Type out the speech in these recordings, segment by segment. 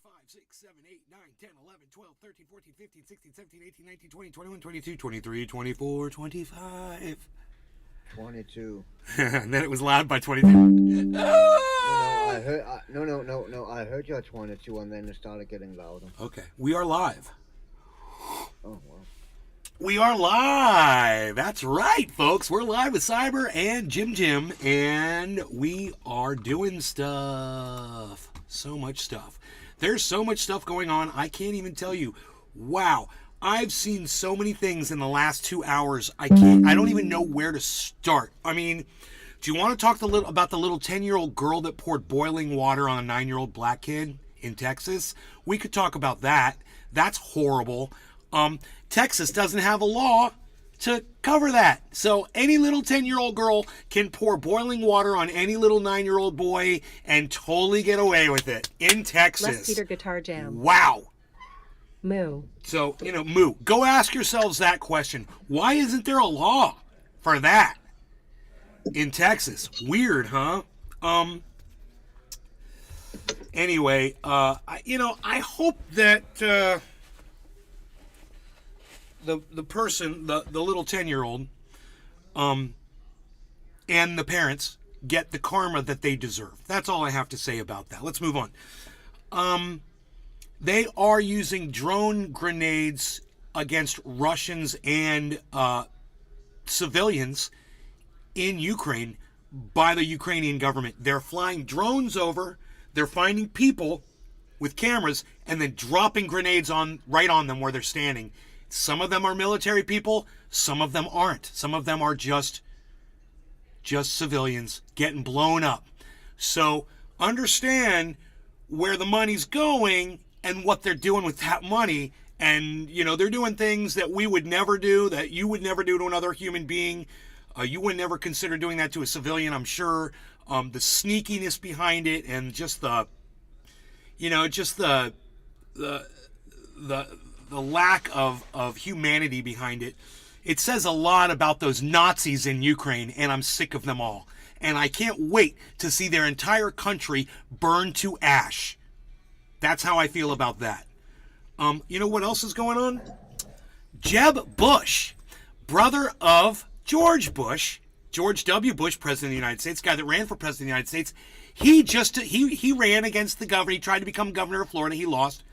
5, 6, 7, 8, 9, 10, 11, 12, 13, 14, 15, 16, 17, 18, 19, 20, 21, 22, 23, 24, 25. 22. And then it was loud by 22. No, I heard you at 22 and then it started getting louder. Okay, we are live. Oh, wow. We are live. That's right, folks. We're live with Cyber and Jim, and we are doing stuff. So much stuff. There's so much stuff going on. I can't even tell you. Wow. I've seen so many things in the last 2 hours. I don't even know where to start. I mean, do you want to talk about the little 10-year-old girl that poured boiling water on a 9-year-old black kid in Texas? We could talk about that. That's horrible. Texas doesn't have a law to cover that. So any little 10-year-old girl can pour boiling water on any little 9-year-old boy and totally get away with it in Texas. Les Peter Guitar Jam. Wow. Moo. So, moo. Go ask yourselves that question. Why isn't there a law for that in Texas? Weird, huh? Anyway, I hope that the person, the little 10-year-old, and the parents get the karma that they deserve. That's all I have to say about that. Let's move on. They are using drone grenades against Russians and civilians in Ukraine by the Ukrainian government. They're flying drones over, they're finding people with cameras, and then dropping grenades right on them where they're standing. Some of them are military people, some of them aren't. Some of them are just civilians getting blown up. So understand where the money's going and what they're doing with that money. And, they're doing things that we would never do, that you would never do to another human being. You would never consider doing that to a civilian, I'm sure. The sneakiness behind it and just the lack of humanity behind it. It says a lot about those Nazis in Ukraine, and I'm sick of them all. And I can't wait to see their entire country burn to ash. That's how I feel about that. You know what else is going on? Jeb Bush, brother of George Bush, George W. Bush, President of the United States, guy that ran for President of the United States. He ran against the governor. He tried to become governor of Florida. He lost.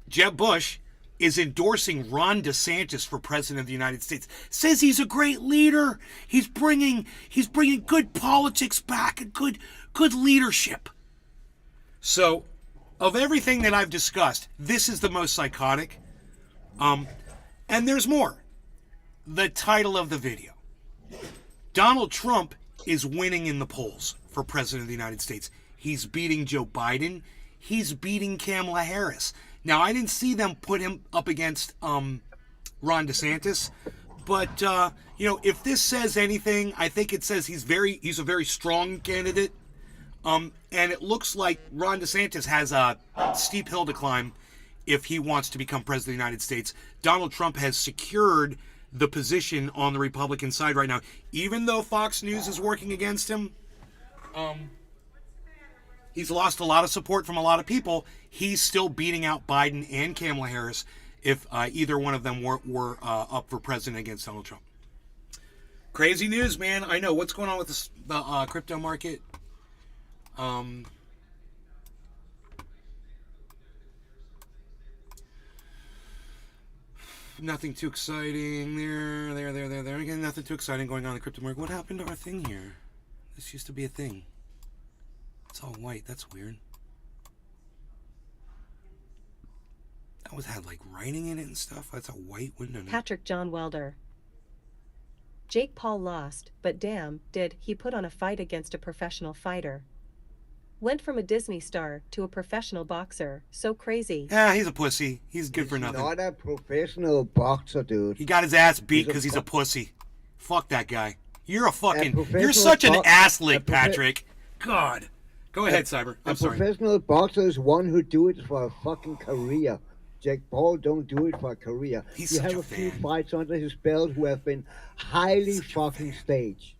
Jeb Bush, is endorsing Ron DeSantis for President of the United States. Says he's a great leader. He's bringing good politics back and good leadership. So, of everything that I've discussed, this is the most psychotic. And there's more. The title of the video. Donald Trump is winning in the polls for President of the United States. He's beating Joe Biden. He's beating Kamala Harris. Now, I didn't see them put him up against Ron DeSantis, but if this says anything, I think it says he's a very strong candidate. And it looks like Ron DeSantis has a steep hill to climb if he wants to become president of the United States. Donald Trump has secured the position on the Republican side right now, even though Fox News is working against him. He's lost a lot of support from a lot of people. He's still beating out Biden and Kamala Harris if either one of them were up for president against Donald Trump. Crazy news, man. I know. What's going on with the crypto market? Nothing too exciting there. Again, nothing too exciting going on in the crypto market. What happened to our thing here? This used to be a thing. It's all white. That's weird. That had like writing in it and stuff. That's a white window now. Patrick John Welder. Jake Paul lost, but damn, did he put on a fight against a professional fighter. Went from a Disney star to a professional boxer. So crazy. Yeah, he's a pussy. He's good for nothing. Not a professional boxer, dude. He got his ass beat because he's a pussy. Fuck that guy. You're you're such an ass lick, Patrick. God. Go ahead, Cyber. I'm sorry. A professional boxer is one who do it for a fucking career. Jake Paul don't do it for a career. He's you such have a a few fan. fights under his belt who have been highly fucking staged.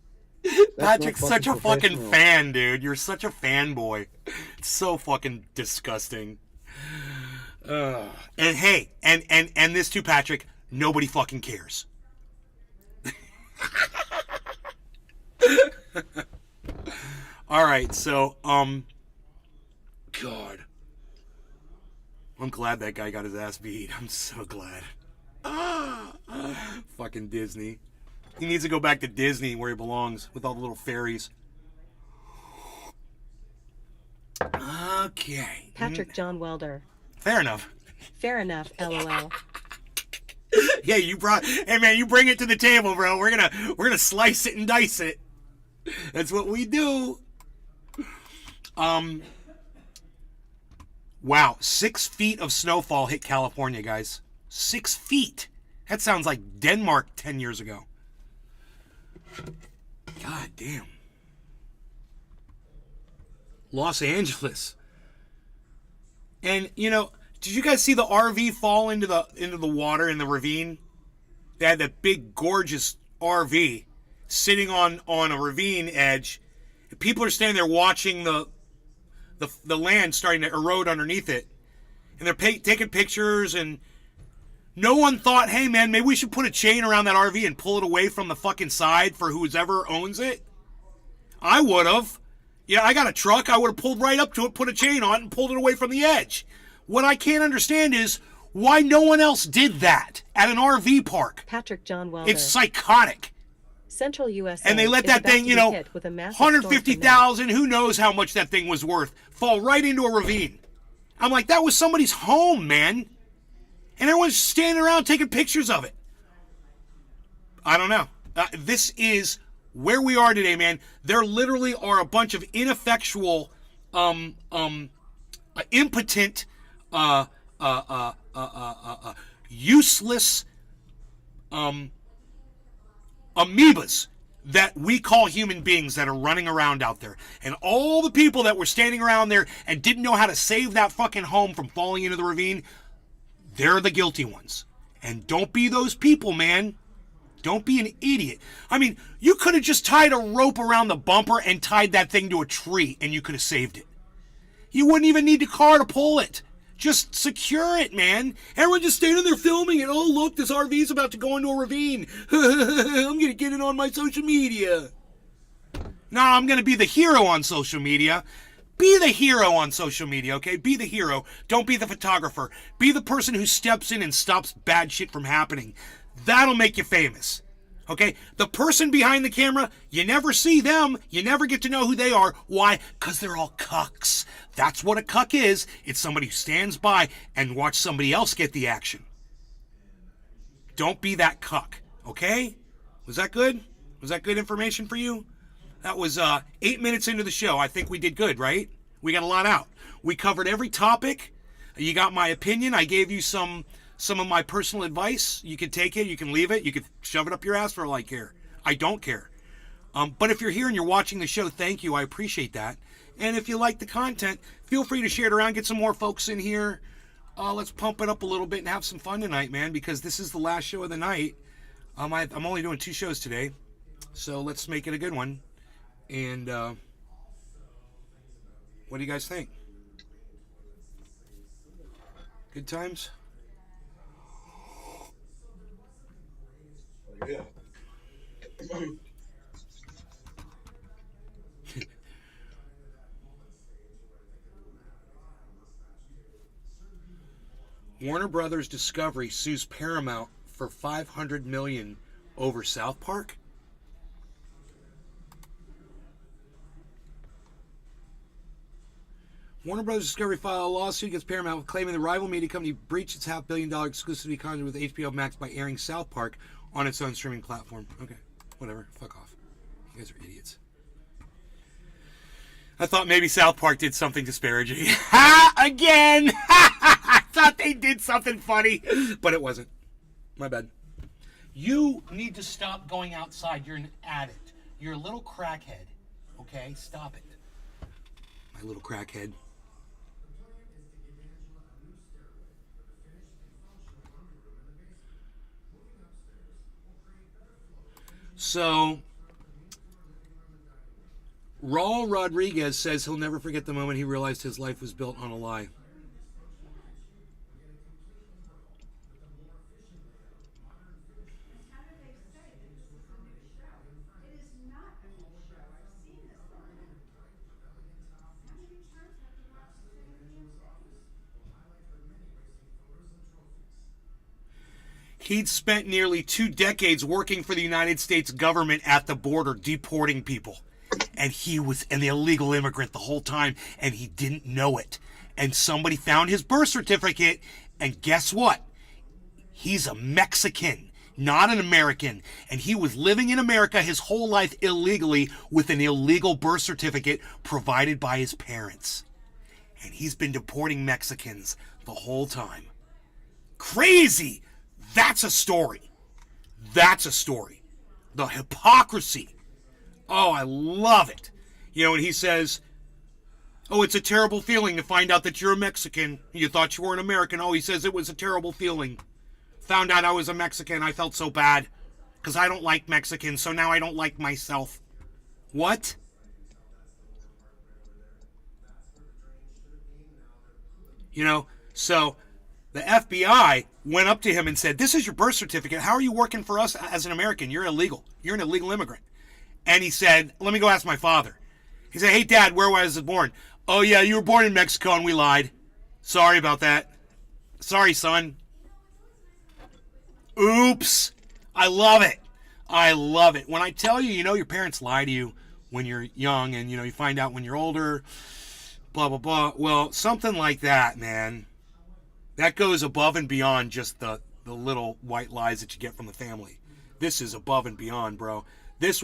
Patrick's not such a fucking professional. fan, dude. You're such a fanboy. It's so fucking disgusting. And hey, and this too, Patrick. Nobody fucking cares. All right, so God, I'm glad that guy got his ass beat. I'm so glad. Fucking Disney. He needs to go back to Disney where he belongs with all the little fairies. Okay. Patrick John Welder. Fair enough. Fair enough, lol. Yeah, hey man, you bring it to the table, bro. We're gonna slice it and dice it. That's what we do. Wow, 6 feet of snowfall hit California, guys. 6 feet. That sounds like Denmark 10 years ago. God damn. Los Angeles. And did you guys see the RV fall into the water in the ravine? They had that big gorgeous RV sitting on a ravine edge. People are standing there watching the land starting to erode underneath it. And they're taking pictures, and no one thought, hey man, maybe we should put a chain around that RV and pull it away from the fucking side for whoever owns it. I would have. Yeah, I got a truck. I would have pulled right up to it, put a chain on it, and pulled it away from the edge. What I can't understand is why no one else did that at an RV park. Patrick John Welder. It's psychotic. Central USA. And they let is that about to thing, be hit with a massive storm tonight. 150,000, who knows how much that thing was worth, fall right into a ravine. I'm like, that was somebody's home, man. And everyone's standing around taking pictures of it. I don't know. This is where we are today, man. There literally are a bunch of ineffectual, impotent, useless, amoebas that we call human beings that are running around out there. And all the people that were standing around there and didn't know how to save that fucking home from falling into the ravine, they're the guilty ones. And don't be those people, man. Don't be an idiot. I mean, you could have just tied a rope around the bumper and tied that thing to a tree and you could have saved it. You wouldn't even need a car to pull it. Just secure it, man. Everyone just standing there filming it. Oh, look, this RV's about to go into a ravine. I'm going to get it on my social media. No, I'm going to be the hero on social media. Be the hero on social media, okay? Be the hero. Don't be the photographer. Be the person who steps in and stops bad shit from happening. That'll make you famous. Okay? The person behind the camera, you never see them. You never get to know who they are. Why? Because they're all cucks. That's what a cuck is. It's somebody who stands by and watch somebody else get the action. Don't be that cuck. Okay? Was that good? Was that good information for you? That was 8 minutes into the show. I think we did good, right? We got a lot out. We covered every topic. You got my opinion. I gave you some of my personal advice. You can take it. You can leave it. You can shove it up your ass for all I care. I don't care. But if you're here and you're watching the show, thank you. I appreciate that. And if you like the content, feel free to share it around. Get some more folks in here. Let's pump it up a little bit and have some fun tonight, man, because this is the last show of the night. I'm only doing 2 shows today, so let's make it a good one. And what do you guys think? Good times? Yeah. Warner Brothers Discovery sues Paramount for $500 million over South Park? Warner Brothers Discovery filed a lawsuit against Paramount claiming the rival media company breached its $500 million exclusivity contract with HBO Max by airing South Park on its own streaming platform. Okay, whatever. Fuck off. You guys are idiots. I thought maybe South Park did something disparaging. Ha! Again! I thought they did something funny, but it wasn't. My bad. You need to stop going outside. You're an addict. You're a little crackhead. Okay? Stop it. My little crackhead. So, Raul Rodriguez says he'll never forget the moment he realized his life was built on a lie. He'd spent nearly 2 decades working for the United States government at the border, deporting people. And he was an illegal immigrant the whole time, and he didn't know it. And somebody found his birth certificate, and guess what? He's a Mexican, not an American. And he was living in America his whole life illegally with an illegal birth certificate provided by his parents. And he's been deporting Mexicans the whole time. Crazy! That's a story. That's a story. The hypocrisy. Oh, I love it. You know, and he says, oh, it's a terrible feeling to find out that you're a Mexican. You thought you were an American. Oh, he says it was a terrible feeling. Found out I was a Mexican. I felt so bad because I don't like Mexicans, so now I don't like myself. What? You know, so the FBI went up to him and said, this is your birth certificate. How are you working for us as an American? You're illegal. You're an illegal immigrant. And he said, let me go ask my father. He said, hey, Dad, where was I born? Oh, yeah, you were born in Mexico and we lied. Sorry about that. Sorry, son. Oops. I love it. I love it. When I tell you, you know, your parents lie to you when you're young and, you know, you find out when you're older, blah, blah, blah. Well, something like that, man. That goes above and beyond just the little white lies that you get from the family. This is above and beyond, bro. This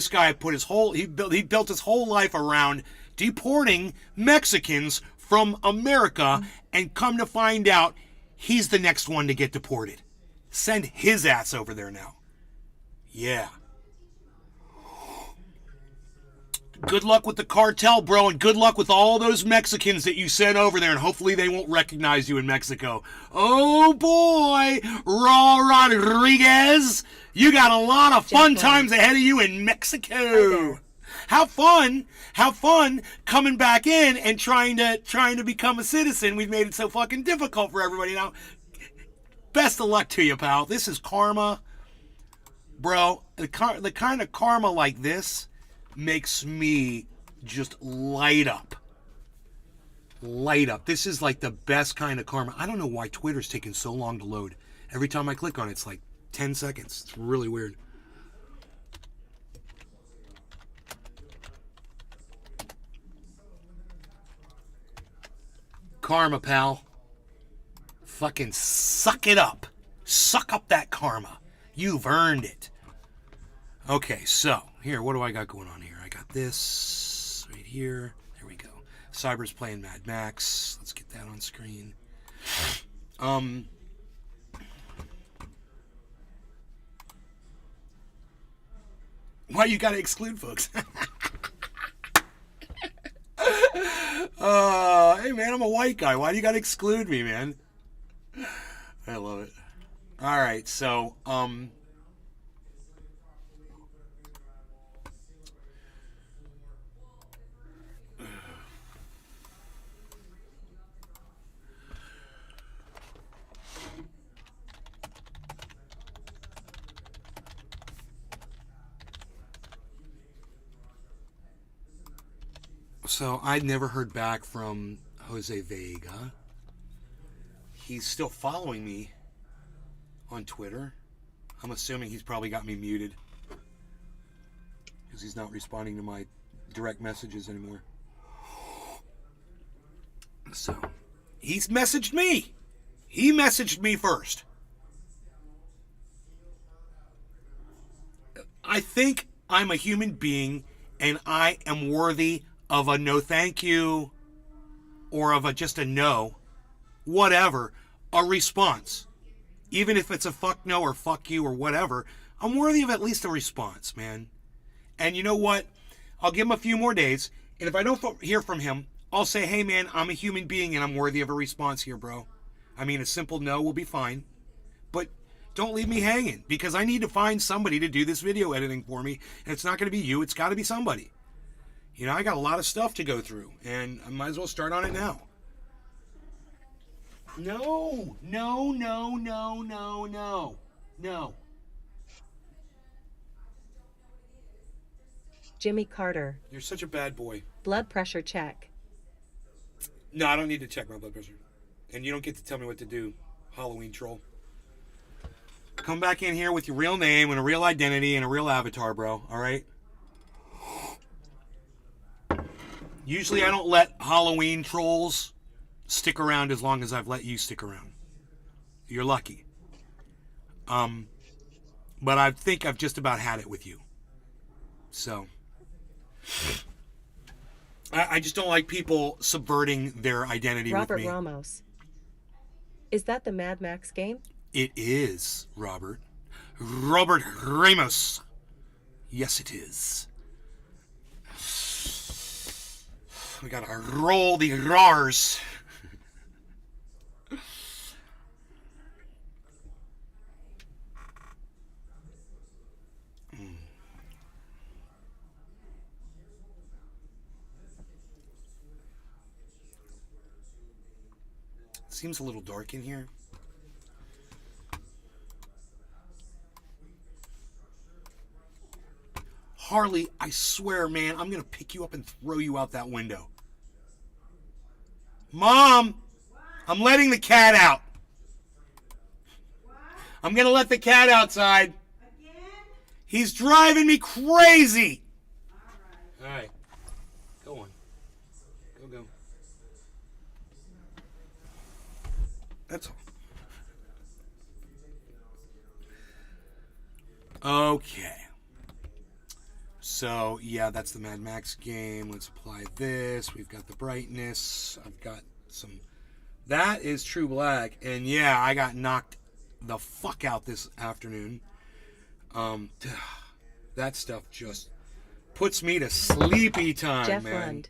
guy put he built his whole life around deporting Mexicans from America, and come to find out he's the next one to get deported. Send his ass over there now. Yeah. Good luck with the cartel, bro, and good luck with all those Mexicans that you sent over there, and hopefully they won't recognize you in Mexico. Oh, boy, Raul Rodriguez, you got a lot of fun times ahead of you in Mexico. Have fun coming back in and trying to become a citizen. We've made it so fucking difficult for everybody now. Best of luck to you, pal. This is karma, bro. The kind of karma like this makes me just light up. Light up. This is like the best kind of karma. I don't know why Twitter's taking so long to load. Every time I click on it, it's like 10 seconds. It's really weird. Karma, pal. Fucking suck it up. Suck up that karma. You've earned it. Okay, so here, what do I got going on here? I got this right here. There we go. Cyber's playing Mad Max. Let's get that on screen. Why you gotta exclude folks? Hey man, I'm a white guy. Why do you gotta exclude me, man? I love it. All right, so I'd never heard back from Jose Vega. He's still following me on Twitter. I'm assuming he's probably got me muted because he's not responding to my direct messages anymore. So he's messaged me. He messaged me first. I think I'm a human being and I am worthy of a no thank you or of just a no, whatever, a response. Even if it's a fuck no or fuck you or whatever, I'm worthy of at least a response, man. And you know what? I'll give him a few more days, and if I don't hear from him, I'll say, hey man, I'm a human being and I'm worthy of a response here, bro. I mean, a simple no will be fine, but don't leave me hanging, because I need to find somebody to do this video editing for me, and it's not going to be you, it's got to be somebody. You know, I got a lot of stuff to go through, and I might as well start on it now. No, no, no, no, no, no, no. Jimmy Carter. You're such a bad boy. Blood pressure check. No, I don't need to check my blood pressure. And you don't get to tell me what to do, Halloween troll. Come back in here with your real name and a real identity and a real avatar, bro. All right? Usually I don't let Halloween trolls stick around as long as I've let you stick around. You're lucky. But I think I've just about had it with you. So I just don't like people subverting their identity Robert with me. Ramos. Is that the Mad Max game? It is, Robert. Robert Ramos. Yes, it is. We gotta roll the R's. Seems a little dark in here. Harley, I swear, man, I'm gonna pick you up and throw you out that window. Mom, I'm letting the cat out. I'm gonna let the cat outside. He's driving me crazy. All right. Go on. Go. That's all. Okay. So, yeah, that's the Mad Max game. Let's apply this. We've got the brightness. I've got some... That is True Black. And, yeah, I got knocked the fuck out this afternoon. That stuff just puts me to sleepy time, Jeff man. Lund.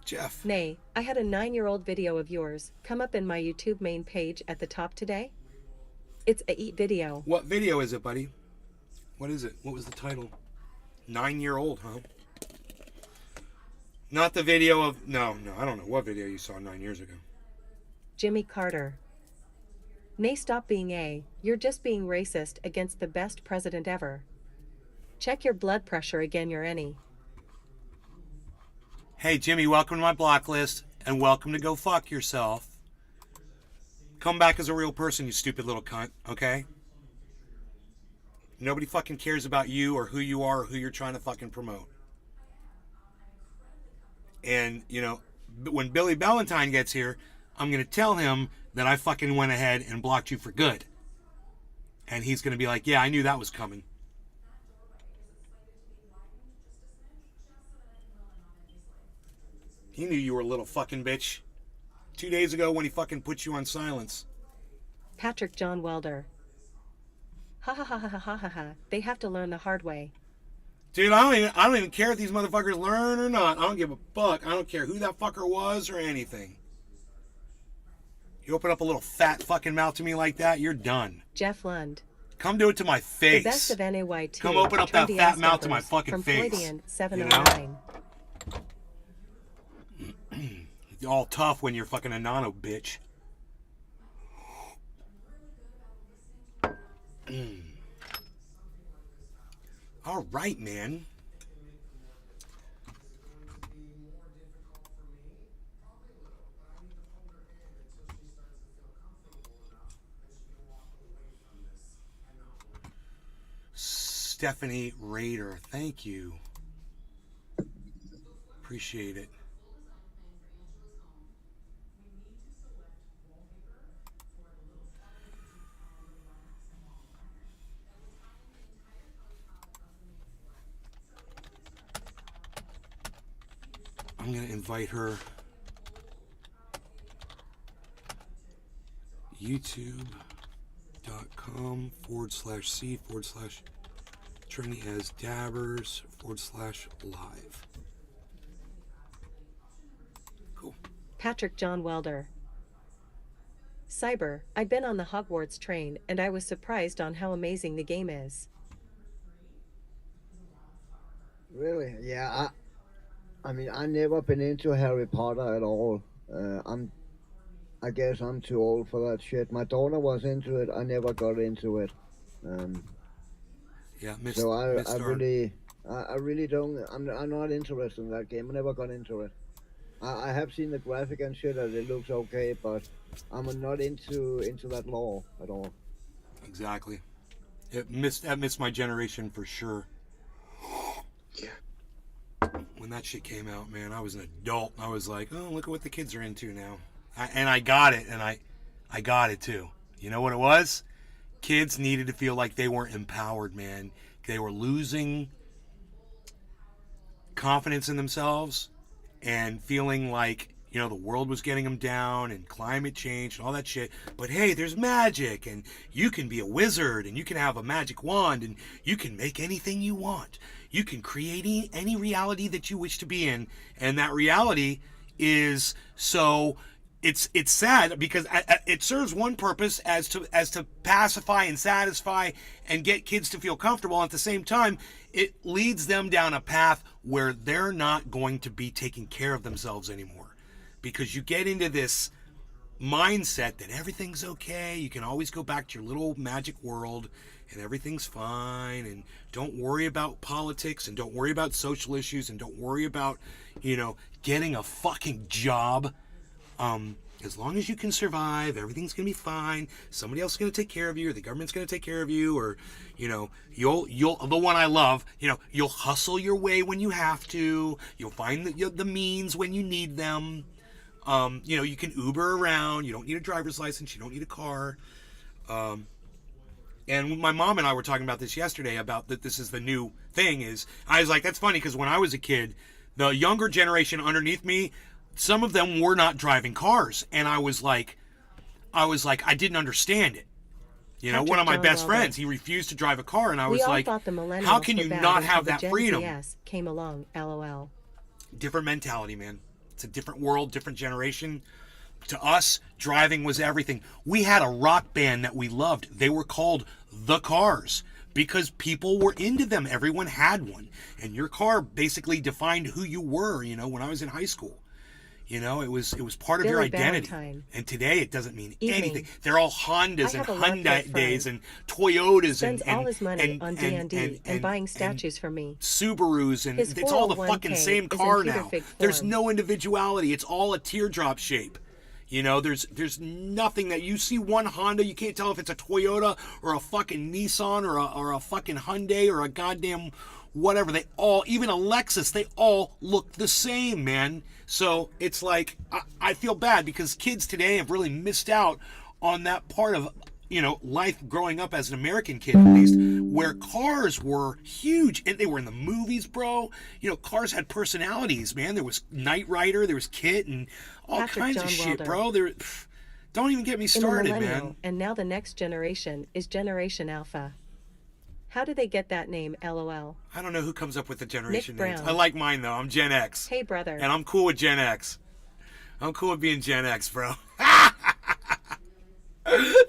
Jeff. Nay, I had a 9-year-old video of yours come up in my YouTube main page at the top today. It's a eat video. What video is it, buddy? What is it? What was the title? 9-year-old, huh? Not the video of... No, I don't know what video you saw 9 years ago. Jimmy Carter. Nay, stop being a. You're just being racist against the best president ever. Check your blood pressure again, you're any. Hey, Jimmy, welcome to my block list, and welcome to go fuck yourself. Come back as a real person, you stupid little cunt, okay? Nobody fucking cares about you or who you are or who you're trying to fucking promote. And, you know, when Billy Valentine gets here, I'm going to tell him that I fucking went ahead and blocked you for good. And he's going to be like, yeah, I knew that was coming. He knew you were a little fucking bitch 2 days ago when he fucking put you on silence. Patrick John Welder. Ha ha ha ha ha ha ha. They have to learn the hard way. Dude, I don't even care if these motherfuckers learn or not. I don't give a fuck. I don't care who that fucker was or anything. You open up a little fat fucking mouth to me like that, you're done. Jeff Lund. Come do it to my face. The best of NAY2. Come open up that Trendy fat ass mouth to my numbers fucking from face. Freudian 709. You're all tough when you're fucking a nano bitch. All right, man. Stephanie Raider, thank you. Appreciate it. I'm going to invite her. YouTube.com/C/Trini as Dabbers/live. Cool. Patrick John Welder. Cyber, I've been on the Hogwarts train and I was surprised on how amazing the game is. Really? Yeah. I mean, I never been into Harry Potter at all. I guess I'm too old for that shit. My daughter was into it. I never got into it. Um, Yeah, so I missed our. really, I really don't. I'm not interested in that game. I never got into it. I have seen the graphic and shit, and it looks okay, but I'm not into that lore at all. Exactly. That missed my generation for sure. When that shit came out, man, I was an adult. I was like, oh, look at what the kids are into now. And I got it, and I got it too. You know what it was? Kids needed to feel like they weren't empowered, man. They were losing confidence in themselves and feeling like, the world was getting them down and climate change and all that shit. But hey, there's magic, and you can be a wizard, and you can have a magic wand, and you can make anything you want. You can create any reality that you wish to be in, and that reality is so. It's sad because it serves one purpose as to pacify and satisfy and get kids to feel comfortable. And at the same time, it leads them down a path where they're not going to be taking care of themselves anymore. Because you get into this mindset that everything's okay. You can always go back to your little magic world and everything's fine. And don't worry about politics, and don't worry about social issues, and don't worry about, getting a fucking job. As long as you can survive, everything's going to be fine. Somebody else is going to take care of you, or the government's going to take care of you, or, you'll, the one I love, you'll hustle your way when you have to. You'll find the means when you need them. You can Uber around. You don't need a driver's license. You don't need a car. And my mom and I were talking about this yesterday, about that this is the new thing. I was like, that's funny, because when I was a kid, the younger generation underneath me, some of them were not driving cars. And I was like, I didn't understand it. Patrick One of my John best Welder. friends, he refused to drive a car. And I was We all like, thought the millennials how can were you bad not until have the that Gen freedom? ZS came along, lol. Different mentality, man. It's a different world, different generation. To us, driving was everything. We had a rock band that we loved. They were called The Cars because people were into them. Everyone had one. And your car basically defined who you were, when I was in high school. It was part of your Billy identity. Valentine. And today it doesn't mean Evening. anything. They're all Hondas I and have a love-hate Hyundais friend. and Toyotas Spends and all his money on D&D and buying and statues for me. Subarus, and His it's all the 401k fucking same is in car Peter now. Fig There's form. no individuality. It's all a teardrop shape. There's nothing that you see. One Honda, you can't tell if it's a Toyota or a fucking Nissan or a fucking Hyundai or a goddamn whatever. They all, even a Lexus, they all look the same, man. So it's like, I feel bad because kids today have really missed out on that part of, life growing up as an American kid, at least, where cars were huge and they were in the movies, bro. Cars had personalities, man. There was Knight Rider, there was Kit, and all Patrick kinds John of shit, Welder. bro. Don't even get me In the started, millennial, man. and now the next generation is Generation Alpha. How did they get that name, lol? I don't know who comes up with the generation Nick names. Brown. I like mine, though. I'm Gen X. Hey, brother. And I'm cool with Gen X. I'm cool with being Gen X, bro.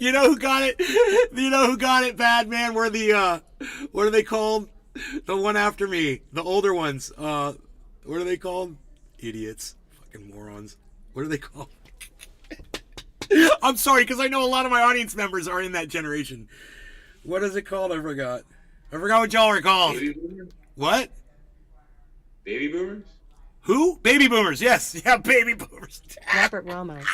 You know who got it? You know who got it bad, man? We're the, what are they called? The one after me. The older ones. What are they called? Idiots. Fucking morons. What are they called? I'm sorry, because I know a lot of my audience members are in that generation. What is it called? I forgot what y'all are called. Baby boomers? What? Baby boomers? Who? Baby boomers. Yes. Yeah, baby boomers. Robert Ramos.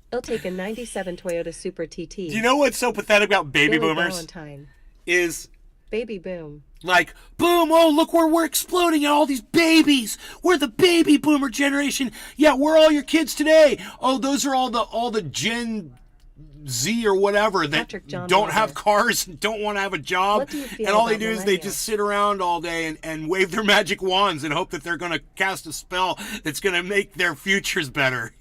He'll take a 97 Toyota Super TT. Do you know what's so pathetic about baby Billy boomers? Valentine. Is Baby boom. like, boom, oh, look where we're exploding at all these babies. We're the baby boomer generation. Yeah, we're all your kids today. Oh, those are all the Gen Z or whatever that Patrick John don't Welder. have cars and don't want to have a job. What do you feel And all they about do is they millennials? just sit around all day and wave their magic wands and hope that they're going to cast a spell that's going to make their futures better,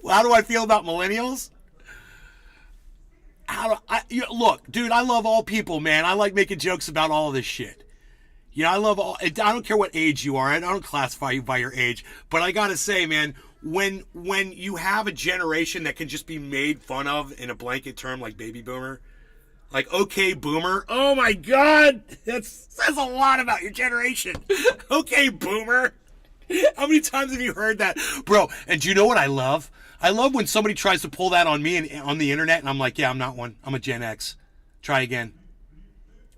How do I feel about millennials? Look, dude, I love all people, man. I like making jokes about all of this shit. I love all. I don't care what age you are. I don't classify you by your age. But I gotta say, man, when you have a generation that can just be made fun of in a blanket term like baby boomer, Like, okay, boomer. Oh my God. That says a lot about your generation. Okay, boomer. How many times have you heard that? Bro, and do you know what I love? I love when somebody tries to pull that on me and on the internet, and I'm like, yeah, I'm not one. I'm a Gen X. Try again.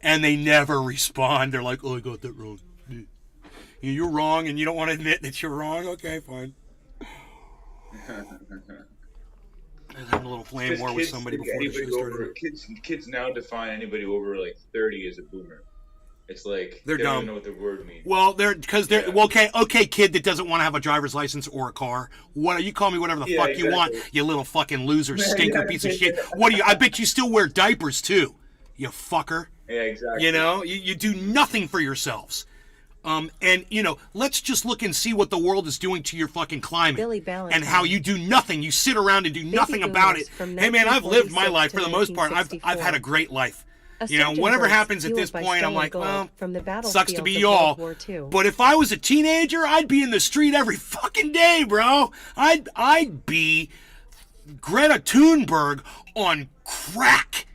And they never respond. They're like, oh, I got that wrong. You're wrong, and you don't want to admit that you're wrong? Okay, fine. I'm having a little flame war with somebody before the show started. Kids now define anybody over like 30 as a boomer. It's like They're they dumb. don't even know what the word means. Well, well, okay, kid that doesn't want to have a driver's license or a car. What you call me whatever the fuck you want, you little fucking loser, stinker piece of shit. What do you? I bet you still wear diapers too, you fucker. Yeah, exactly. You know, you do nothing for yourselves. And you know, let's just look and see what the world is doing to your fucking climate, Billy Ballantyne. and how you do nothing. You sit around and do nothing about it. Hey man, I've lived my life for the most part. I've had a great life. You know, whatever happens at this point, I'm like, well, sucks to be y'all. But if I was a teenager, I'd be in the street every fucking day, bro. I'd be Greta Thunberg on crack.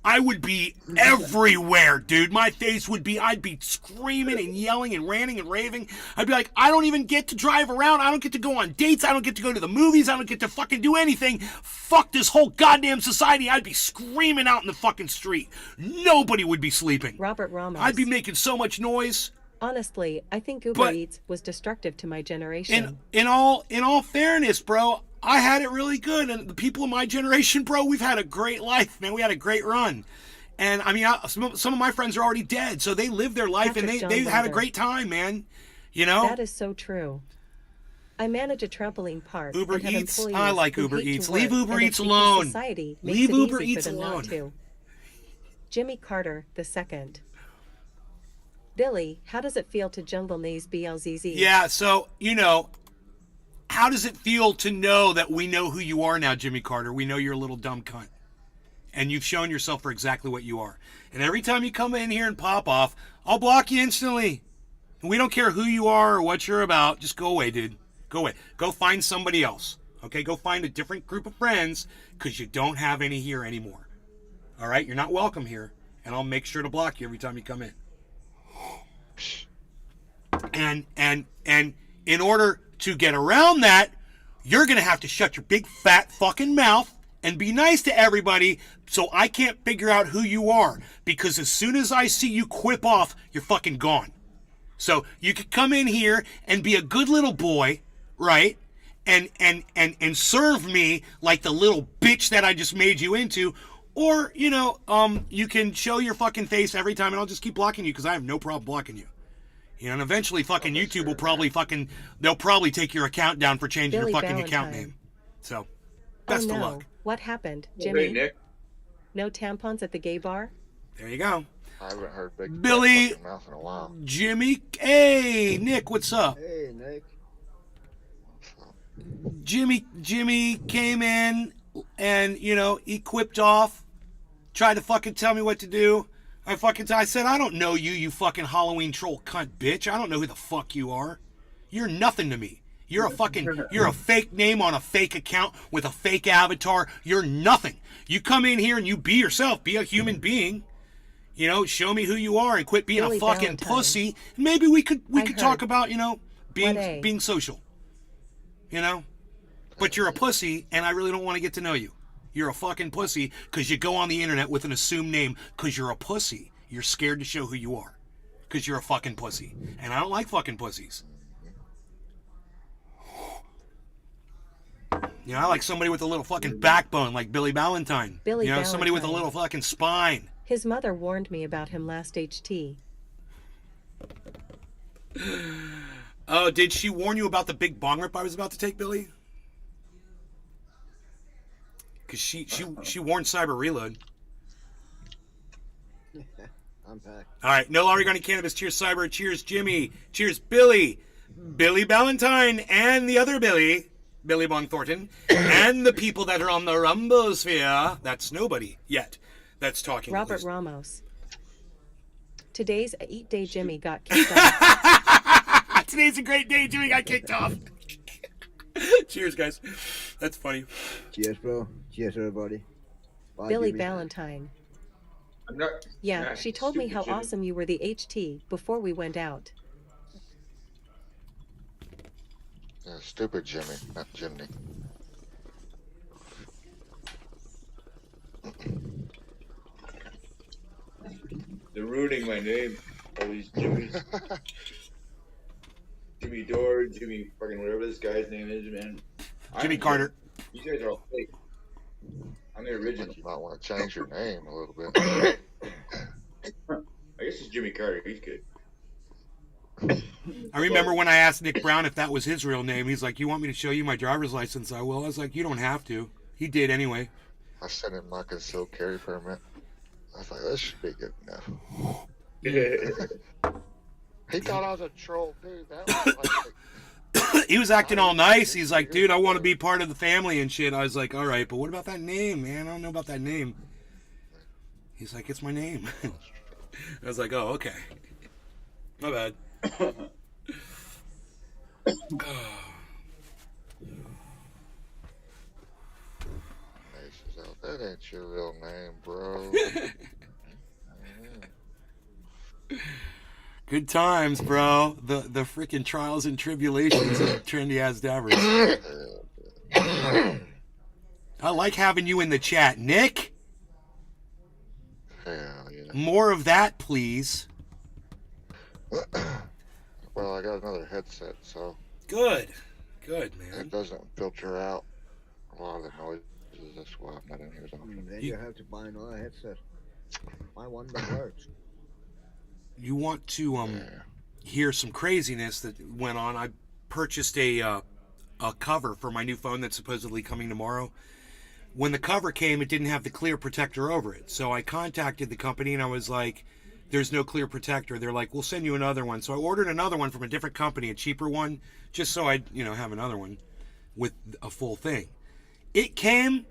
I would be everywhere, dude. My face would be, I'd be screaming and yelling and ranting and raving. I'd be like, I don't even get to drive around. I don't get to go on dates. I don't get to go to the movies. I don't get to fucking do anything. Fuck this whole goddamn society. I'd be screaming out in the fucking street. Nobody would be sleeping. Robert Ramos. I'd be making so much noise. Honestly, I think Uber Eats was destructive to my generation. And in all fairness, bro, I had it really good, and the people of my generation, bro, we've had a great life, man. We had a great run, and I mean, some of my friends are already dead, so they lived their life Patrick and they had a great time, man. You know, that is so true. I manage a trampoline park. Uber and have Eats. employees I like who Uber hate to Eats. work, Leave Uber and Eats it's because alone. Society makes Leave it Uber easy Eats for them alone. not to. Jimmy Carter II. Billy, how does it feel to jungle knees BLZZ? Yeah, so you know, how does it feel to know that we know who you are now, Jimmy Carter? We know you're a little dumb cunt. And you've shown yourself for exactly what you are. And every time you come in here and pop off, I'll block you instantly. And we don't care who you are or what you're about. Just go away, dude. Go away. Go find somebody else. Okay? Go find a different group of friends because you don't have any here anymore. All right? You're not welcome here. And I'll make sure to block you every time you come in. And in order to get around that, you're going to have to shut your big fat fucking mouth and be nice to everybody so I can't figure out who you are. Because as soon as I see you quip off, you're fucking gone. So you could come in here and be a good little boy, right? And serve me like the little bitch that I just made you into. Or, you know, you can show your fucking face every time and I'll just keep blocking you because I have no problem blocking you. You know, and eventually fucking YouTube will probably they'll probably take your account down for changing Billy your fucking Valentine. account name. So, best oh, of no. luck. What happened, Hey, Jimmy? Nick. No tampons at the gay bar? There you go. I haven't heard Big Billy- fucking mouth in a while. Jimmy, hey, Nick, what's up? Hey, Nick. Jimmy came in and, you know, he quipped off, tried to fucking tell me what to do. I said, I don't know you, you fucking Halloween troll cunt bitch. I don't know who the fuck you are. You're nothing to me. You're a fake name on a fake account with a fake avatar. You're nothing. You come in here and you be yourself. Be a human being. You know, show me who you are and quit being Billy a fucking Valentine. pussy. Maybe we could I talk heard. about, you know, What A? being social. You know? But you're a pussy and I really don't want to get to know you. You're a fucking pussy because you go on the internet with an assumed name because you're a pussy. You're scared to show who you are because you're a fucking pussy. And I don't like fucking pussies. You know, I like somebody with a little fucking backbone like Billy Valentine. Billy you know, somebody with a Valentine. little fucking spine. His mother warned me about him last HT. Oh, did she warn you about the big bong rip I was about to take, Billy? Because she warned Cyber Reload. I'm packed. All right, no longer going Cannabis. Cheers, Cyber. Cheers, Jimmy. Cheers, Billy. Billy Valentine and the other Billy Bong Thornton, and the people that are on the Rumbosphere. That's nobody yet. That's talking. at Robert least. Ramos. Today's a Eat Day Jimmy got kicked off. Today's a great day. Jimmy got kicked off. Cheers, guys. That's funny. Cheers, bro. Cheers, everybody. Bye, Billy Jimmy. Valentine. I'm not. Yeah, Nah, she told me stupid how Jimmy. awesome you were the HT before we went out. Yeah, stupid Jimmy, not Jimmy. They're ruining my name. All these Jimmys. Jimmy Dore, Jimmy fucking whatever this guy's name is, man. Jimmy I'm Carter. Jim. You guys are all fake. I'm the original. Like you might want to change your name a little bit. I guess it's Jimmy Carter. He's good. I remember when I asked Nick Brown if that was his real name. He's like, "You want me to show you my driver's license?" I will. I was like, "You don't have to." He did anyway. I sent him my concealed carry permit. I was like, this should be good enough. He thought I was a troll, dude. That was like, He was acting all nice. He's like, "Dude, I want to be part of the family and shit." I was like, "All right, but what about that name, man? I don't know about that name." He's like, "It's my name." I was like, "Oh, okay. My bad." Mace is out. That ain't your real name, bro. Good times, bro. The freaking trials and tribulations of Trendy As Davers. I like having you in the chat, Nick. Hell yeah. More of that, please. Well, I got another headset, so Good, it man. doesn't filter out a lot of the noises. That's why I'm not in here as often. Then you have to buy another headset. Buy one that works. You want to Yeah. hear some craziness that went on? I purchased a cover for my new phone that's supposedly coming tomorrow. When the cover came, it didn't have the clear protector over it. So I contacted the company and I was like, "There's no clear protector." They're like, "We'll send you another one." So I ordered another one from a different company, a cheaper one, just so I'd have another one with a full thing. It came,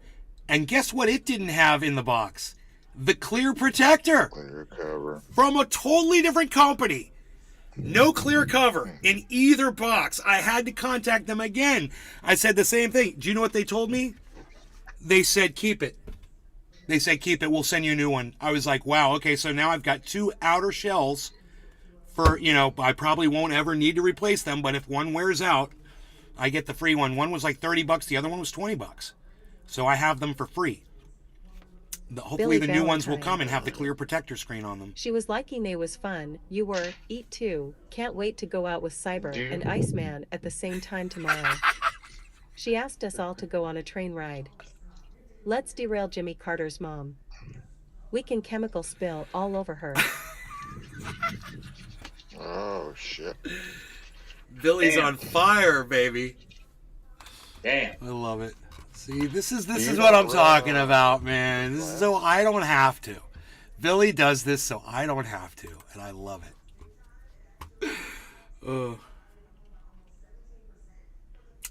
and guess what? It didn't have in the box the clear protector Clear cover. from a totally different company. No clear cover in either box. I had to contact them again. I said the same thing. Do you know what they told me? They said, "Keep it." They said, "Keep it. We'll send you a new one." I was like, wow, okay, so now I've got two outer shells for, I probably won't ever need to replace them, but if one wears out, I get the free one. One was like $30, the other one was $20. So I have them for free. Hopefully Billy the new ones will Valentine. come and have the clear protector screen on them. She was liking they was fun. You were, eat too. Can't wait to go out with Cyber and Iceman at the same time tomorrow. She asked us all to go on a train ride. Let's derail Jimmy Carter's mom. We can chemical spill all over her. Oh, shit. Billy's Damn. on fire, baby. Damn. I love it. See, this is You what I'm know, talking about, man. This is so I don't have to. Billy does this so I don't have to, and I love it.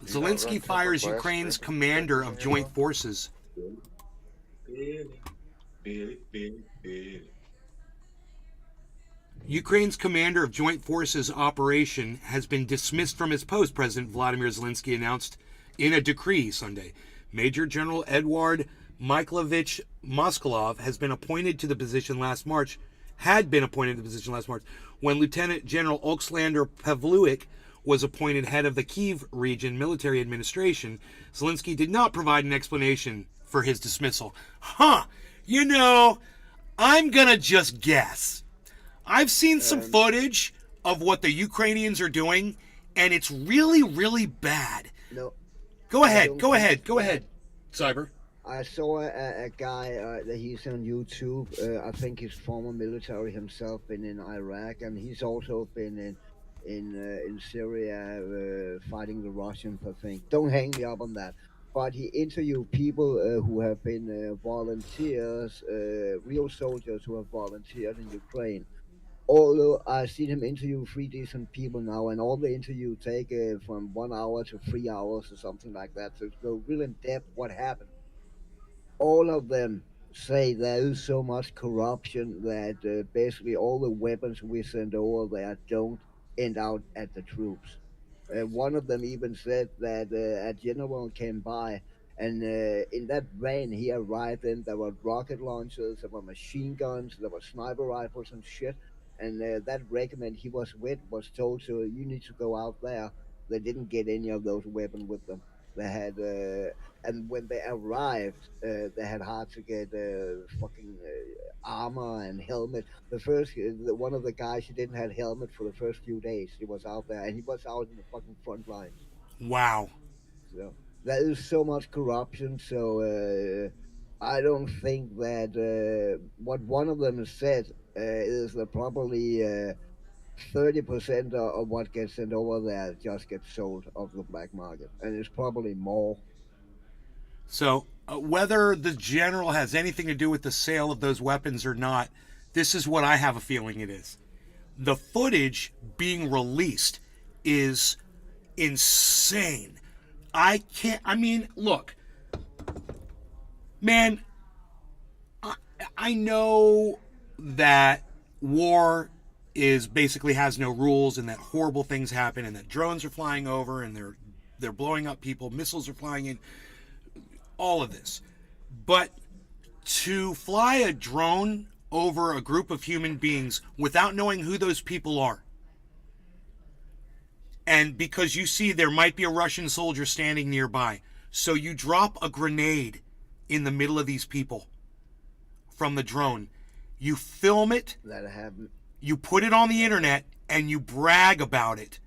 Zelensky run fires cover Ukraine's blast commander thing of in joint your forces. Billy. Ukraine's commander of joint forces operation has been dismissed from his post, President Vladimir Zelensky announced in a decree Sunday. Major General Eduard Mikhailovich Moskov had been appointed to the position last March, when Lieutenant General Oleksandr Pavluik was appointed head of the Kyiv region military administration. Zelensky did not provide an explanation for his dismissal. I'm gonna just guess. I've seen some footage of what the Ukrainians are doing, and it's really, really bad. No, Go ahead, Cyber. I saw a guy that he's on YouTube. I think he's former military himself, been in Iraq, and he's also been in Syria fighting the Russians. I think. Don't hang me up on that. But he interviewed people who have been volunteers, real soldiers who have volunteered in Ukraine. Although I've seen him interview 3 decent people now, and all the interview take from 1 hour to 3 hours or something like that. So it's go real in depth what happened. All of them say there is so much corruption that basically all the weapons we send over there don't end out at the troops. One of them even said that a general came by And in that van he arrived in, there were rocket launchers, there were machine guns, there were sniper rifles and shit. And that regiment he was with was told to, you need to go out there. They didn't get any of those weapons with them. They had, and when they arrived, they had hard to get fucking armor and helmet. One of the guys, he didn't have helmet for the first few days. He was out there, and he was out in the fucking front lines. Wow. So there is so much corruption. So I don't think that what one of them has said is that probably 30% of what gets sent over there just gets sold off the black market, and it's probably more. So whether the general has anything to do with the sale of those weapons or not, this is what I have a feeling it is. The footage being released is insane. I mean, look, man, I know that war is basically has no rules and that horrible things happen and that drones are flying over and they're blowing up people, missiles are flying in, all of this. But to fly a drone over a group of human beings without knowing who those people are, and because you see there might be a Russian soldier standing nearby, so you drop a grenade in the middle of these people from the drone, you film it, That happened. you put it on the internet, and you brag about it.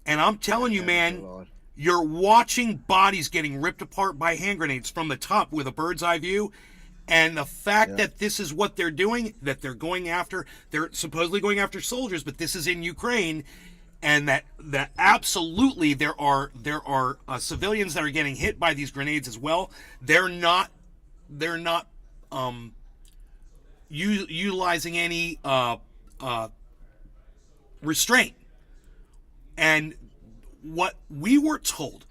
And I'm telling you, man, A lot. you're watching bodies getting ripped apart by hand grenades from the top with a bird's eye view. And the fact that this is what they're doing, that they're supposedly going after soldiers, but this is in Ukraine, and that absolutely there are civilians that are getting hit by these grenades as well. They're not utilizing any restraint. And what we were told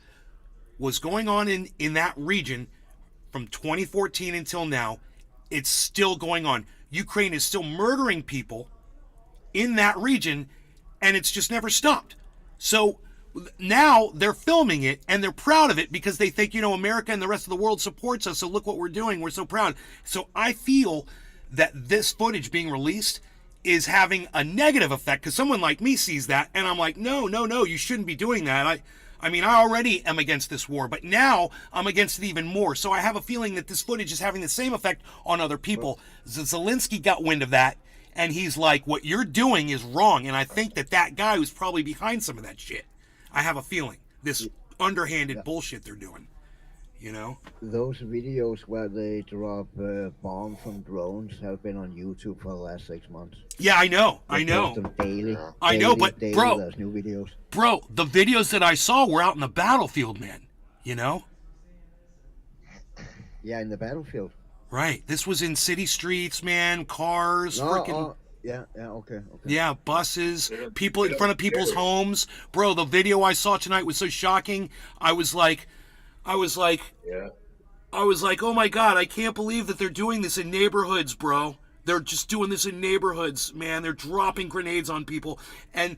was going on in that region from 2014 until now, it's still going on. Ukraine is still murdering people in that region, and it's just never stopped. So now they're filming it, and they're proud of it because they think, America and the rest of the world supports us, so look what we're doing. We're so proud. So I feel that this footage being released is having a negative effect because someone like me sees that, and I'm like, no, you shouldn't be doing that. I mean, I already am against this war, but now I'm against it even more. So I have a feeling that this footage is having the same effect on other people. Zelensky got wind of that, and he's like, what you're doing is wrong. And I think that guy was probably behind some of that shit. I have a feeling. This underhanded bullshit they're doing. Those videos where they drop bombs from drones have been on YouTube for the last 6 months. Yeah, I know. They post them daily. I know, but daily, bro, there's new videos. Bro, the videos that I saw were out in the battlefield, man. Yeah, in the battlefield. Right. This was in city streets, man. Cars, freaking. Okay. Yeah, buses, people in front of people's homes. Bro, the video I saw tonight was so shocking. I was like, Yeah. oh my God, I can't believe that they're doing this in neighborhoods, bro. They're just doing this in neighborhoods, man. They're dropping grenades on people. And,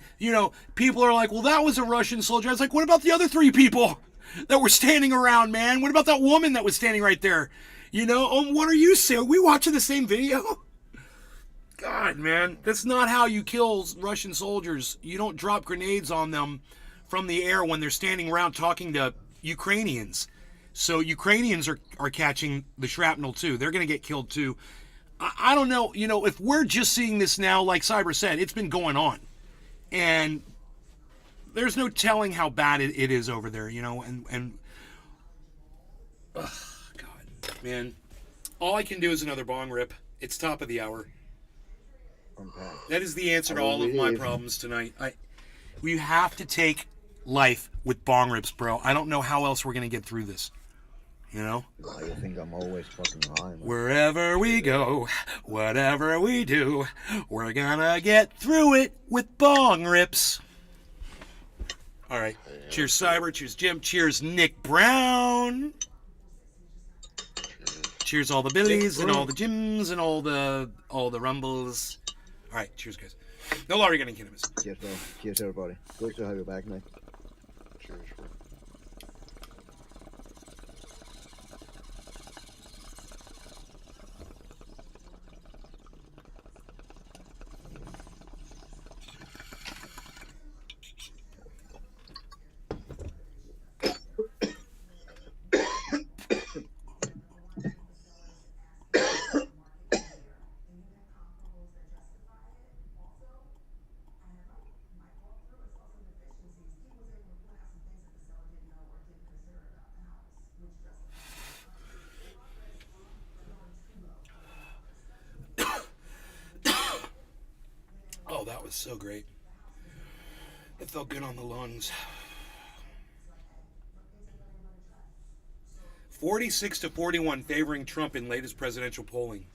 people are like, well, that was a Russian soldier. I was like, what about the other 3 people that were standing around, man? What about that woman that was standing right there? What are you saying? Are we watching the same video? God, man, that's not how you kill Russian soldiers. You don't drop grenades on them from the air when they're standing around talking to Ukrainians. So Ukrainians are catching the shrapnel too. They're going to get killed too. I don't know, if we're just seeing this now, like Cyber said, it's been going on. And there's no telling how bad it is over there, and God, man, all I can do is another bong rip. It's top of the hour. That is the answer to all of my problems tonight. We have to take life with bong rips, bro. I don't know how else we're going to get through this. I think I'm always fucking high, man. Wherever we go, whatever we do, we're gonna get through it with bong rips. All right. Cheers, Cyber. Cheers, Jim. Cheers, Nick Brown. Cheers, all the Billies and all the Jims and all the Rumbles. All right. Cheers, guys. No longer getting cannabis. Cheers, bro. Cheers, everybody. Good to have you back, man. Cheers, bro. was so great. It felt good on the lungs. 46-41 favoring Trump in latest presidential polling.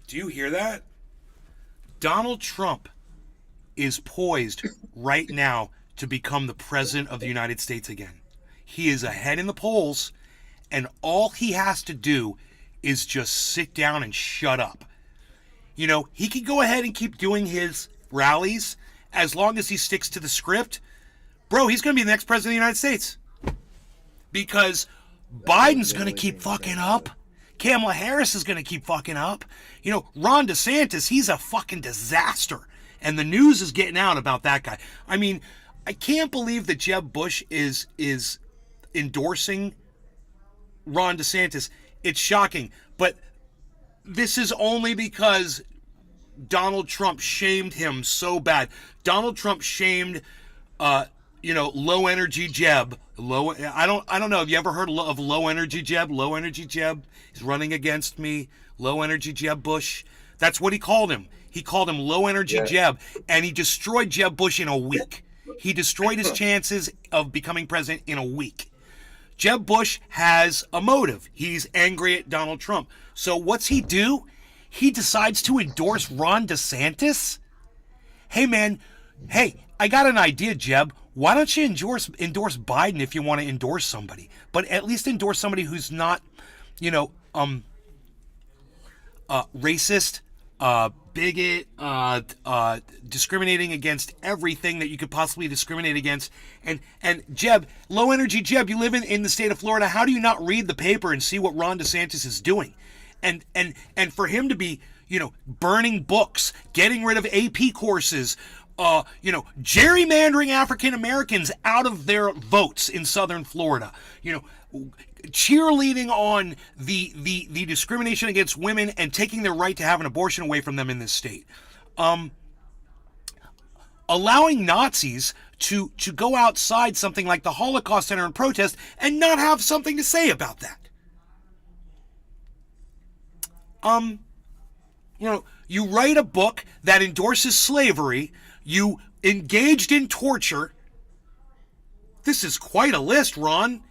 Do you hear that? Donald Trump is poised right now to become the president of the United States again. He is ahead in the polls, and all he has to do is just sit down and shut up. You know, he can go ahead and keep doing his rallies as long as he sticks to the script. Bro, he's going to be the next president of the United States. Because Biden's going to keep fucking up. Kamala Harris is going to keep fucking up. You know, Ron DeSantis, he's a fucking disaster. And the news is getting out about that guy. I mean, I can't believe that Jeb Bush is endorsing Ron DeSantis. It's shocking. But this is only because Donald Trump shamed him so bad. Donald Trump shamed, low energy Jeb. I don't know. Have you ever heard of low energy Jeb? Low energy Jeb. He's running against me. Low energy Jeb Bush. That's what he called him. He called him low energy Jeb, and he destroyed Jeb Bush in a week. He destroyed his chances of becoming president in a week. Jeb Bush has a motive. He's angry at Donald Trump. So what's he do? He decides to endorse Ron DeSantis? Hey, man. Hey, I got an idea, Jeb. Why don't you endorse Biden if you want to endorse somebody? But at least endorse somebody who's not, racist, bigot, discriminating against everything that you could possibly discriminate against. And Jeb, low energy Jeb, you live in the state of Florida. How do you not read the paper and see what Ron DeSantis is doing? And for him to be, burning books, getting rid of AP courses, gerrymandering African Americans out of their votes in Southern Florida, cheerleading on the discrimination against women and taking their right to have an abortion away from them in this state. Allowing Nazis to go outside something like the Holocaust Center and protest and not have something to say about that. You write a book that endorses slavery. You engaged in torture. This is quite a list, Ron.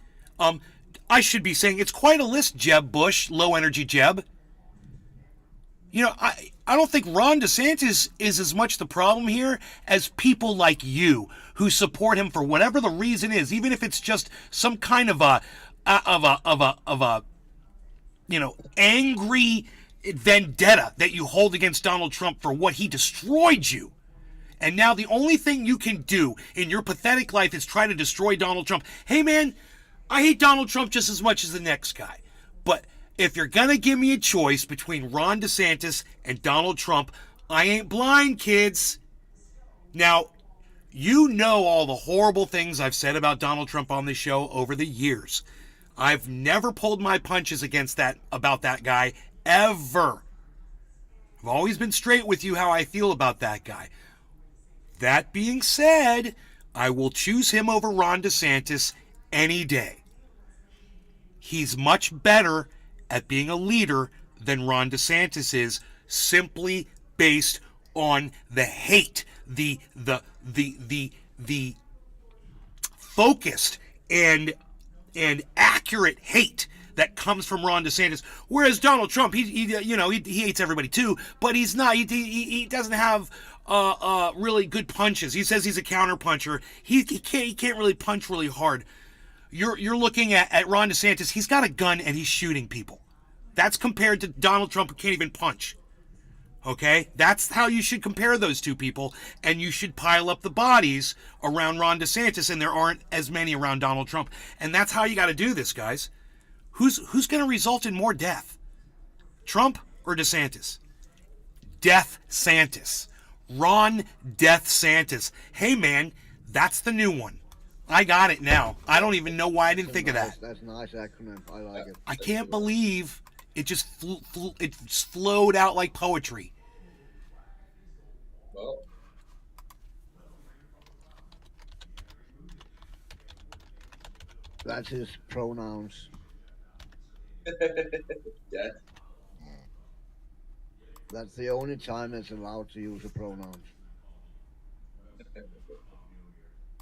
I should be saying it's quite a list, Jeb Bush, low energy Jeb. I don't think Ron DeSantis is as much the problem here as people like you who support him for whatever the reason is, even if it's just some kind of a angry vendetta that you hold against Donald Trump for what he destroyed you. And now the only thing you can do in your pathetic life is try to destroy Donald Trump. Hey, man, I hate Donald Trump just as much as the next guy. But if you're going to give me a choice between Ron DeSantis and Donald Trump, I ain't blind, kids. Now, you know all the horrible things I've said about Donald Trump on this show over the years. I've never pulled my punches about that guy, ever. I've always been straight with you how I feel about that guy. That being said, I will choose him over Ron DeSantis any day. He's much better at being a leader than Ron DeSantis is, simply based on the hate, the focused and accurate hate that comes from Ron DeSantis. Whereas Donald Trump, he hates everybody too, but he's not. He doesn't have really good punches. He says he's a counter puncher. He can't really punch really hard. You're looking at Ron DeSantis. He's got a gun and he's shooting people. That's compared to Donald Trump, who can't even punch. Okay? That's how you should compare those two people, and you should pile up the bodies around Ron DeSantis, and there aren't as many around Donald Trump. And that's how you got to do this, guys. Who's going to result in more death? Trump or DeSantis? Death Santis. Ron Death Santis. Hey, man, that's the new one. I got it now. I don't even know why I didn't think of that. That's a nice acronym. I like it. I can't believe it just flowed out like poetry. Well, That's his pronouns. yeah. That's the only time it's allowed to use the pronouns.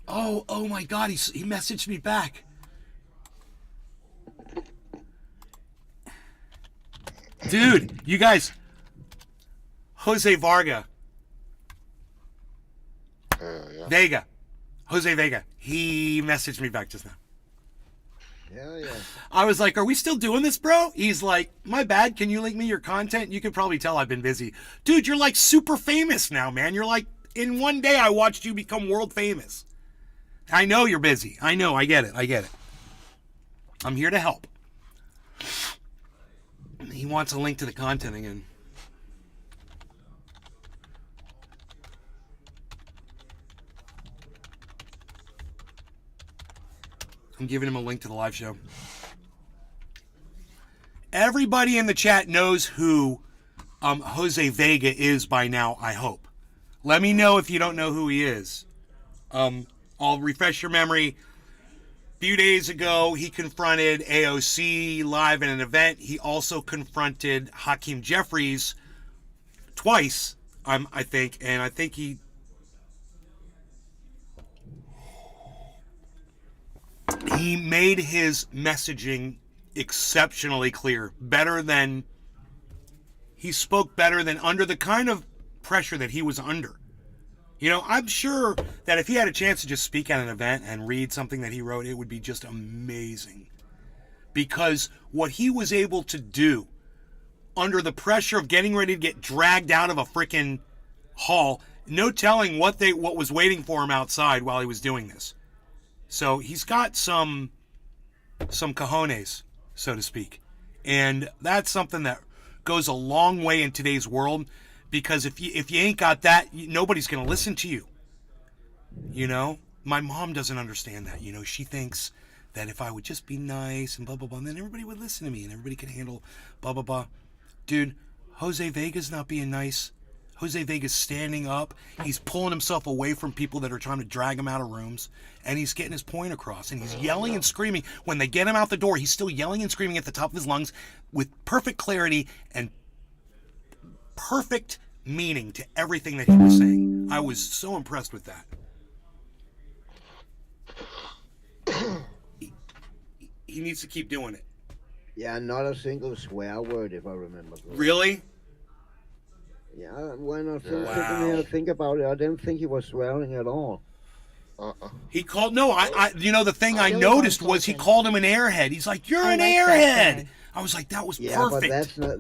Oh my God, he messaged me back. Dude, you guys, Jose Varga, Yeah. Vega, Jose Vega, he messaged me back just now. Hell yeah. I was like, are we still doing this, bro? He's like, my bad, can you link me your content? You could probably tell I've been busy. Dude, you're like super famous now, man. You're like, in one day I watched you become world famous. I know you're busy. I know, I get it. I'm here to help. He wants a link to the content again. I'm giving him a link to the live show. Everybody in the chat knows who Jose Vega is by now, I hope. Let me know if you don't know who he is. I'll refresh your memory. A few days ago, he confronted AOC live in an event. He also confronted Hakeem Jeffries twice, I think. And I think he made his messaging exceptionally clear. He spoke better than under the kind of pressure that he was under. You know, I'm sure that if he had a chance to just speak at an event and read something that he wrote, it would be just amazing. Because what he was able to do under the pressure of getting ready to get dragged out of a freaking hall, no telling what was waiting for him outside while he was doing this. So he's got some cojones, so to speak. And that's something that goes a long way in today's world. Because if you ain't got that, nobody's going to listen to you. You know? My mom doesn't understand that. You know, she thinks that if I would just be nice and blah, blah, blah, then everybody would listen to me and everybody could handle blah, blah, blah. Dude, Jose Vega's not being nice. Jose Vega's standing up. He's pulling himself away from people that are trying to drag him out of rooms. And he's getting his point across. And he's yelling and screaming. When they get him out the door, he's still yelling and screaming at the top of his lungs with perfect clarity and perfect meaning to everything that he was saying. I was so impressed with that. He needs to keep doing it. Yeah, not a single swear word, if I remember correctly. Really? Yeah, when I sitting Wow. here and think about it, I didn't think he was swearing at all. He called, no, the thing I Billy noticed Bob was he Thornton. called him an airhead. He's like, you're I an like that airhead. guy. I was like, that was Yeah, perfect. but that's not.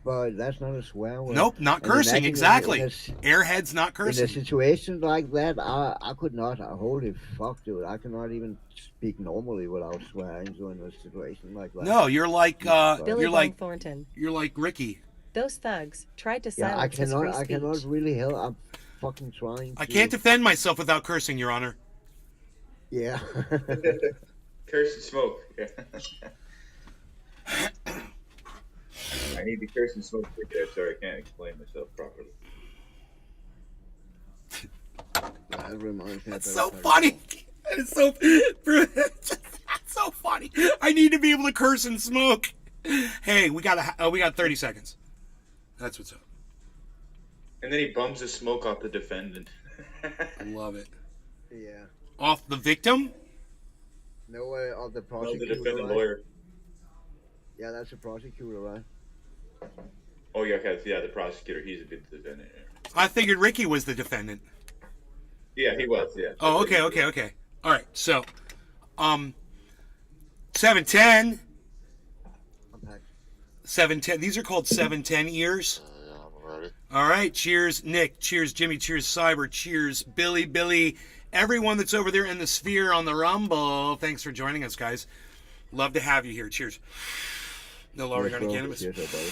But that's not a swear word. Nope, not And cursing, imagine exactly. In Airhead's not a cursing. situation like that, I could not. Holy fuck, dude! I cannot even speak normally without swearing. So in a situation like that. No, you're like, Billy you're Bob like, Thornton. you're like Ricky. Those thugs tried to Yeah, silence his free I cannot speech. really help. I'm fucking trying. I to- can't defend myself without cursing, Your Honor. Yeah. Curse and smoke. Yeah. I need to curse and smoke there. Sorry, I can't explain myself properly. That reminds me. That's of so that. funny. That is so, that's so funny. I need to be able to curse and smoke. Hey, we got 30 seconds. That's what's up. And then he bums the smoke off the defendant. I love it. Yeah. Off the victim? No way of the No, the prosecutor. defendant right? lawyer. Yeah, that's a prosecutor, right? Oh yeah, okay, yeah, the prosecutor. He's a good defendant. I figured Ricky was the defendant. Yeah, he was. Yeah. Oh, okay. All right, so, 710. Unpacked. 710. These are called 710 ears. Yeah, I'm ready. All right, cheers, Nick. Cheers, Jimmy. Cheers, Cyber. Cheers, Billy. Everyone that's over there in the sphere on the Rumble. Thanks for joining us, guys. Love to have you here. Cheers. No lower Yes, on bro. cannabis. Yes, buddy.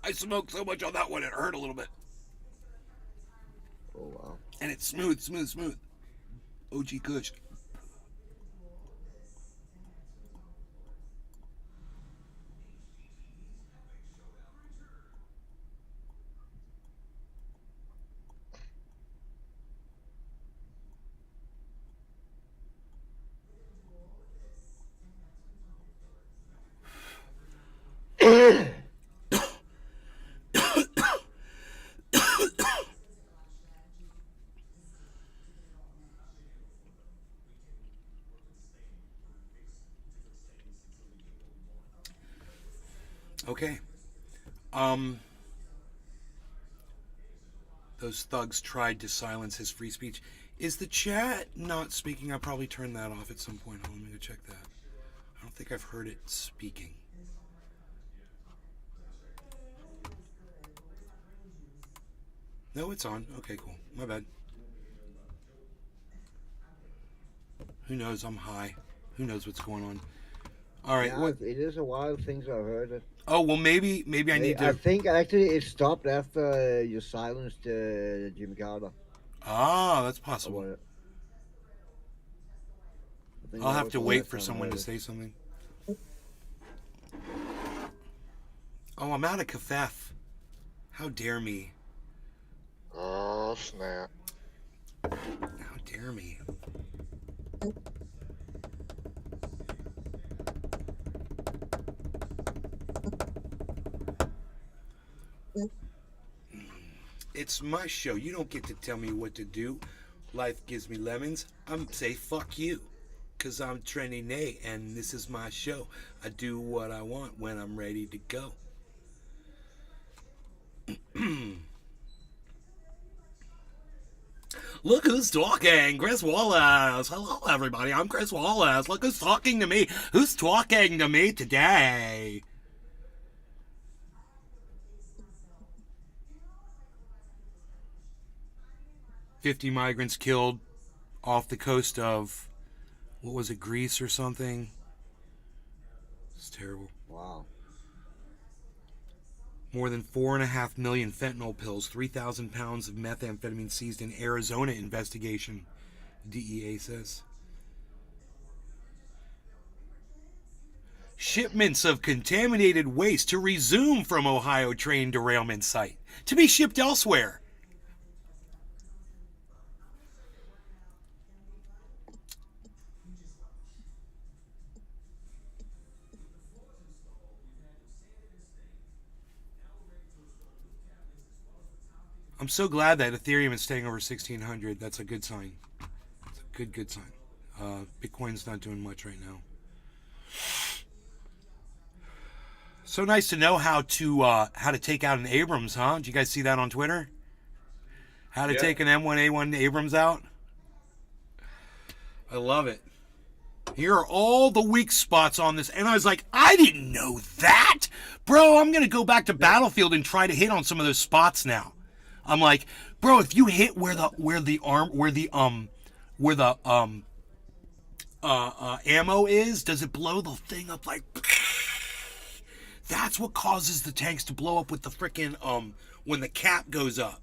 I smoked so much on that one, it hurt a little bit. Oh wow. And it's smooth. OG Kush. Okay. Those thugs tried to silence his free speech. Is the chat not speaking? I'll probably turn that off at some point. Hold on, let me go check that. I don't think I've heard it speaking. No, it's on. Okay, cool. My bad. Who knows? I'm high. Who knows what's going on? All right. Yeah, What? it is a while since I heard it. Oh well, maybe I need I to. think actually it stopped after you silenced Jimmy Carter. Ah, that's possible. I think I'll that have was to the wait last for time I someone heard to it. say something. Oh, I'm out of kafef. How dare me? Oh, snap. How dare me? It's my show. You don't get to tell me what to do. Life gives me lemons. I'm say fuck you. Cause I'm Trendy Nate and this is my show. I do what I want when I'm ready to go. Look who's talking, Chris Wallace. Hello everybody, I'm Chris Wallace. Look who's talking to me. Who's talking to me today? "50 migrants killed off the coast of, what was it, Greece or something?" It's terrible. Wow. More than 4.5 million fentanyl pills, 3,000 pounds of methamphetamine seized in Arizona investigation, DEA says. Shipments of contaminated waste to resume from Ohio train derailment site, to be shipped elsewhere. I'm so glad that Ethereum is staying over 1,600. That's a good sign. It's a good sign. Bitcoin's not doing much right now. So nice to know how to take out an Abrams, huh? Did you guys see that on Twitter? How to take an M1A1 Abrams out? I love it. Here are all the weak spots on this. And I was like, I didn't know that. Bro, I'm going to go back to Battlefield and try to hit on some of those spots now. I'm like, bro, if you hit where the ammo is, does it blow the thing up like? That's what causes the tanks to blow up with the frickin' when the cap goes up.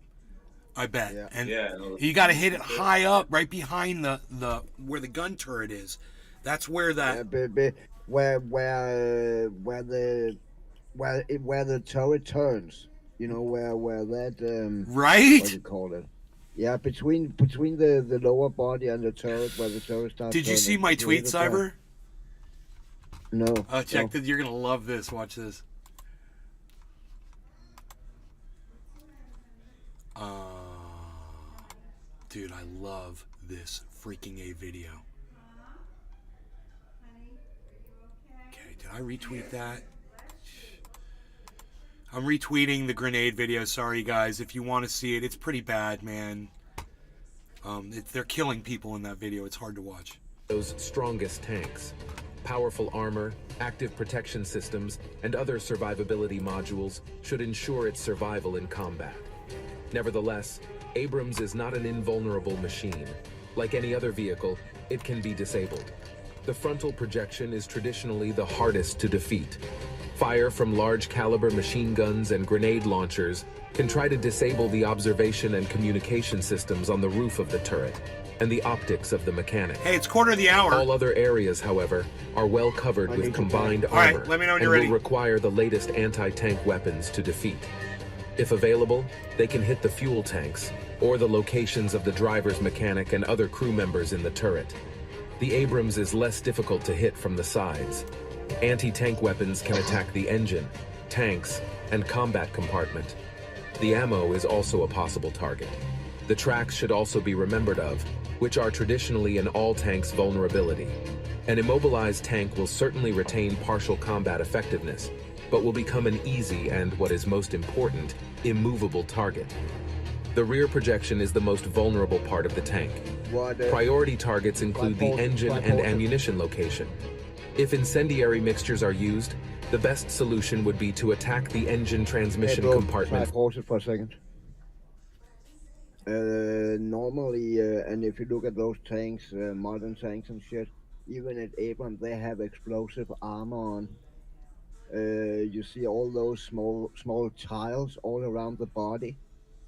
I bet. Yeah. And no, you got to hit it high up, right behind the where the gun turret is. That's where that. Where the turret turns. You know where that Right. what do you call it? Yeah, between the lower body and the turret, where the turret starts. Did you see my tweet, Cyber? No. Oh, check no. this. You're gonna love this. Watch this. Dude, I love this freaking A video. Okay, did I retweet that? I'm retweeting the grenade video. Sorry, guys. If you want to see it, it's pretty bad, man. They're killing people in that video. It's hard to watch. Those strongest tanks. Powerful armor, active protection systems, and other survivability modules should ensure its survival in combat. Nevertheless, Abrams is not an invulnerable machine. Like any other vehicle, it can be disabled. The frontal projection is traditionally the hardest to defeat. Fire from large caliber machine guns and grenade launchers can try to disable the observation and communication systems on the roof of the turret and the optics of the mechanic. Hey, it's quarter of the hour. All other areas, however, are well covered with combined All right, armor let me know when and you're ready. will require the latest anti-tank weapons to defeat. If available, they can hit the fuel tanks or the locations of the driver's mechanic and other crew members in the turret. The Abrams is less difficult to hit from the sides. Anti-tank weapons can attack the engine, tanks, and combat compartment. The ammo is also a possible target. The tracks should also be remembered of, which are traditionally in all tanks' vulnerability. An immobilized tank will certainly retain partial combat effectiveness, but will become an easy and, what is most important, immovable target. The rear projection is the most vulnerable part of the tank. Priority targets include the engine and ammunition location. If incendiary mixtures are used, the best solution would be to attack the engine transmission compartment. Pause it for a second. Normally, and if you look at those tanks, modern tanks and shit, even at Abrams, they have explosive armor on. You see all those small tiles all around the body,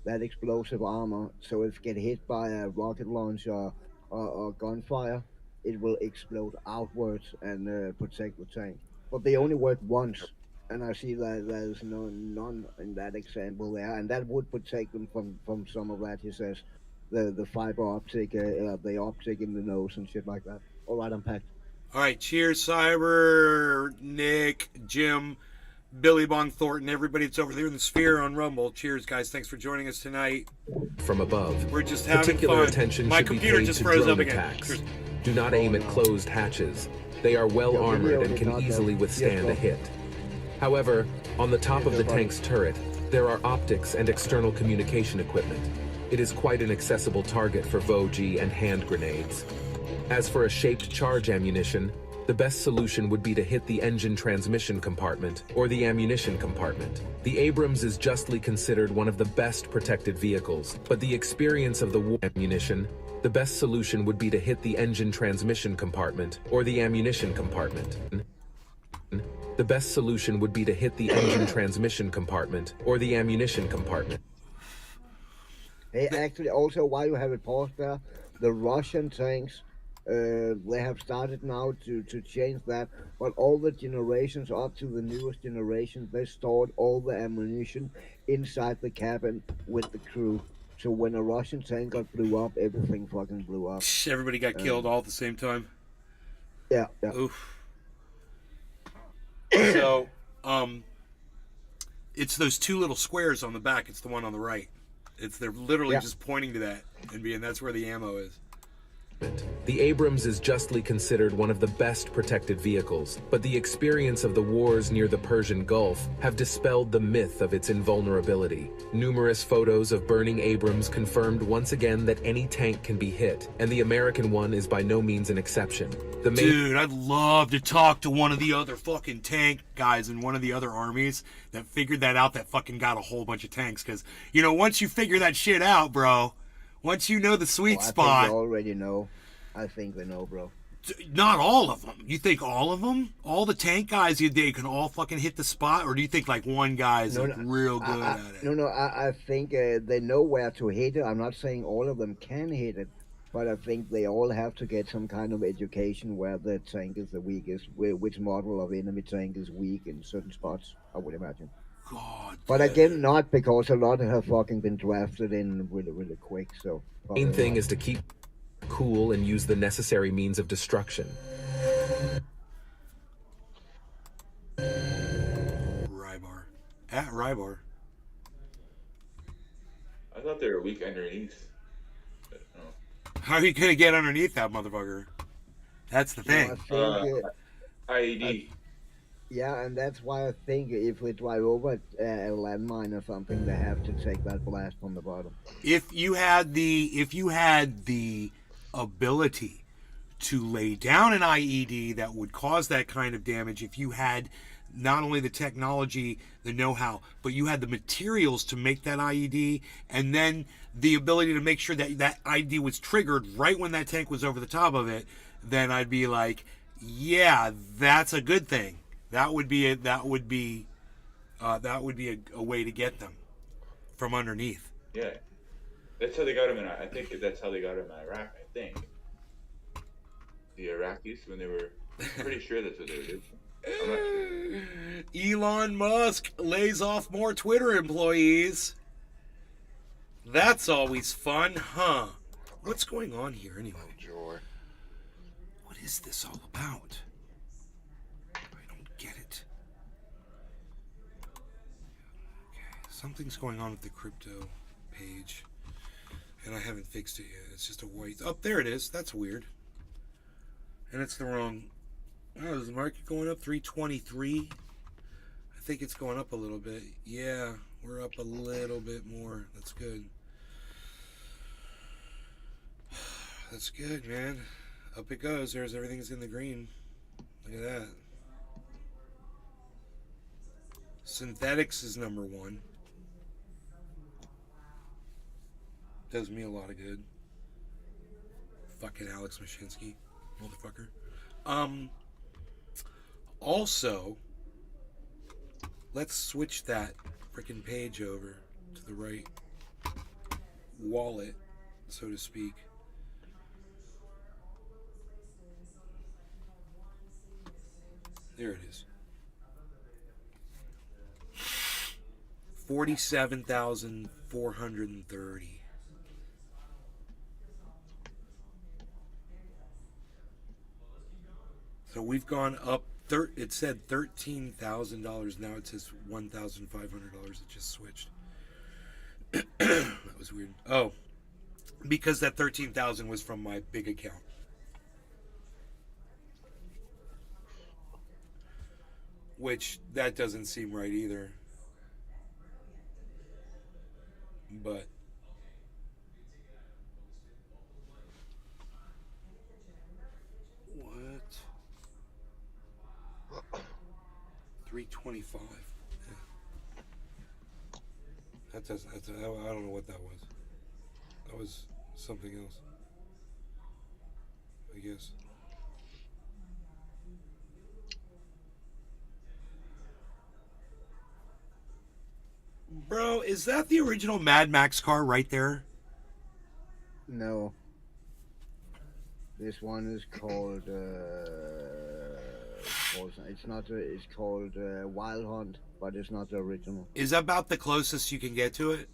that explosive armor. So if you get hit by a rocket launcher or gunfire, it will explode outwards and protect the tank. But they only work once, and I see that there's none in that example there, and that would protect them from some of that. He says, the fiber optic, the optic in the nose and shit like that. All right, I'm packed. All right, cheers, Cyber, Nick, Jim, Billy Bong Thornton, everybody that's over there in the Sphere on Rumble. Cheers, guys. Thanks for joining us tonight. From above, We're just having particular fun. attention My should be computer paid just to froze drone up again. attacks. Cheers. Do not aim at closed hatches. They are well armored and can easily withstand a hit. However, on the top of the tank's turret, there are optics and external communication equipment. It is quite an accessible target for VOG and hand grenades. As for a shaped charge ammunition, the best solution would be to hit the engine transmission compartment or the ammunition compartment. The Abrams is justly considered one of the best protected vehicles, but the experience of the war ammunition, the best solution would be to hit the engine transmission compartment or the ammunition compartment. The best solution would be to hit the engine transmission compartment or the ammunition compartment. Hey, actually, also, while you have it paused there, the Russian tanks, they have started now to change that, but all the generations up to the newest generation, they stored all the ammunition inside the cabin with the crew. So when a Russian tank blew up, everything fucking blew up. Everybody got killed all at the same time. Yeah. Oof. So, it's those two little squares on the back. It's the one on the right. They're literally just pointing to that and that's where the ammo is. The Abrams is justly considered one of the best protected vehicles, but the experience of the wars near the Persian Gulf have dispelled the myth of its invulnerability. Numerous photos of burning Abrams confirmed once again that any tank can be hit, and the American one is by no means an exception. Dude, I'd love to talk to one of the other fucking tank guys in one of the other armies that figured that out, that fucking got a whole bunch of tanks. Because, once you figure that shit out, bro, once you know the sweet spot. I think they already know. I think they know, bro. Not all of them. You think all of them? All the tank guys, they can all fucking hit the spot? Or do you think like one guy is real good at it? No, I think they know where to hit it. I'm not saying all of them can hit it, but I think they all have to get some kind of education where the tank is the weakest, which model of enemy tank is weak in certain spots, I would imagine. God. But again, not because a lot have fucking been drafted in really, really quick. So main thing is to keep cool and use the necessary means of destruction. Rybar. At Rybar. I thought they were weak underneath. But, no. How are you going to get underneath that motherfucker? That's the thing. I think, IED. yeah, and that's why I think if we drive over a landmine or something, they have to take that blast from the bottom. If you had the ability to lay down an IED that would cause that kind of damage, if you had not only the technology, the know-how, but you had the materials to make that IED, and then the ability to make sure that that IED was triggered right when that tank was over the top of it, then I'd be like, yeah, that's a good thing. That would be a way to get them from underneath. Yeah. That's how they got him I think that's how they got him in Iraq, I think. The Iraqis, when they were... I'm pretty sure that's what they were doing. I'm not sure. Elon Musk lays off more Twitter employees. That's always fun, huh? What's going on here anyway? Joy. What is this all about? I don't get it. Okay, something's going on with the crypto page. And I haven't fixed it yet. It's just a white... Oh, there it is. That's weird. And it's the wrong... Oh, is the market going up? 323? I think it's going up a little bit. Yeah, we're up a little bit more. That's good. That's good, man. Up it goes. There's everything's in the green. Look at that. Synthetics is number 1. Does me a lot of good. Fucking Alex Mashinsky, motherfucker. Also, let's switch that freaking page over to the right wallet, so to speak. There it is. 47,430. So we've gone up. It said $13,000. Now it says $1,500. It just switched. That was weird. Oh, because that 13,000 was from my big account. Which that doesn't seem right either. But what? 325. Yeah. That doesn't. I don't know what that was. That was something else, I guess. Bro, is that the original Mad Max car right there? No. This one is called. It's not. It's called Wild Hunt, but it's not the original. Is that about the closest you can get to it?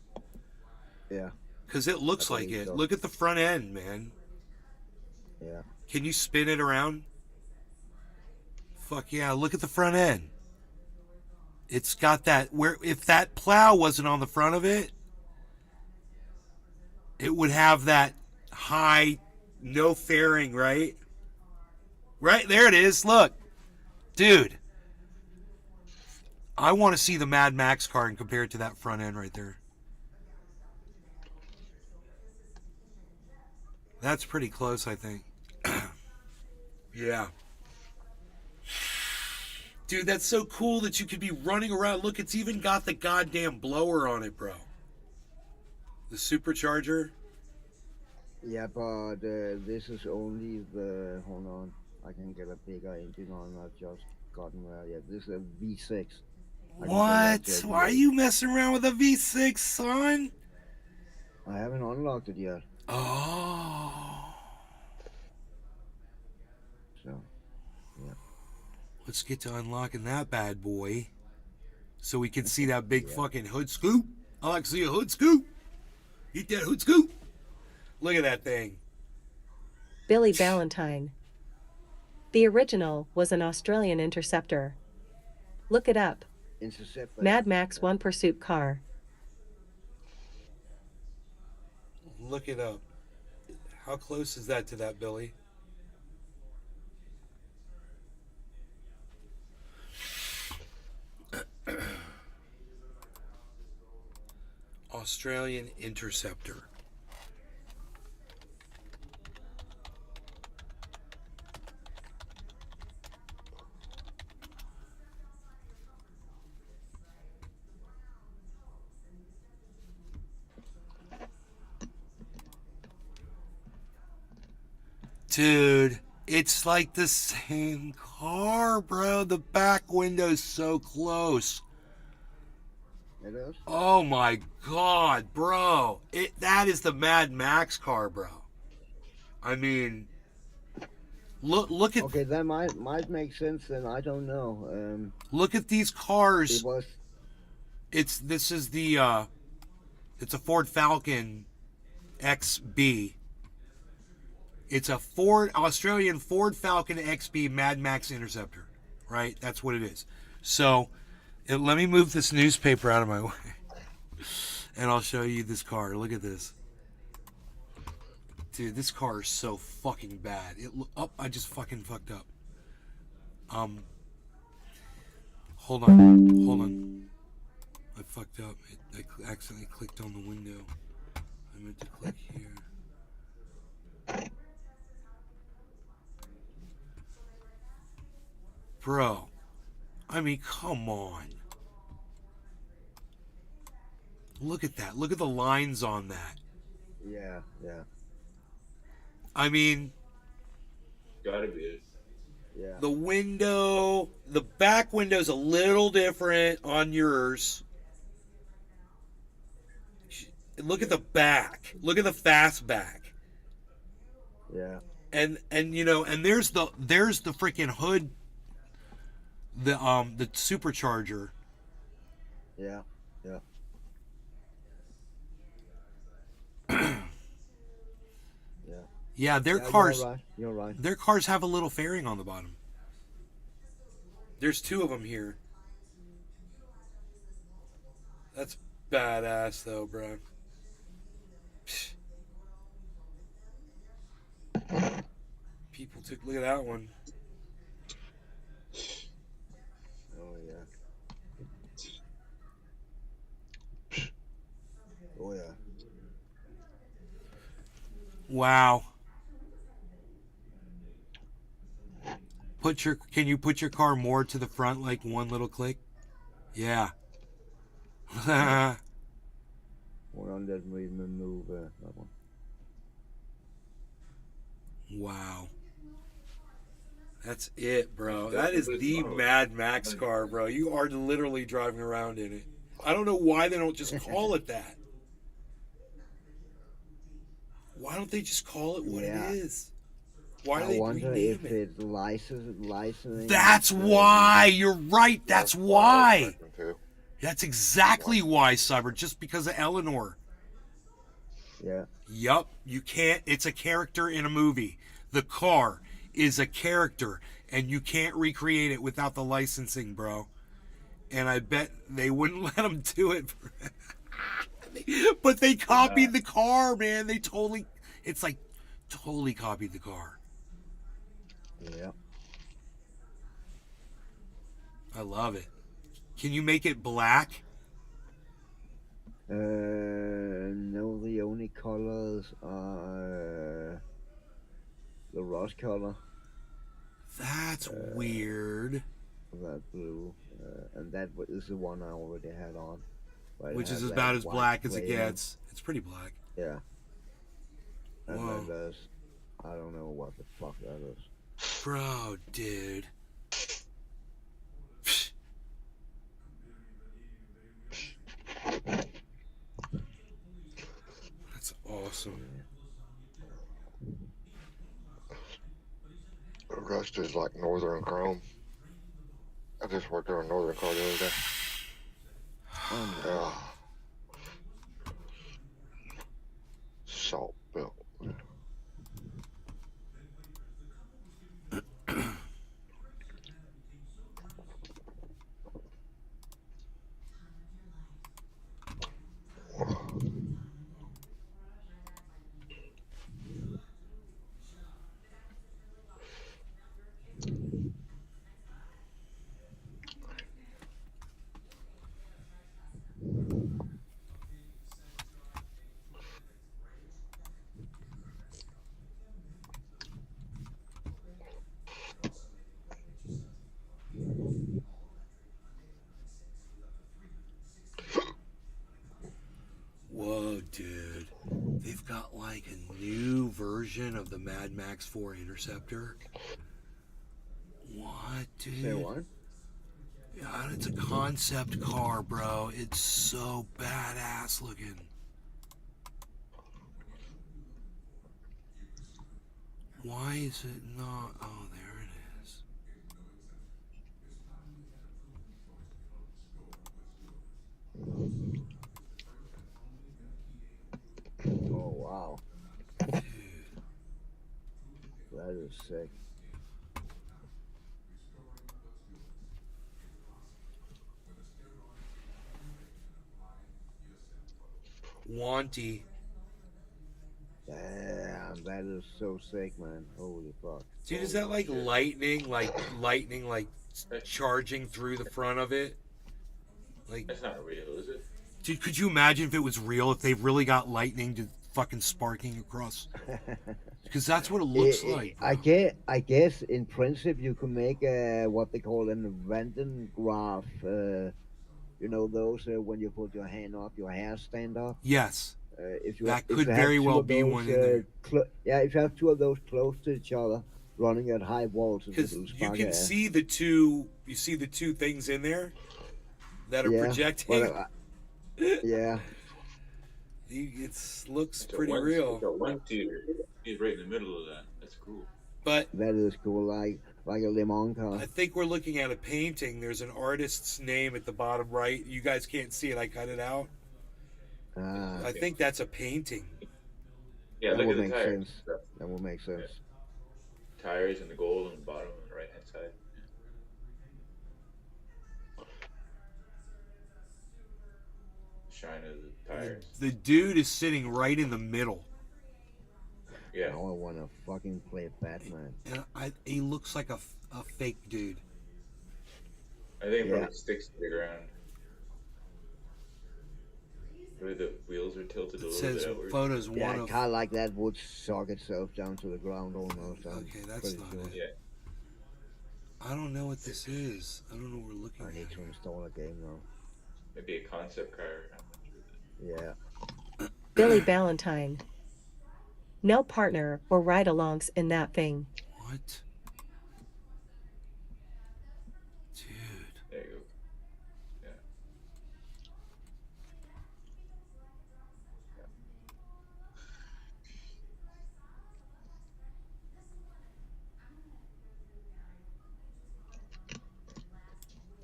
Yeah. Because it looks like it. So. Look at the front end, man. Yeah. Can you spin it around? Fuck yeah, look at the front end. It's got that, where if that plow wasn't on the front of it, it would have that high, no fairing, right? Right, there it is, look. Dude. I want to see the Mad Max car and compare it to that front end right there. That's pretty close, I think. Yeah. Dude, that's so cool that you could be running around. Look, it's even got the goddamn blower on it, bro. The supercharger. Yeah, but this is only the. Hold on. I can get a bigger engine on. I've just gotten there. Yeah, this is a V6. What? Why are you messing around with a V6, son? I haven't unlocked it yet. Oh. So, yeah. Let's get to unlocking that bad boy. So we can see that big fucking hood scoop. I like to see a hood scoop. Eat that hood scoop. Look at that thing. Billy Valentine. The original was an Australian Interceptor. Look it up. Interceptor. Mad Max 1 Pursuit car. Look it up. How close is that to that, Billy? Australian Interceptor. Dude, it's like the same car, bro. The back window's so close. It is? Oh my god, bro. That is the Mad Max car, bro. I mean, look at Okay, that might make sense. Then I don't know. look at these cars. It was. This is the it's a Ford Falcon XB. It's a Australian Ford Falcon XB Mad Max Interceptor, right? That's what it is. So, let me move this newspaper out of my way, and I'll show you this car. Look at this. Dude, this car is so fucking bad. I just fucking fucked up. Hold on. I fucked up. I accidentally clicked on the window. I meant to click here. Bro, I mean, come on. Look at that. Look at the lines on that. Yeah. I mean, Gotta be it. Yeah. the window, the back window's a little different on yours. Look at the back. Look at the fastback. Yeah. And you know, and there's the freaking hood, the supercharger. Yeah. Yeah, their Yeah, cars. You're right. Their cars have a little fairing on the bottom. There's 2 of them here. That's badass, though, bro. People took. Look at that one. Oh yeah. Wow. Can you put your car more to the front, like one little click? Yeah. Hold on, let me move that one. Wow. That's it, bro. That is the Mad Max car, bro. You are literally driving around in it. I don't know why they don't just call it that. Why don't they just call it what Yeah. it is? Why do I they wonder rename if it? it's licensing. That's why. You're right. That's I was why. thinking too. That's exactly why, Cyber. Just because of Eleanor. Yeah. Yup. You can't. It's a character in a movie. The car is a character, and you can't recreate it without the licensing, bro. And I bet they wouldn't let them do it. But they copied the car, man. They totally. It's like totally copied the car. Yeah. I love it. Can you make it black? No, the only colors are the rust color, That's weird. that blue, and that is the one I already had on. But it Which is has about that as white black as it gray on. gets. It's pretty black. Yeah. And Whoa. then there's, I don't know what the fuck that is. Bro, dude. That's awesome. Rust is like Northern Chrome. I just worked on a Northern car the other day. Ah. Salt belt. Whoa, dude. They've got like a new version of the Mad Max 4 Interceptor. What, dude? Say what? Yeah, it's a concept car, bro. It's so badass looking. Why is it not? Oh, there it is. Oh wow, Dude. that is sick. Wanty. Damn, that is so sick, man. Holy fuck. Dude, is that like lightning? Like lightning, like charging through the front of it. Like, That's not real, is it? dude, could you imagine if it was real? If they really got lightning to fucking sparking across? Because that's what it looks like. Bro. I guess in principle you can make what they call an Van graph. You know those when you put your hand up, your hair stand up. Yes. If you That if could you have very two well of be those, one in there. yeah, if you have two of those close to each other, running at high voltage, Because it'll you spark can air. see the two. You see the two things in there that are Yeah, projecting. but, yeah, It looks It's a pretty one, real. It's a one-seater. He's right in the middle of that. That's cool. But that is cool, like a Le Mans car. I think we're looking at a painting. There's an artist's name at the bottom right. You guys can't see it. I cut it out. Ah, I think that's a painting. Yeah, that look would at the make tires. sense. That will make sense. Tires and the gold on the bottom on the right-hand side. Shine of the tires. The dude is sitting right in the middle, Yeah. Now I want to fucking play Batman. and he looks like a fake dude. I think it Yeah. probably sticks to the ground. Maybe the wheels are tilted a It little says bit outward. photos Yeah, one a of. car like that would suck itself down to the ground almost. I'm Okay, that's pretty not sure. it. Yeah. I don't know what this is. I don't know what we're looking I at. need to install a game now. Maybe a concept car. I'm not sure. Yeah. Billy Valentine. No partner or ride-alongs in that thing. What? Dude. There you go. Yeah.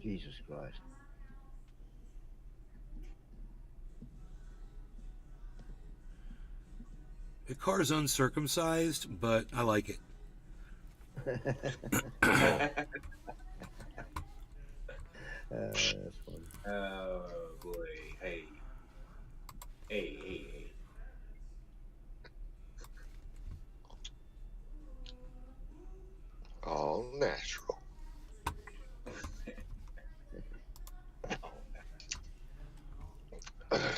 Jesus Christ. The car's uncircumcised, but I like it. That's funny. Oh boy. Hey. Hey, hey, hey. All natural.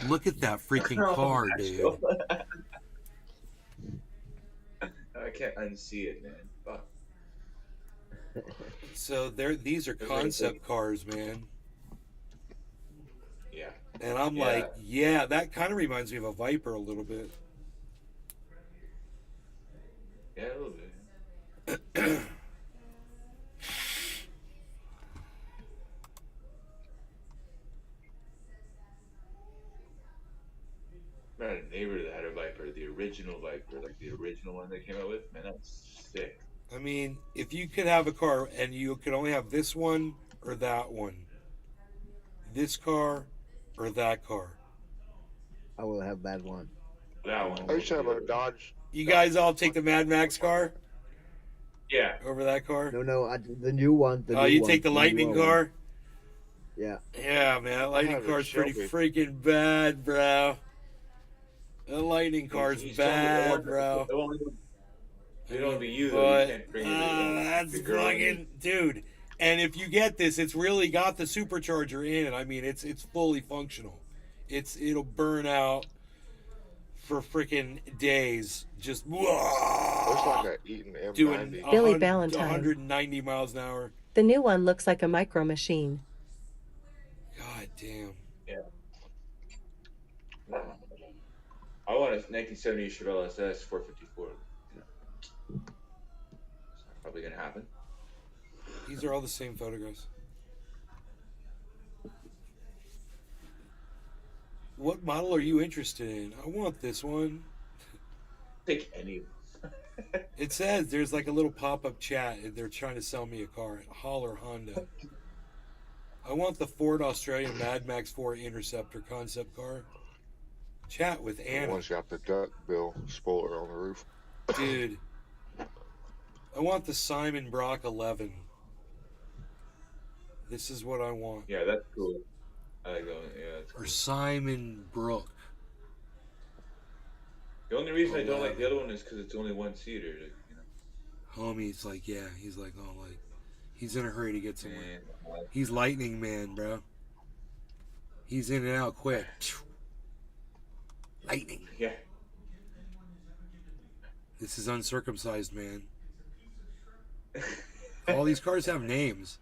Look at that freaking car, dude. I can't unsee it, man. Fuck. So these are concept cars, man. Yeah. And I'm Yeah. like, yeah, that kind of reminds me of a Viper a little bit. Yeah, a little bit. I had a neighbor that had a Viper, the original Viper, like the original one they came out with. Man, that's sick. I mean, if you could have a car and you could only have this one or that one, this car or that car, I will have that one. That one. I used to have a Dodge. you guys all take the Mad Max car Yeah. over that car? No, the new one. Oh, you take the Lightning newer one. car? Yeah. Yeah, man, that Lightning have a car's pretty Shelby. freaking bad, bro. That Lightning car's He's told me bad, bro. They don't be you, though. But You can't bring it in. that's The girl fucking dude. And if you get this, it's really got the supercharger in it. I mean, it's fully functional. It'll burn out for freaking days. Just Looks like an Eaton doing M90. Billy Valentine. 190 miles an hour. The new one looks like a micro machine. God damn. I want a 1970 Chevelle SS 454. It's not probably gonna happen. These are all the same photographs. What model are you interested in? I want this one. Pick any. It says there's like a little pop-up chat. They're trying to sell me a car. Holler Honda. I want the Ford Australian Mad Max 4 Interceptor concept car. Chat with The Anna. ones got the duck bill spoiler on the roof. Dude. I want the Simon Brock 11. This is what I want. Yeah, that's cool. I like that one. Yeah, that's Or cool. Simon Brook. The only reason I don't like the other one is because it's only one seater. You know. Homie's like, yeah. He's like, oh, like, He's in a hurry to get somewhere. And, He's Lightning Man, bro. He's in and out quick. Lightning. yeah. This is uncircumcised man. All these cars have names.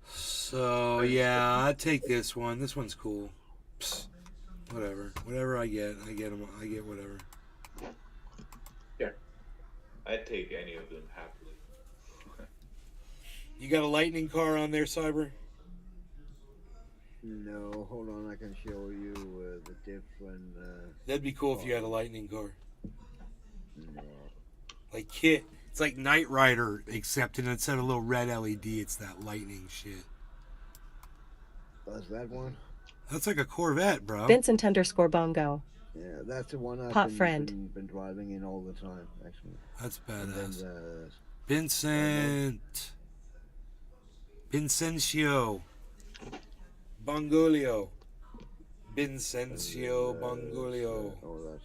So yeah, I'd take this one. This one's cool. Psst. Whatever I get them. I get whatever. Yeah. I'd take any of them happily. You got a lightning car on there, Cyber? No, hold on. I can show you the different. That'd be cool if you had a lightning car. No. Like Kit. It's like Knight Rider, except instead of a little red LED, it's that lightning shit. That's that one. That's like a Corvette, bro. Vincent_Bongo. Yeah, that's the one I've Pot friend. been driving in all the time, actually. That's And then badass. Vincencio Bongolio. Vincencio Bongolio. Oh, that's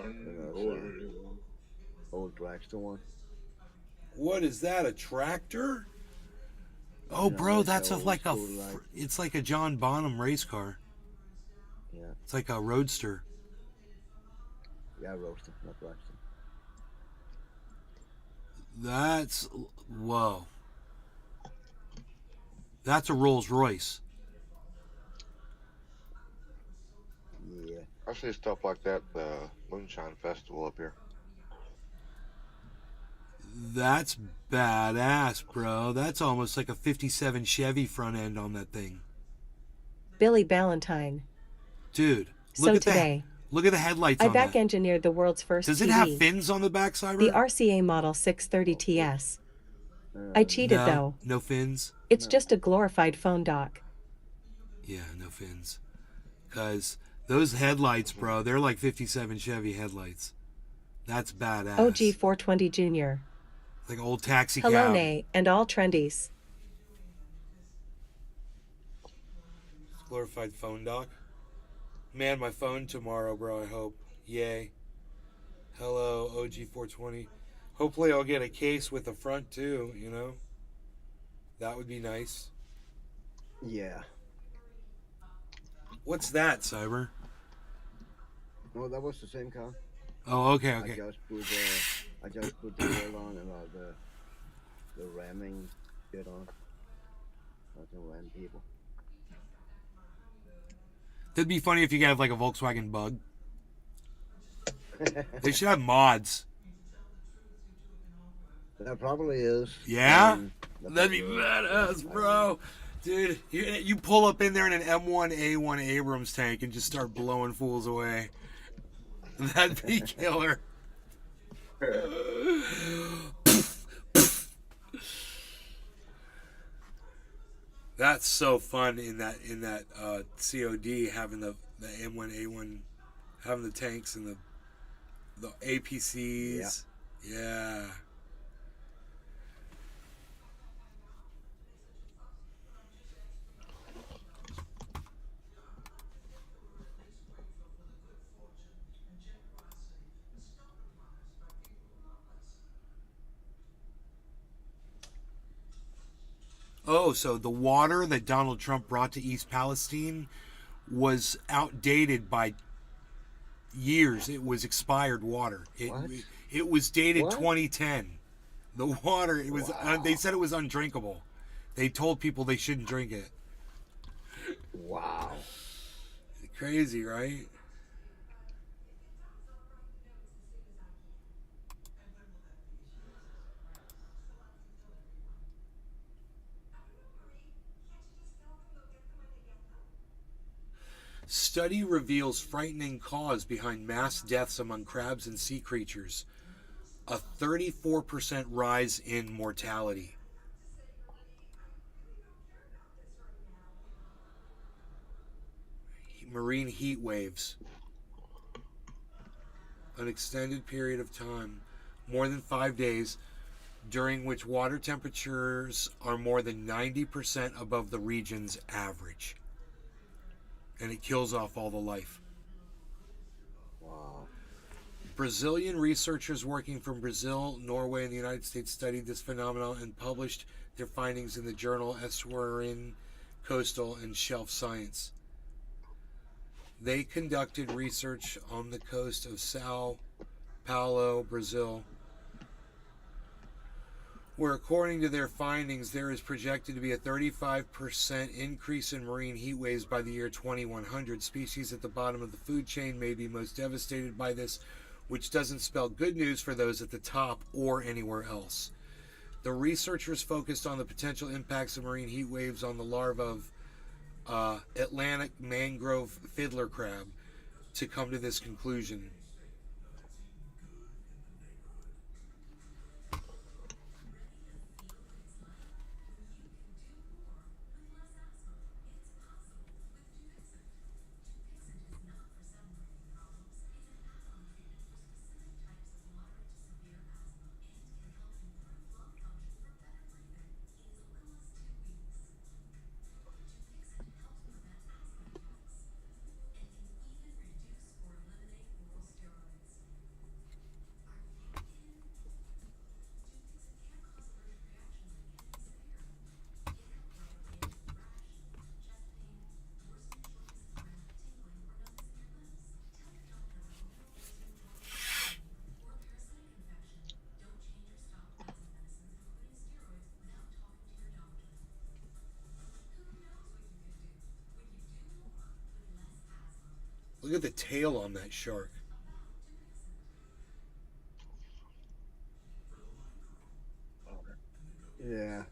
Unbelievable. old dragster one. What is that? A tractor? Oh, bro, it's that's the a, old like a. school, like- It's like a John Bonham race car. Yeah, It's like a roadster. yeah, roaster, not dragster. That's whoa. That's a Rolls Royce. Yeah, I see stuff like that at the Moonshine Festival up here. That's badass, bro. That's almost like a 57 Chevy front end on that thing. Billy Ballantyne. Dude, So look at today, look at the headlights I on that. back-engineered the world's first Does TV, it have fins on the back, Cyber? the RCA Model 630 TS. I cheated no, though. No fins? It's just a glorified phone dock. Yeah, no fins. Because those headlights, bro, they're like 57 Chevy headlights. That's badass. OG 420 Jr. Like old taxi Hello, cab. Nay, and all trendies. Glorified phone dock. Man, my phone tomorrow, bro, I hope. Yay. Hello, OG420. Hopefully I'll get a case with the front too, you know? That would be nice. yeah. What's that, Cyber? No, that was the same car. Oh, okay, I okay. just put the wheel on and the ramming shit on. I can ram people. That'd be funny if you could have like a Volkswagen Bug. They should have mods. That probably is. Yeah? That That'd be probably badass, is. bro. Dude, you pull up in there in an M1A1 Abrams tank and just start blowing fools away. That'd be killer. That's so fun in that COD having the M1A1, having the tanks and the APCs. Yeah. Oh, so the water that Donald Trump brought to East Palestine was outdated by years. It was expired water. What? It was dated What? 2010. The water, it was. They said it was undrinkable. They told people they shouldn't drink it. Wow. Crazy, right? Study reveals frightening cause behind mass deaths among crabs and sea creatures. A 34% rise in mortality. Marine heat waves. An extended period of time, more than 5 days, during which water temperatures are more than 90% above the region's average. And it kills off all the life. Wow. Brazilian researchers working from Brazil, Norway, and the United States studied this phenomenon and published their findings in the journal Estuarine Coastal and Shelf Science. They conducted research on the coast of Sao Paulo, Brazil, where according to their findings there is projected to be a 35% increase in marine heat waves by the year 2100. Species at the bottom of the food chain may be most devastated by this, which doesn't spell good news for those at the top or anywhere else. The researchers focused on the potential impacts of marine heat waves on the larvae of Atlantic mangrove fiddler crab to come to this conclusion. Look at the tail on that shark. Yeah.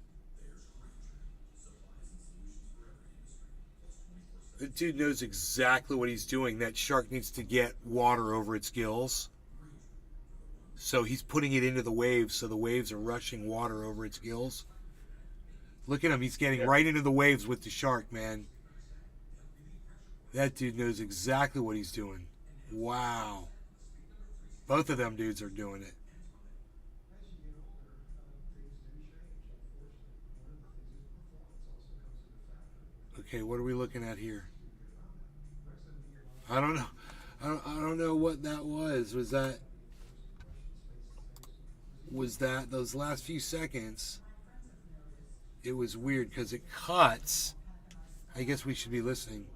The dude knows exactly what he's doing. That shark needs to get water over its gills. So he's putting it into the waves, so the waves are rushing water over its gills. Look at him. He's getting right into the waves with the shark, man. That dude knows exactly what he's doing. Wow. Both of them dudes are doing it. Okay, what are we looking at here? I don't know. I don't know what that was. Was that those last few seconds? It was weird because it cuts. I guess we should be listening.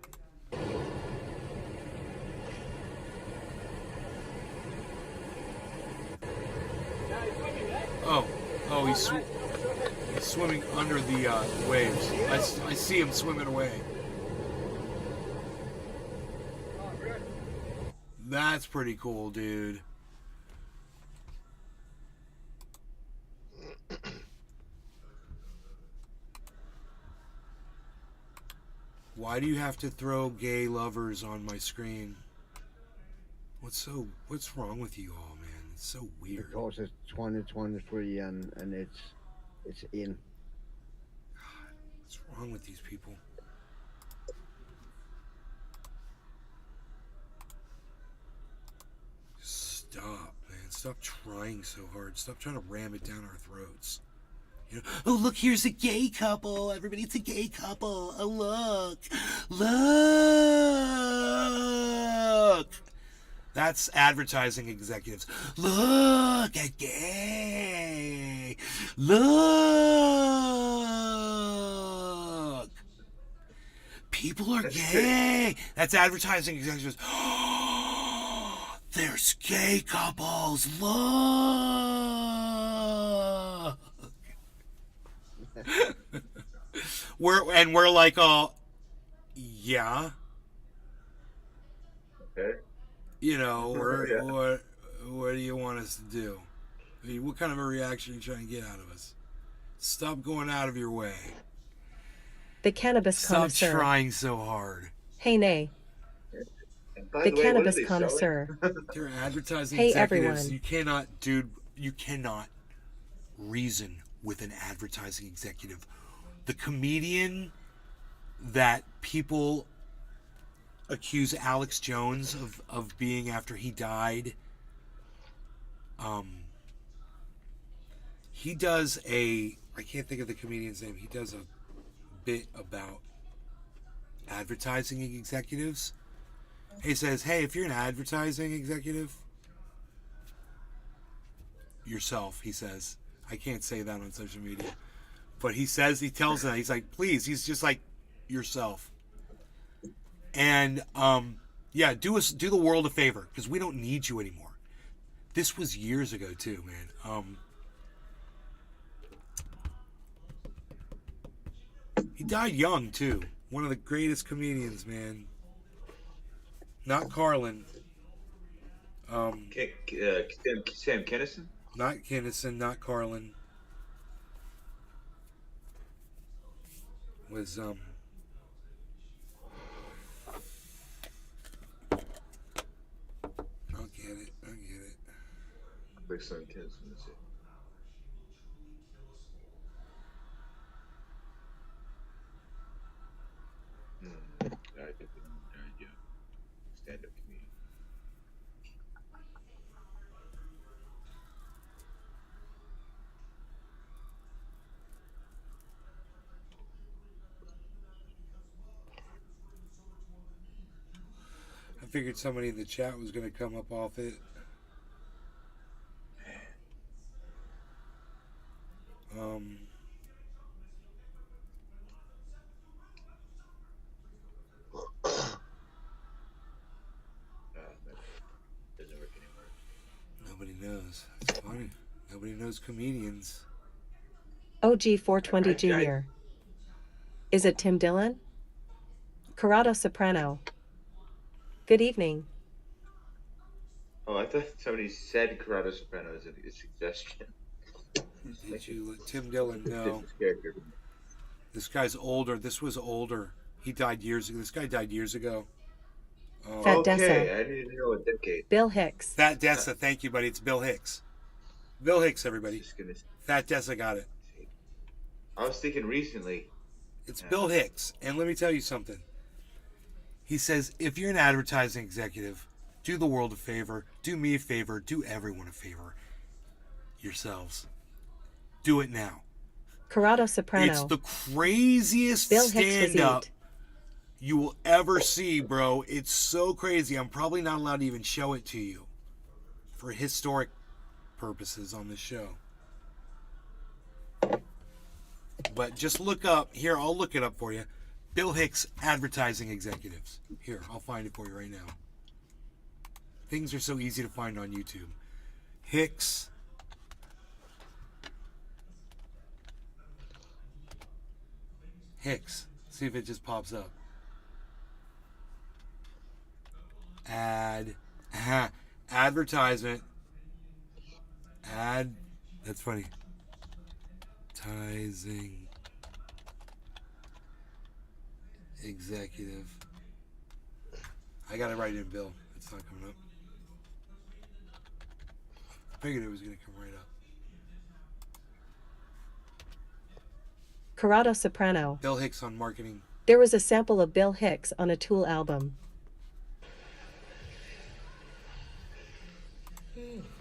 Oh, he's swimming under the waves. I see him swimming away. That's pretty cool, dude. Why do you have to throw gay lovers on my screen? What's wrong with you all, man? It's so weird. Because it's 2023 and it's in. God, what's wrong with these people? Stop, man. Stop trying so hard. Stop trying to ram it down our throats. You know, oh, look, here's a gay couple. Everybody, it's a gay couple. Oh, look. Look. That's advertising executives. Look at gay. Look. People are gay. That's advertising executives. There's gay couples. Look. we're like, oh, yeah. Okay. You know, what do you want us to do? I mean, what kind of a reaction are you trying to get out of us? Stop going out of your way. The cannabis Stop connoisseur. trying so hard. Hey, nay. And by The way, what are cannabis they selling? connoisseur. They're advertising Hey, executives. everyone. You cannot reason with an advertising executive. The comedian that people accuse Alex Jones of being after he died, he does I can't think of the comedian's name. He does a bit about advertising executives. He says, hey, if you're an advertising executive, yourself, he says. I can't say that on social media. But he tells them, he's like, please, he's just like yourself. And yeah, do the world a favor, because we don't need you anymore. This was years ago too, man. He died young too. One of the greatest comedians, man. Not Carlin. Sam Kinison? Not Kinnison, not Carlin. Was I'll get it. Like Sam Kinison, that's it. I think yeah. Stand-up comedian. I figured somebody in the chat was going to come up off it. Doesn't work anymore. Nobody knows. It's funny. Nobody knows comedians. OG420 Jr. Is it Tim Dillon? Corrado Soprano. Good evening. Oh, I thought somebody said Corrado Soprano as a suggestion. Did you let Tim Dillon know? Different character. This guy's older. This was older. He died years ago. This guy died years ago. Fat Okay, Dessa. I didn't know a decade. Bill Hicks. Fat Dessa. Thank you, buddy. It's Bill Hicks. Bill Hicks, everybody. Just gonna Fat Dessa got it. say. I was thinking recently. It's Bill Hicks. And let me tell you something. He says, if you're an advertising executive, do the world a favor, do me a favor, do everyone a favor. Yourselves. Do it now. Corrado Soprano. It's the craziest Bill Hicks stand-up physique. you will ever see, bro. It's so crazy. I'm probably not allowed to even show it to you for historic purposes on this show. But just look up. Here, I'll look it up for you. Bill Hicks, advertising executives. Here, I'll find it for you right now. Things are so easy to find on YouTube. Hicks. Hicks. See if it just pops up. Advertisement. That's funny. Advertising executive. I got it right in, Bill. It's not coming up. I figured it was going to come right up. Corrado Soprano. Bill Hicks on marketing. There was a sample of Bill Hicks on a Tool album.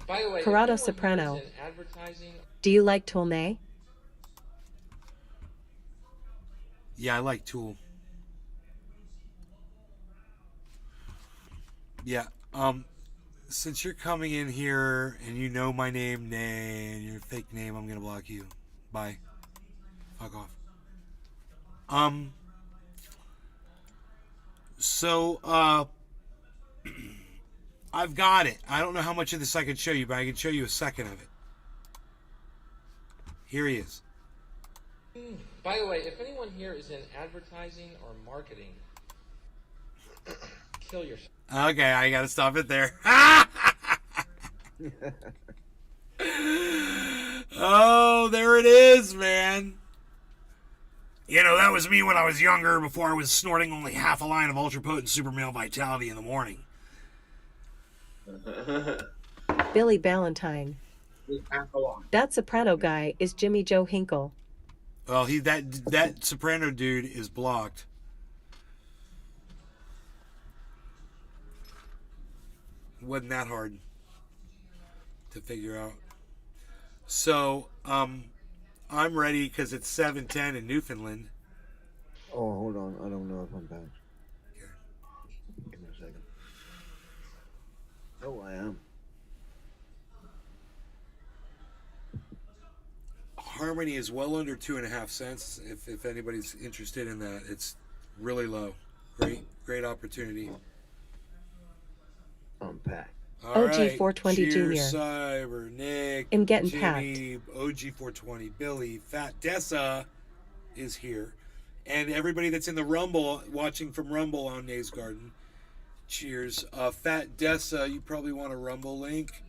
By the way, Corrado if anyone Soprano. here is in advertising, Do you like Toolnay? Yeah, I like Tool. Yeah. Since you're coming in here and you know my name, Nay, and your fake name, I'm gonna block you. Bye. Fuck off. So, I've got it. I don't know how much of this I can show you, but I can show you a second of it. Here he is. by the way, if anyone here is in advertising or marketing, kill yourself. Okay, I gotta stop it there. Oh, there it is, man. You know, that was me when I was younger, before I was snorting only half a line of ultra potent super male vitality in the morning. Billy Ballantyne. That soprano guy is Jimmy Joe Hinkle. Well, that soprano dude is blocked. Wasn't that hard to figure out. So, I'm ready because it's 7:10 in Newfoundland. Oh, hold on. I don't know if I'm back. Okay. Give me a second. Oh, I am. Harmony is well under 2.5 cents. If anybody's interested in that, it's really low. Great opportunity. Unpack. All OG right. 420 Cheers, Jr. Cyber, Nick, In Getting Jimmy, OG 420, Billy, Fat Dessa is here, and everybody that's in the Rumble watching from Rumble on Nays Garden. Cheers, Fat Dessa. You probably want a Rumble link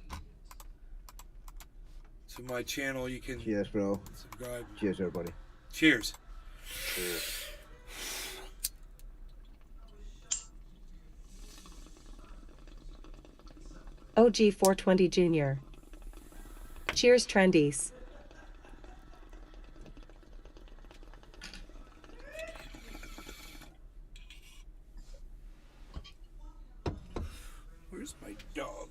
to my channel. You can Cheers, bro. subscribe. Cheers, everybody. Cheers. Cheers. OG 420 Jr. Cheers, Trendies. Where's my dog?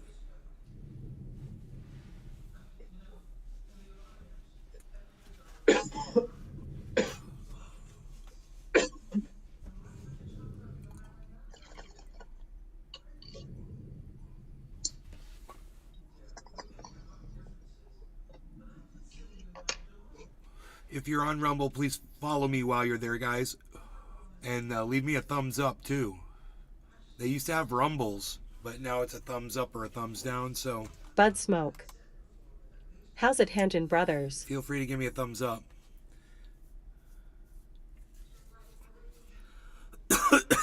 If you're on Rumble, please follow me while you're there, guys. And leave me a thumbs up, too. They used to have Rumbles, but now it's a thumbs up or a thumbs down, so Bud Smoke. How's it, Hanjin Brothers? feel free to give me a thumbs up.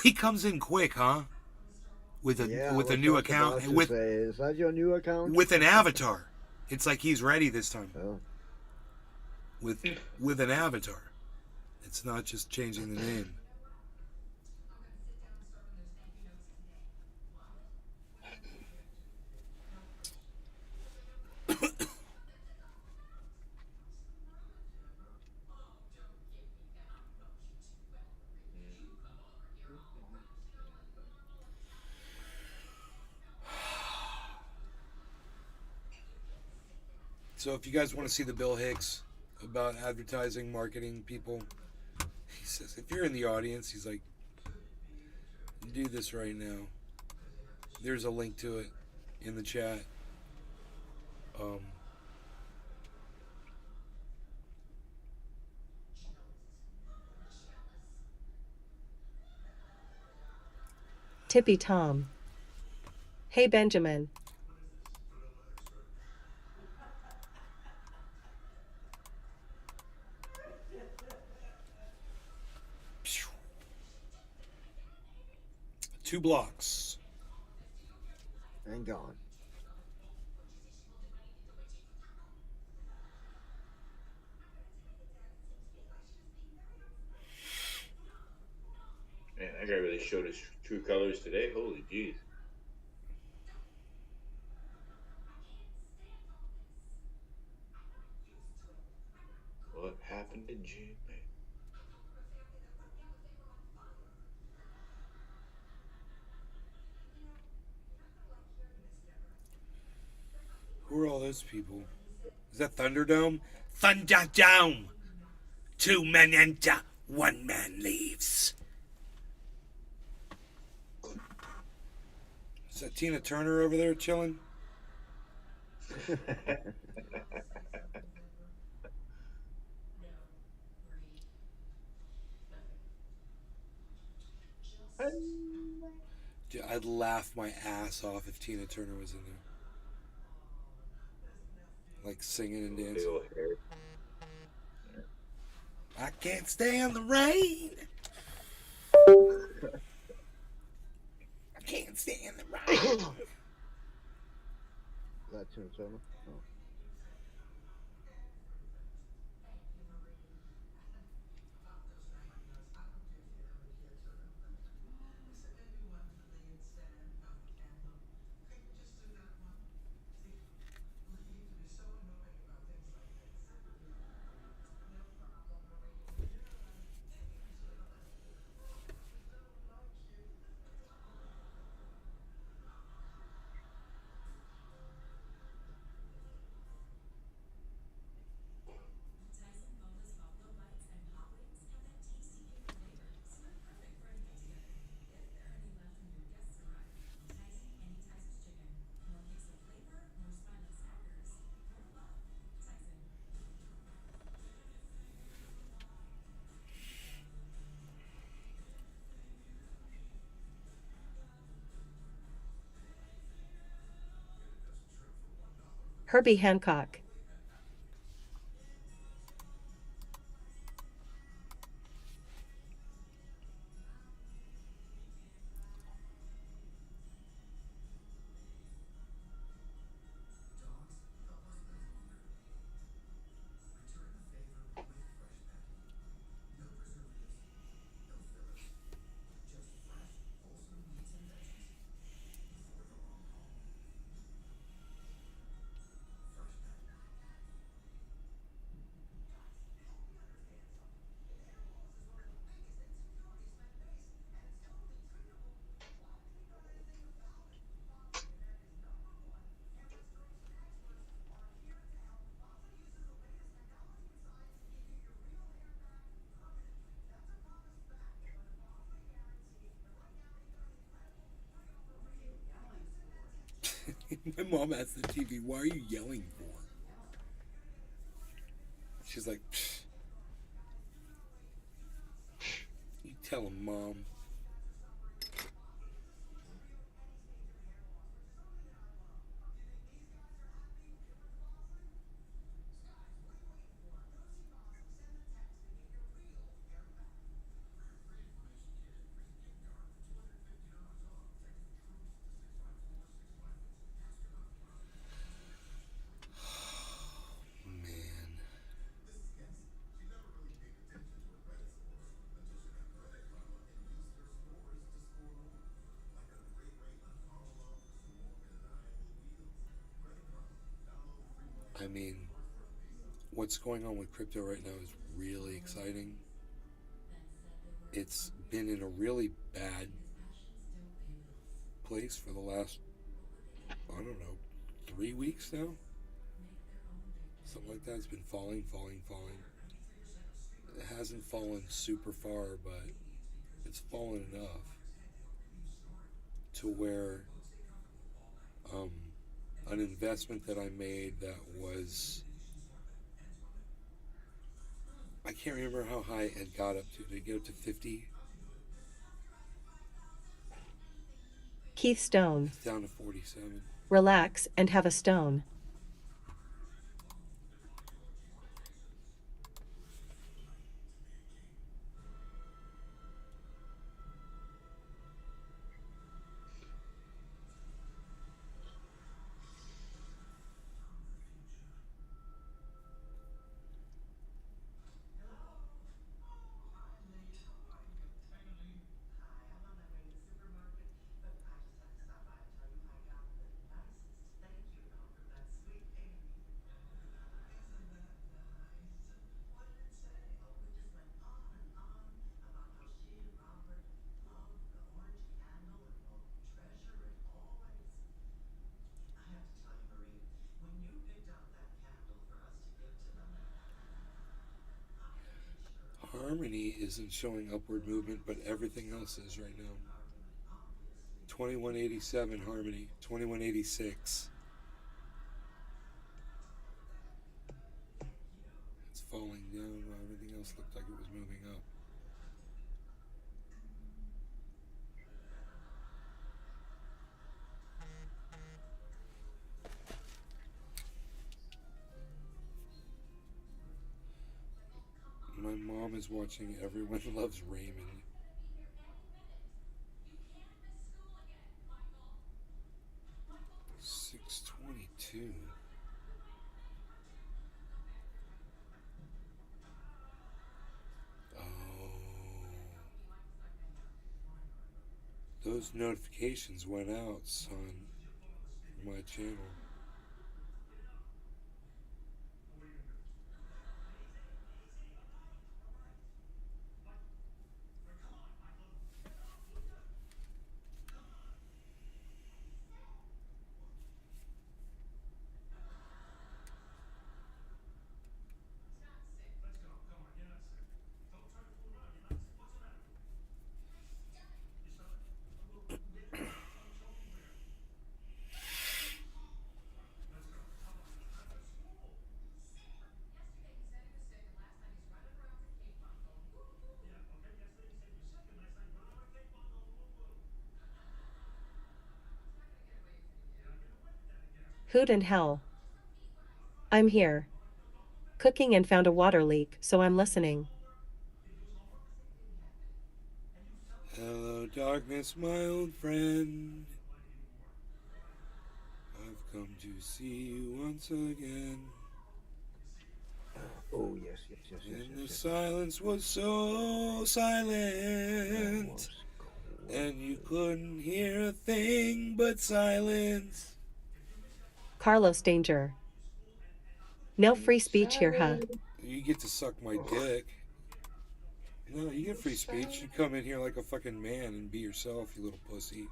He comes in quick, huh? With a Yeah, with I a new was just about account to with say, is that your new account? with an avatar. It's like he's ready this time. Oh. With an avatar. It's not just changing the name. So if you guys want to see the Bill Hicks about advertising, marketing people, he says, if you're in the audience, he's like, do this right now. There's a link to it in the chat. Tippy Tom. Hey, Benjamin. Two blocks. And gone. Man, that guy really showed his true colors today. Holy jeez. What happened in June, man? Who are all those people? Is that Thunderdome? Thunderdome! 2 men enter, 1 man leaves. Is that Tina Turner over there chilling? I'd laugh my ass off if Tina Turner was in there. Like singing and Big dancing. old hair. I can't stand the rain. I can't stand the rain. That's Tina Turner. Oh. Herbie Hancock. My mom asked the TV, "Why are you yelling for?" She's like, "Psh. You tell him, Mom." Man. I mean, what's going on with crypto right now is really exciting. It's been in a really bad place for the last, I don't know, 3 weeks now? Something like that. It's been falling. It hasn't fallen super far, but it's fallen enough to where an investment that I made that was, I can't remember how high it got up to. Did it get up to 50? Keith Stone. It's down to 47. Relax and have a stone. Harmony isn't showing upward movement, but everything else is right now. 2187 Harmony, 2186. It's falling down while everything else looked like it was moving up. My mom is watching Everyone Loves Raymond. $622. Oh. Those notifications went out, son. For my channel. Hoot and hell. I'm here. Cooking and found a water leak, so I'm listening. Hello, darkness, my old friend. I've come to see you once again. Oh yes, yes, yes, yes, And yes, the yes. silence was so That silent, was and you couldn't hear a thing but silence. Carlos Danger. No free speech here, huh? You get to suck my dick. No, you get free speech. You come in here like a fucking man and be yourself, you little pussy.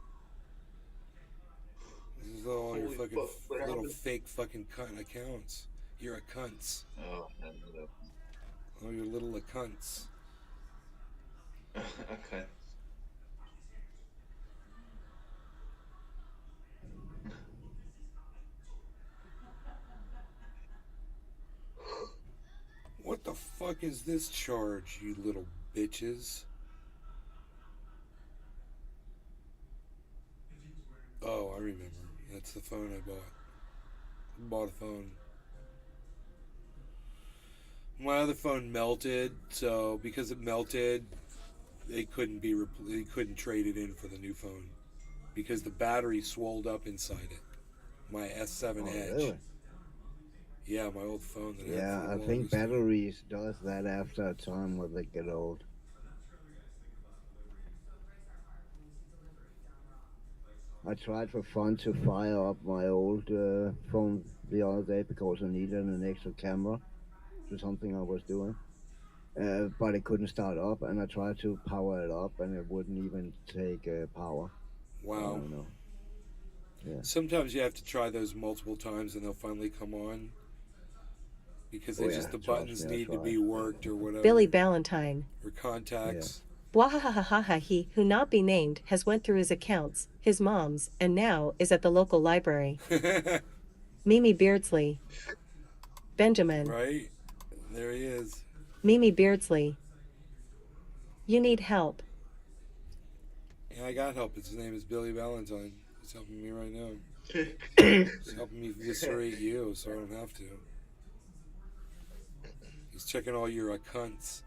This is all your Holy fucking fuck, what little happened? fake fucking cunt accounts. You're a cunts. Oh, I don't know Oh, you're little a cunts. that. Okay. What the fuck is this charge, you little bitches? Oh, I remember. That's the phone I bought. I bought a phone. My other phone melted, so because it melted, they couldn't trade it in for the new phone because the battery swelled up inside it. My S7 Oh Edge. really? Yeah, my old phone that I had Yeah, for I the think longest time. batteries does that after a time when they get old. I tried for fun to fire up my old phone the other day because I needed an extra camera to something I was doing. But it couldn't start up, and I tried to power it up, and it wouldn't even take power. So I Wow. don't know. Yeah. Sometimes you have to try those multiple times and they'll finally come on because Oh they yeah, the trust buttons me, I need to tried. be worked or whatever. Billy Ballantyne. Or Yeah. contacts. Wahahahaha, he who not be named has went through his accounts, his mom's, and now is at the local library. Mimi Beardsley. Benjamin. Right? There he is. Mimi Beardsley. You need help. And I got help. His name is Billy Valentine. He's helping me right now. He's helping me eviscerate you so I don't have to. He's checking all your cunts.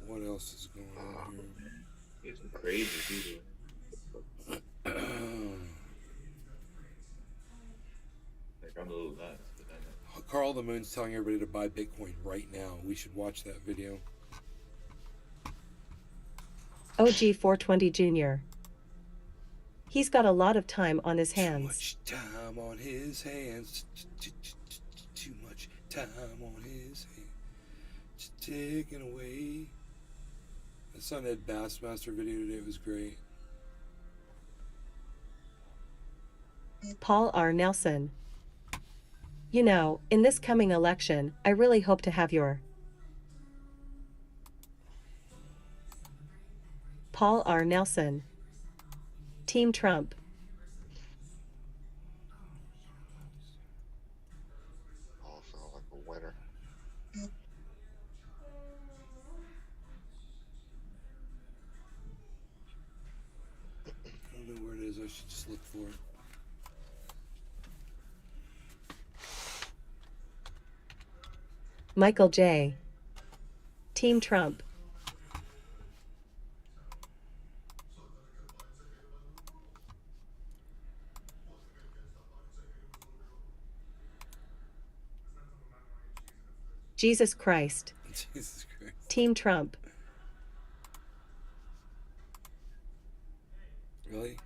What else is going on It's some crazy people. here? Like, I'm a little nuts, but I know. Carl the Moon's telling everybody to buy Bitcoin right now. We should watch that video. OG 420 Jr. He's got a lot of time on his hands. Too much time on his hands. Too much time on his hands. Taken away. I saw that Bassmaster video today. It was great. Paul R. Nelson. You know, in this coming election, I really hope to have your Paul R. Nelson. Team Trump. All sound like a winner. I don't know where it is. I should just look for it. Michael J. Team Trump. Jesus Christ. Jesus Christ. Team Trump. Really?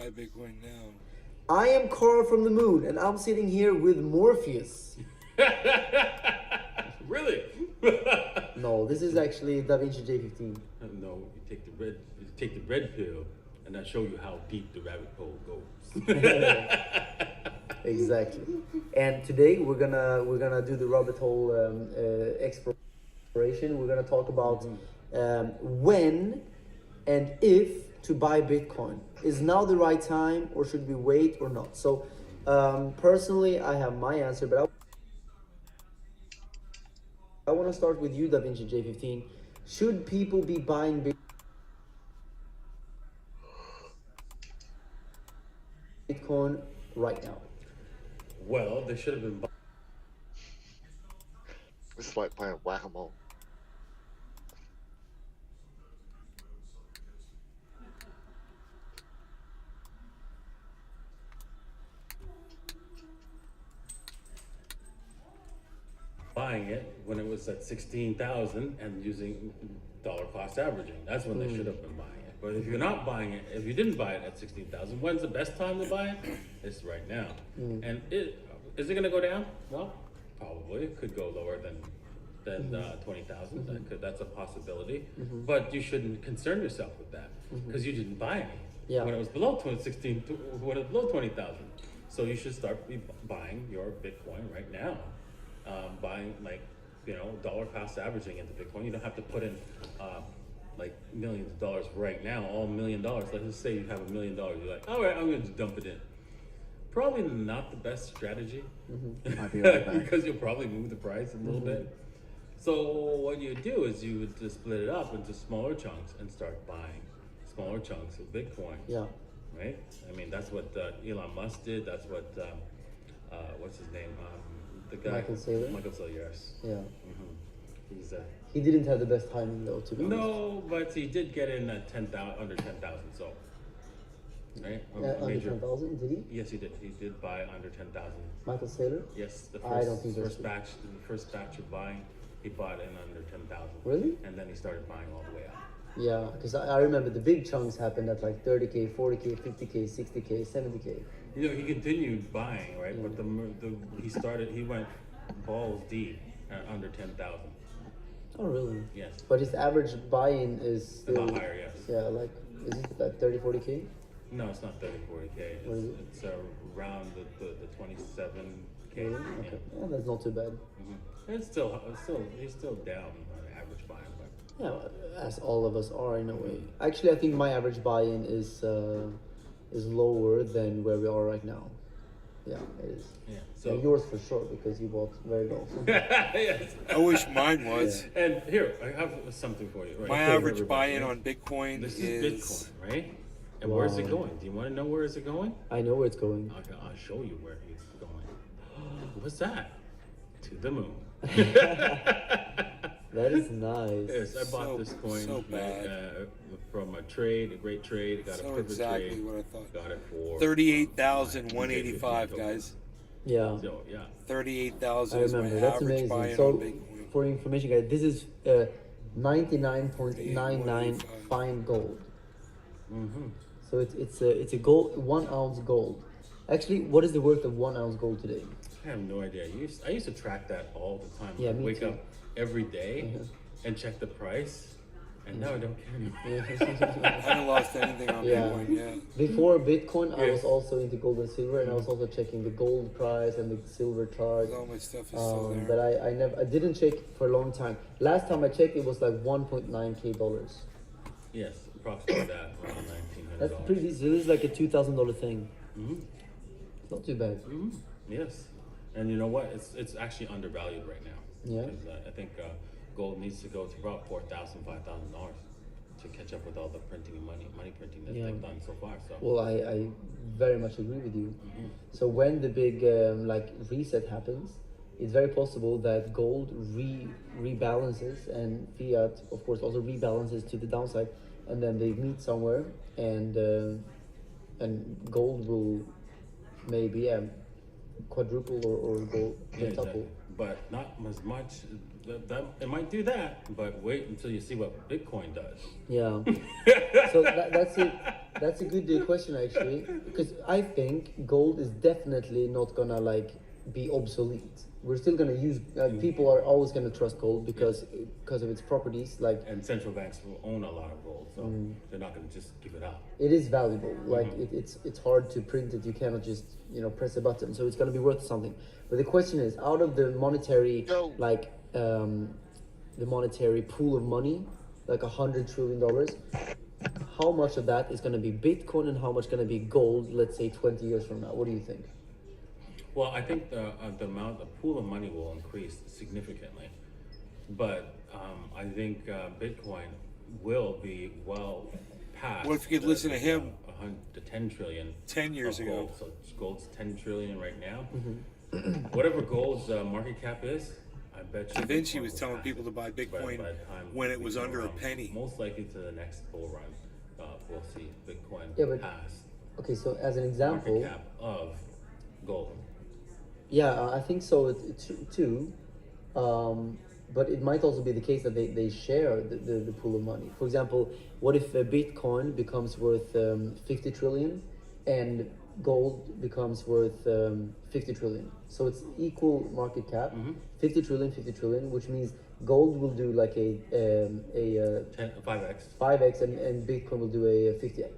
buy Bitcoin now. I am Carl from the moon, and I'm sitting here with Morpheus. Really? No, this is actually DaVinci J15. No, you take the red pill, and I show you how deep the rabbit hole goes. Exactly. And today we're gonna do the rabbit hole exploration. We're gonna talk about when and if to buy Bitcoin. Is now the right time, or should we wait or not? So personally, I have my answer, but I want to start with you, DaVinci J15. Should people be buying Bitcoin right now? Well, they should have been. It's like playing whack-a-mole. Buying it when it was at 16,000 and using dollar cost averaging. That's when they should have been buying it. But if you're not buying it, if you didn't buy it at 16,000, when's the best time to buy it? It's right now. And is it going to go down? Well, probably. It could go lower than 20,000. That's a possibility. But you shouldn't concern yourself with that because you didn't buy any when it was below 2016. When it was below 20,000. So you should start buying your Bitcoin right now. Buying dollar cost averaging into Bitcoin. You don't have to put in like millions of dollars right now, all $1 million. Let's just say you have $1 million. You're like, all right, I'm going to dump it in. Probably not the best strategy Might be right back. because you'll probably move the price a little bit. So what you do is you would just split it up into smaller chunks and start buying smaller chunks of Bitcoin. Yeah. Right? I mean, that's what Elon Musk did. That's what, what's his name? The guy. Michael Saylor? Michael Saylor, yes. Yeah. He's He didn't have the best timing though, to be honest. no, but he did get in at 10,000, under 10,000, so. Right? Under 10,000, did he? Yes, he did. He did buy under 10,000. Michael Saylor? Yes, the I don't think that's first batch of buying, he bought in under 10,000. Really? And then he started buying all the way up. Yeah, because I remember the big chunks happened at like 30K, 40K, 50K, 60K, 70K. You know, he continued buying, right? But he went balls deep at under 10,000. Oh, really? Yes. But his average buy-in is A still... lot higher, yes. Yeah, like, is it like 30, 40K? No, it's not 30, 40K. What is it? It's around the 27K. Really? Okay. Yeah, that's not too bad. He's still down on average buying, but Yeah, as all of us are in a way. Actually, I think my average buy-in is lower than where we are right now. Yeah, it is. yeah. So So yours for sure, because you bought very low. yes. I wish mine was. And here I have something for you. Right? My For average everybody, buy-in yeah? on Bitcoin This is is Bitcoin, right? And where's it Wow. going? Do you want to know where is it going? I know where it's going. I'll show you where it's going. What's that? To the moon. That is nice. Yes, I bought So- this coin so bad. from a great trade. Got a So perfect exactly trade. what I thought. Got it for 38,185, guys. Yeah, So yeah, 38,000 I is my remember. That's average amazing. buy-in So, on Bitcoin. for information, guys, this is 99.99 fine gold. So it's a gold 1 ounce gold. Actually, what is the worth of 1 ounce gold today? I have no idea. I used to track that all the time. Yeah, I'd me wake too. up every day and check the price, and now I don't care anymore. I haven't lost anything on Yeah. Bitcoin yet. Before Bitcoin, I was Yes. also into gold and silver, and I was also checking the gold price and the silver chart. All my stuff is still there. But I didn't check for a long time. Last time I checked, it was like 1.9K dollars. Yes, approximately that, around $1,900. That's pretty. So this is like a $2,000 thing. It's not too bad. Yes, and you know what? It's actually undervalued right now. Yeah. Because I think gold needs to go to about $4,000, $5,000 to catch up with all the printing and money printing that Yeah. they've done so far. So Well, I very much agree with you. So when the big reset happens, it's very possible that gold rebalances and fiat, of course, also rebalances to the downside, and then they meet somewhere, and gold will maybe quadruple or go yeah, quintuple. but not as much. it might do that, but wait until you see what Bitcoin does. Yeah. So that's a good question actually, because I think gold is definitely not gonna like be obsolete. We're still gonna use. People are always gonna trust gold because of its properties. Like, And central banks will own a lot of gold, so they're not gonna just give it out. it is valuable. Like it's hard to print it. You cannot just press a button. So it's gonna be worth something. But the question is, out of the monetary the monetary pool of money, like $100 trillion, how much of that is gonna be Bitcoin and how much gonna be gold? Let's say 20 years from now. What do you think? Well, I think the pool of money will increase significantly, but I think Bitcoin will be well past. What if you could listen to him? The 10 trillion. 10 years of ago. gold. So gold's 10 trillion right now. Whatever gold's market cap is, I bet you. Da Vinci Bitcoin was will telling pass people to buy it Bitcoin by the time when it was we under go a around. penny. Most likely to the next bull run, we'll see Bitcoin Yeah, but- pass Okay, so as an market example, cap of gold. yeah, I think so too. But it might also be the case that they share the pool of money. For example, what if Bitcoin becomes worth 50 trillion and gold becomes worth 50 trillion? So it's equal market cap, 50 trillion, which means gold will do like a 5x. 5x and Bitcoin will do a 50x.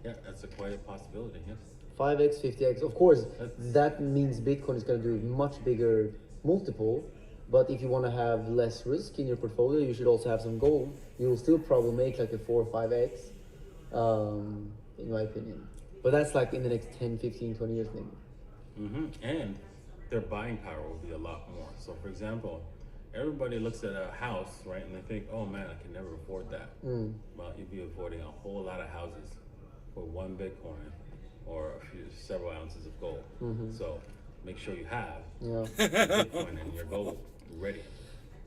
Yeah, that's quite a possibility. Yes. 5x, 50x. Of course, That's- that means Bitcoin is going to do a much bigger multiple. But if you want to have less risk in your portfolio, you should also have some gold. You will still probably make like a 4 or 5x, in my opinion. But that's like in the next 10, 15, 20 years maybe. And their buying power will be a lot more. So, for example, everybody looks at a house, right, and they think, "Oh man, I can never afford that." Well, you'd be affording a whole lot of houses for one Bitcoin or several ounces of gold. So, make sure you have Yeah. Bitcoin and your gold ready.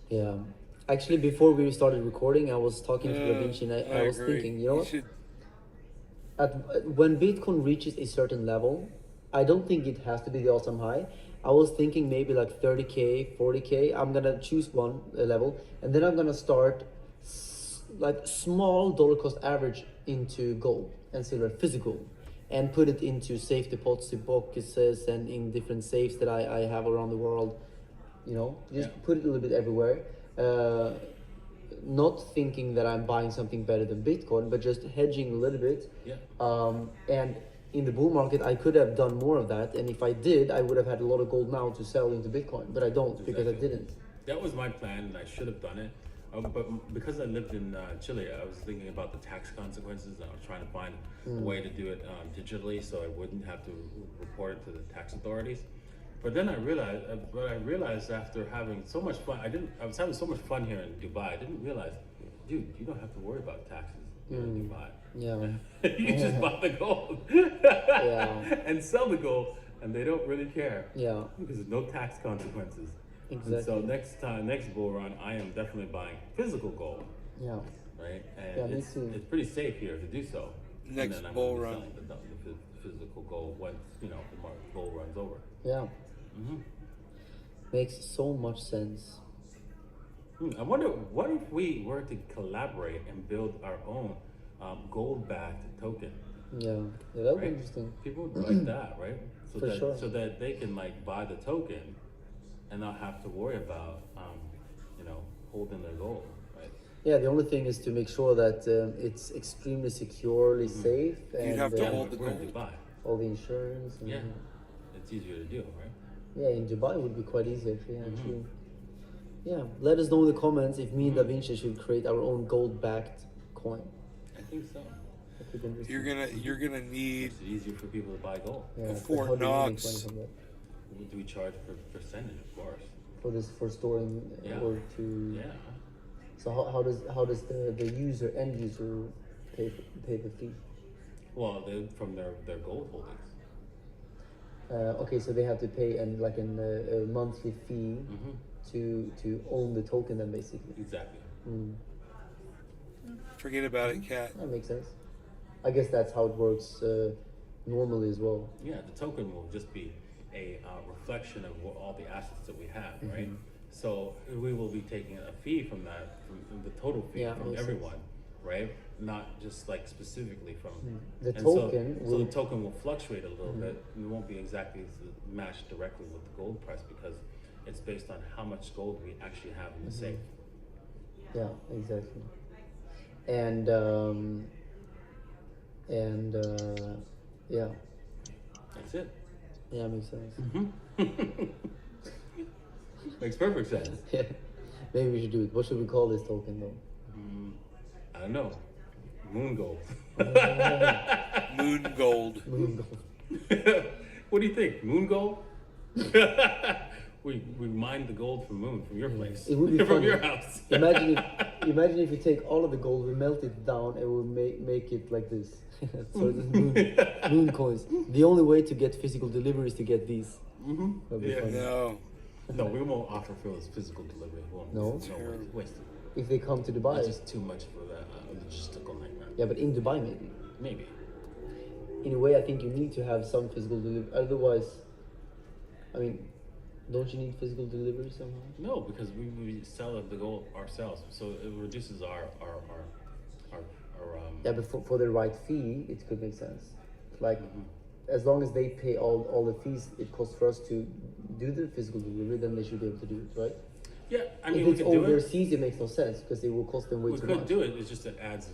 Yeah. Actually, before we started recording, I was talking to Da Vinci and I was agree. thinking, you know You what? should- When Bitcoin reaches a certain level, I don't think it has to be the all-time high. I was thinking maybe like 30K, 40K. I'm gonna choose one level, and then I'm gonna start like small dollar cost average into gold and silver, physical, and put it into safe deposit boxes and in different safes that I have around the world. Just put it a little bit everywhere. Not thinking that I'm buying something better than Bitcoin, but just hedging a little bit. Yeah. And in the bull market, I could have done more of that. And if I did, I would have had a lot of gold now to sell into Bitcoin, but I don't because I Exactly. didn't. That was my plan, and I should have done it. But because I lived in Chile, I was thinking about the tax consequences, and I was trying to find a way to do it digitally, so I wouldn't have to report it to the tax authorities. But then I realized after having so much fun, I was having so much fun here in Dubai. I didn't realize, dude, you don't have to worry about taxes here in Dubai. Yeah. You just buy the gold and sell the gold, and they don't really care. Yeah. Because there's no tax consequences. Exactly. And so next bull run, I am definitely buying physical gold, Yeah. right? And Yeah, me it's, too. it's pretty safe here to do so. Next and then I'm bull gonna be run. selling the physical gold once the bull runs over. Yeah. Makes so much sense. I wonder, what if we were to collaborate and build our own gold-backed token? Yeah. Yeah, that would be Right. interesting. People would like that, right? So For that sure. so that they can buy the token and not have to worry about holding their gold, right? Yeah, the only thing is to make sure that it's extremely securely safe and have to Yeah, hold the we're in gold. Dubai. all the insurance. And, Yeah, it's easier to do, right? Yeah, in Dubai it would be quite easy actually. Yeah, true. Yeah, let us know in the comments if me and Da Vinci should create our own gold-backed coin. I think so. That could be interesting. You're gonna need It's easier for people to buy gold. Yeah, but Fort how do we make Knox. money from that? Do we charge per percentage, of course? For storing Yeah. or to. Yeah. So how does the end user pay the fee? Well, from their gold holdings. Okay, so they have to pay a monthly fee to own the token then basically. Exactly. forget about it, Kat. That makes sense. I guess that's how it works normally as well. Yeah, the token will just be a reflection of all the assets that we have, right? So we will be taking a fee from that, from the total fee Yeah, from makes everyone, right? Not just like specifically from The and token So will- the token will fluctuate a little bit, and it won't be exactly matched directly with the gold price because it's based on how much gold we actually have in the safe. Yeah, exactly. And yeah, That's it. yeah, makes sense. Makes perfect sense. Yeah, maybe we should do it. What should we call this token though? I don't know. Moon gold. Moon gold. Moon gold. What do you think? Moon gold? we mine the gold from moon from your place. It would be from funny. your house. Imagine if you take all of the gold, we melt it down, and we make it like this. So it's moon coins. The only way to get physical delivery is to get these. That'd be Yeah. funny. No. No, we won't offer Phyllis physical delivery. No? it's wasted. If they come to Dubai. It's just too much for that logistical nightmare. Yeah, but in Dubai maybe. Maybe. In a way, I think you need to have some physical delivery. Otherwise, I mean, don't you need physical delivery somehow? No, because we sell the gold ourselves, so it reduces our Yeah, but for the right fee, it could make sense. Like, as long as they pay all the fees it costs for us to do the physical delivery, then they should be able to do it, right? Yeah, I mean, If we it's could do it. overseas, it makes no sense because it will cost them way We too could much. do it. It's just it adds.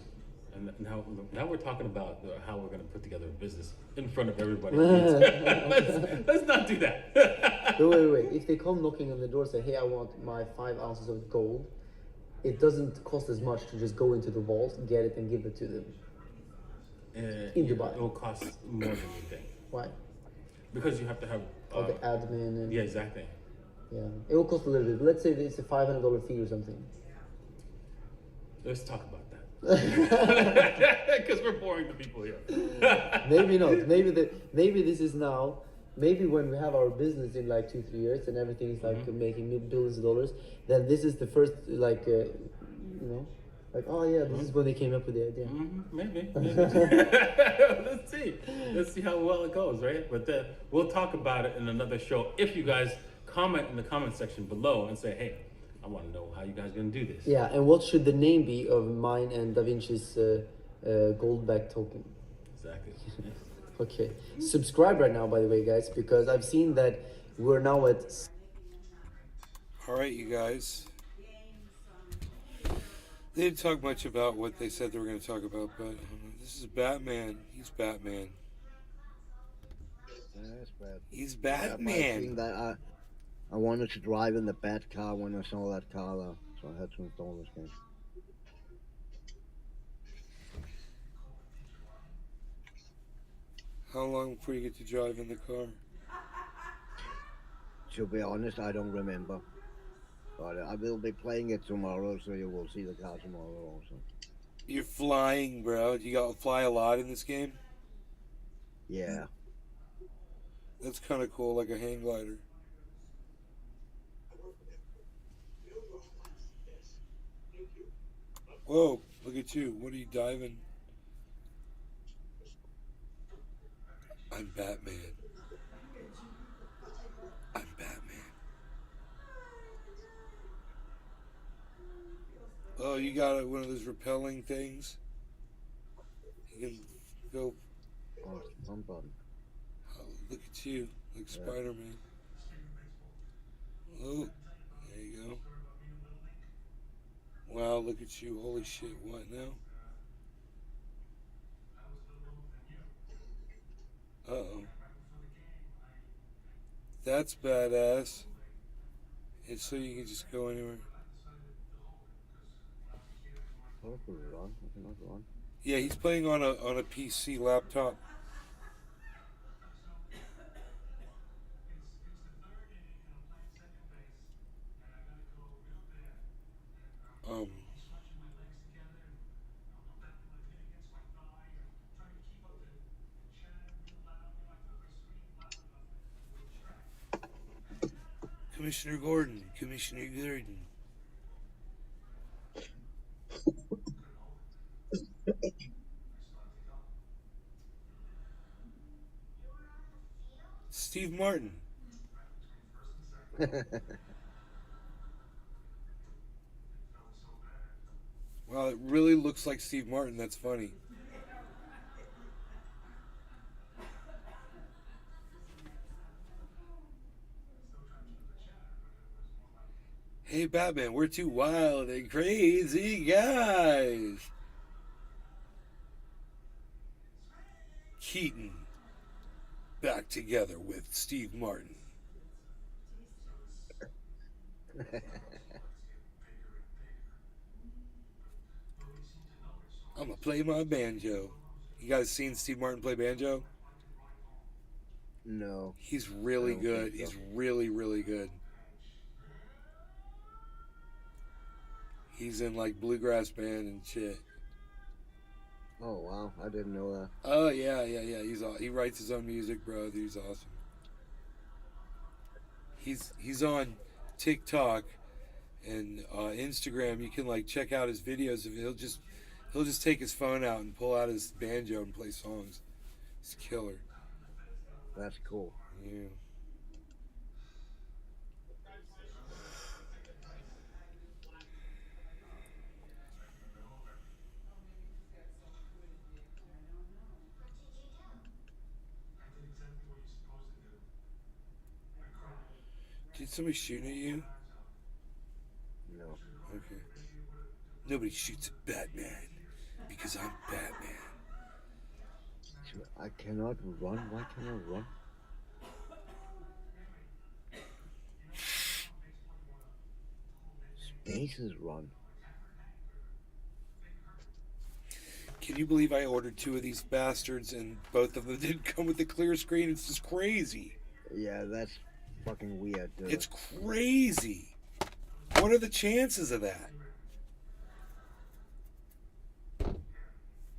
And now we're talking about how we're going to put together a business in front of everybody. let's not do that. Wait. If they come knocking on the door and say, hey, I want my 5 ounces of gold, it doesn't cost as much to just go into the vault, get it, and give it to them. In Dubai. It will cost more than you think. Why? Because you have to have. All the admin and... Yeah, exactly. Yeah. It will cost a little bit. But let's say it's a $500 fee or something. Let's talk about that. Because we're boring the people here. Maybe not. Maybe this is now. Maybe when we have our business in like 2-3 years and everything is like making billions of dollars, then this is the first like oh yeah, this is when they came up with the idea. Maybe. Let's see how well it goes, right? But we'll talk about it in another show. If you guys comment in the comment section below and say, hey, I want to know how you guys are gonna do this. Yeah, and what should the name be of mine and Da Vinci's gold-backed token? Exactly. Okay. Subscribe right now, by the way, guys, because I've seen that we're now at... All right, you guys. They didn't talk much about what they said they were going to talk about, but this is Batman. He's Batman. Yeah, that's bad. He's Yeah, but I Batman. think that I wanted to drive in the Bat car when I saw that car, though, so I had to install this game. How long before you get to drive in the car? To be honest, I don't remember. But I will be playing it tomorrow, so you will see the car tomorrow also. You're flying, bro. You got to fly a lot in this game? Yeah. That's kind of cool, like a hang glider. Whoa, look at you. What are you diving? I'm Batman. I'm Batman. Oh, you got one of those repelling things? You can go. Oh, somebody. Oh, look at you, like Spider-Man. Oh, there you go. Wow, look at you. Holy shit, what now? Uh-oh. That's badass. And so you can just go anywhere. Oh, I can run. I cannot run. Yeah, he's playing on a PC laptop. Commissioner Gordon. Commissioner Gordon. Steve Martin. Wow, it really looks like Steve Martin. That's funny. Hey, Batman, we're two wild and crazy guys. Keaton back together with Steve Martin. I'm gonna play my banjo. You guys seen Steve Martin play banjo? No. He's really good. So. He's really, really good. He's in like bluegrass band and shit. Oh wow, I didn't know that. Oh yeah. He writes his own music, bro. He's awesome. He's on TikTok and Instagram. You can like check out his videos. He'll just take his phone out and pull out his banjo and play songs. He's killer. That's cool. Yeah. Did somebody shooting at you? No. Okay. Nobody shoots at Batman because I'm Batman. I cannot run. Why can't I run? Spaces run. Can you believe I ordered 2 of these bastards and both of them didn't come with the clear screen? It's just crazy. Yeah, that's fucking weird, dude. It's crazy. What are the chances of that?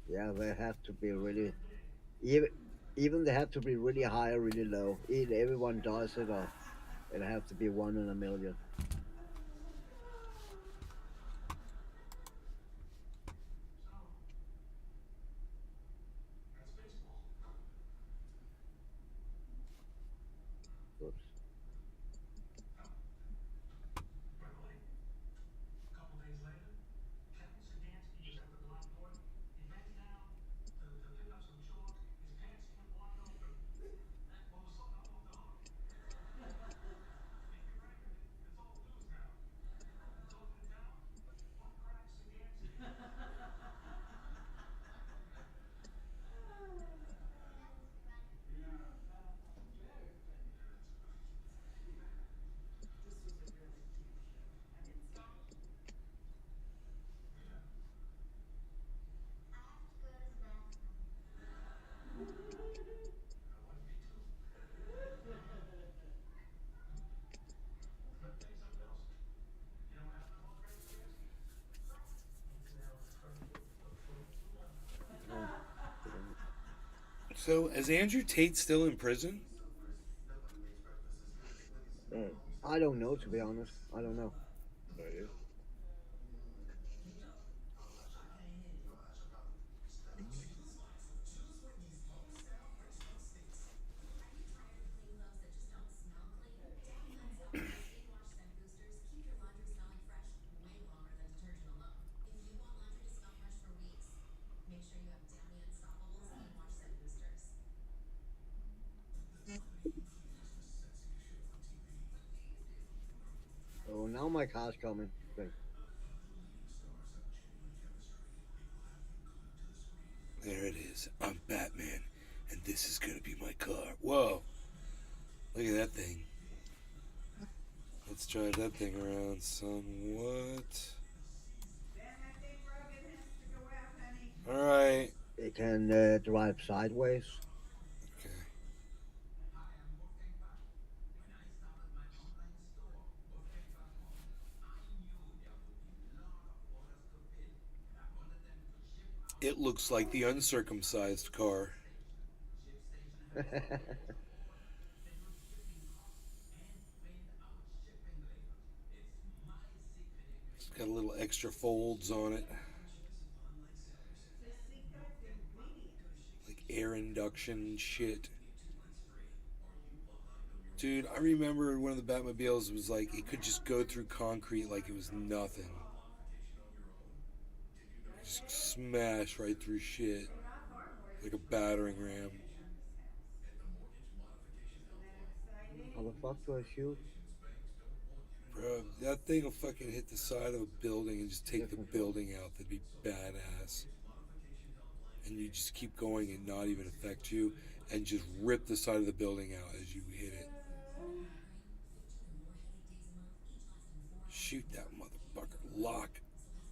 Yeah, they have to be really... Even they have to be really high or really low. Either everyone does it or it have to be 1 in a million. Oops. So, is Andrew Tate still in prison? I don't know, to be honest. I don't know. Oh, now my car's coming. Good. There it is. I'm Batman, and this is gonna be my car. Whoa. Look at that thing. Let's drive that thing around, son. What? Alright. It can drive sideways. Okay. It looks like the uncircumcised car. It's got a little extra folds on it. Like air induction shit. Dude, I remember one of the Batmobiles was like, it could just go through concrete like it was nothing. smash right through shit like a battering ram. How the fuck do I shoot? Bro, that thing will fucking hit the side of a building and just take the building out. That'd be badass. And you just keep going and not even affect you, and just rip the side of the building out as you hit it. Shoot that motherfucker. Lock.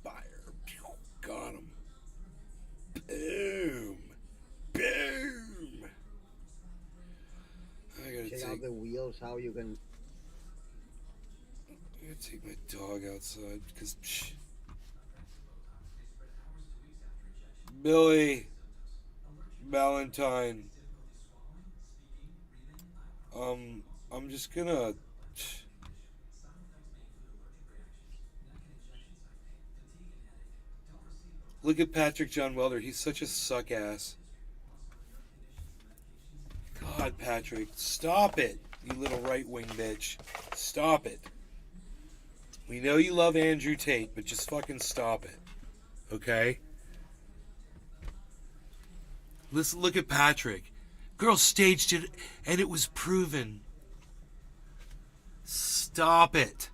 Fire. Pew. Got him. Boom. Boom. I gotta Check out the wheels, how you can... I gotta take my dog outside because... Billy Valentine. I'm just gonna... Look at Patrick John Welder. He's such a suck ass. God, Patrick, stop it, you little right-wing bitch. Stop it. We know you love Andrew Tate, but just fucking stop it. Okay? Listen, look at Patrick. Girl staged it, and it was proven. Stop it.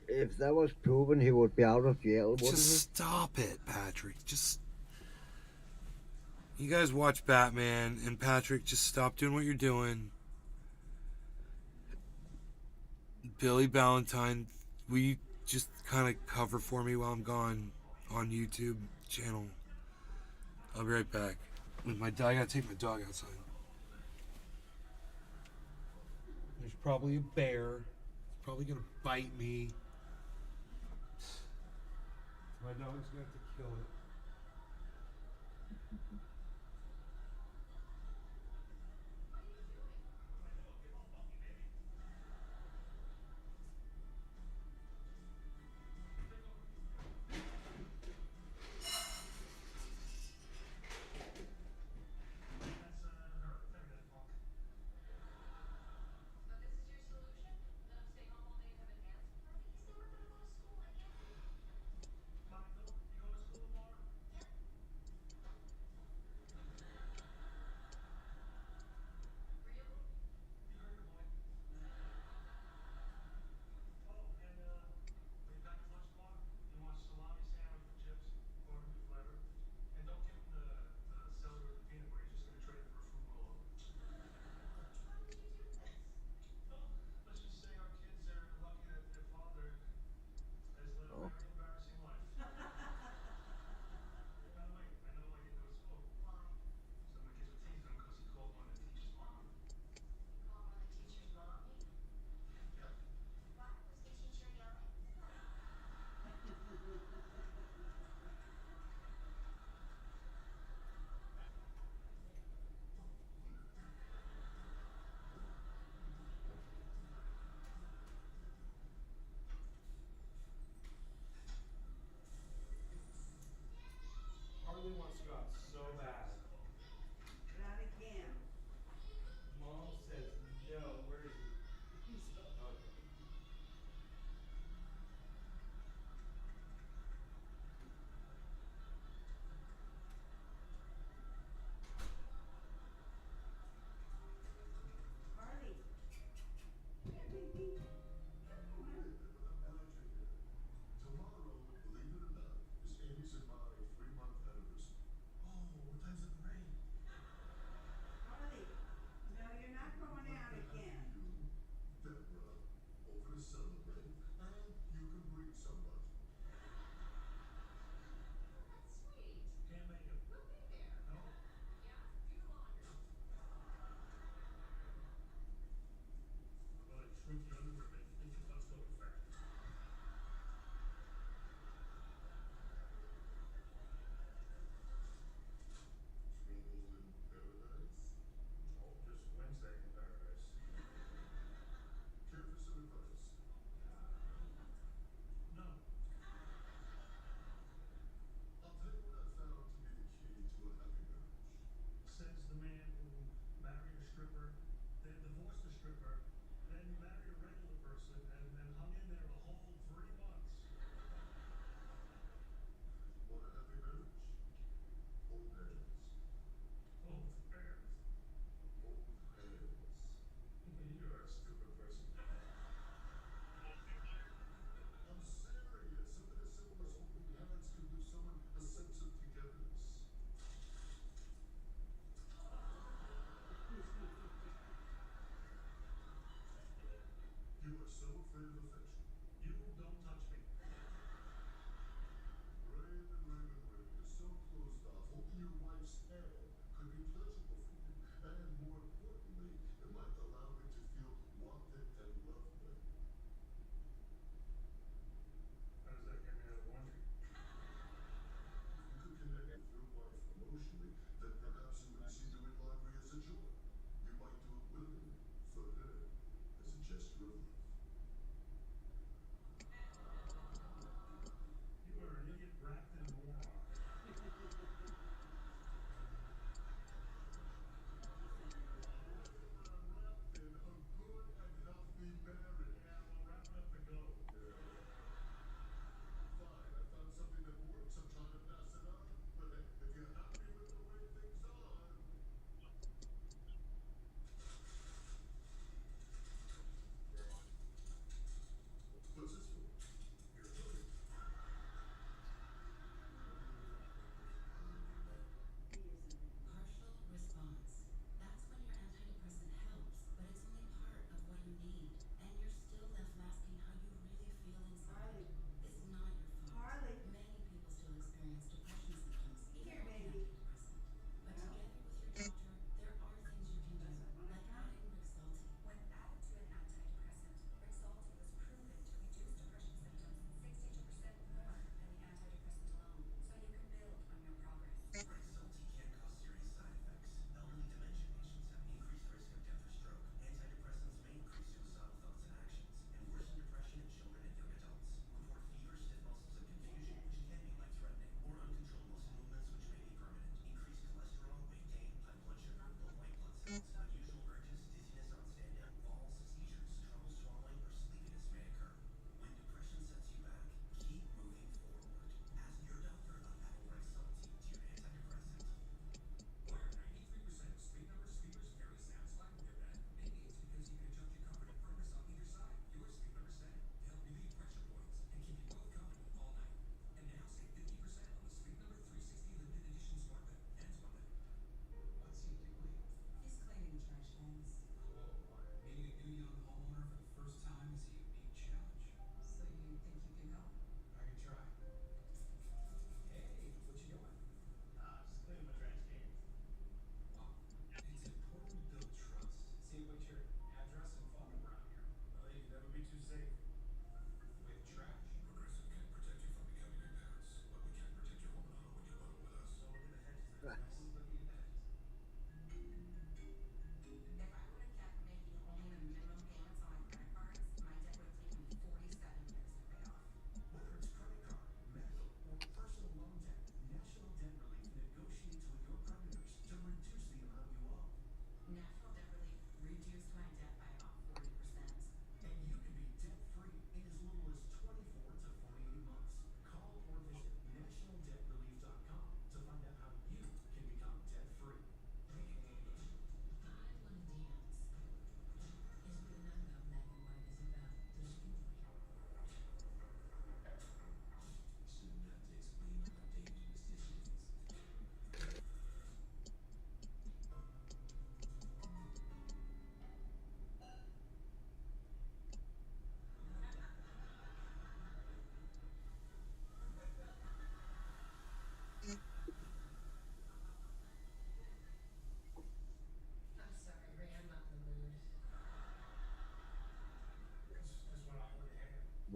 If that was proven, he would be out of jail, wouldn't he? Just stop it, Patrick. Just... You guys watch Batman, and Patrick, just stop doing what you're doing. Billy Valentine, will you just kind of cover for me while I'm gone on YouTube channel? I'll be right back. With my dog, I gotta take my dog outside. There's probably a bear. It's probably gonna bite me. My dog's gonna have to kill it.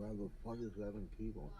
How the fuck is 11 people?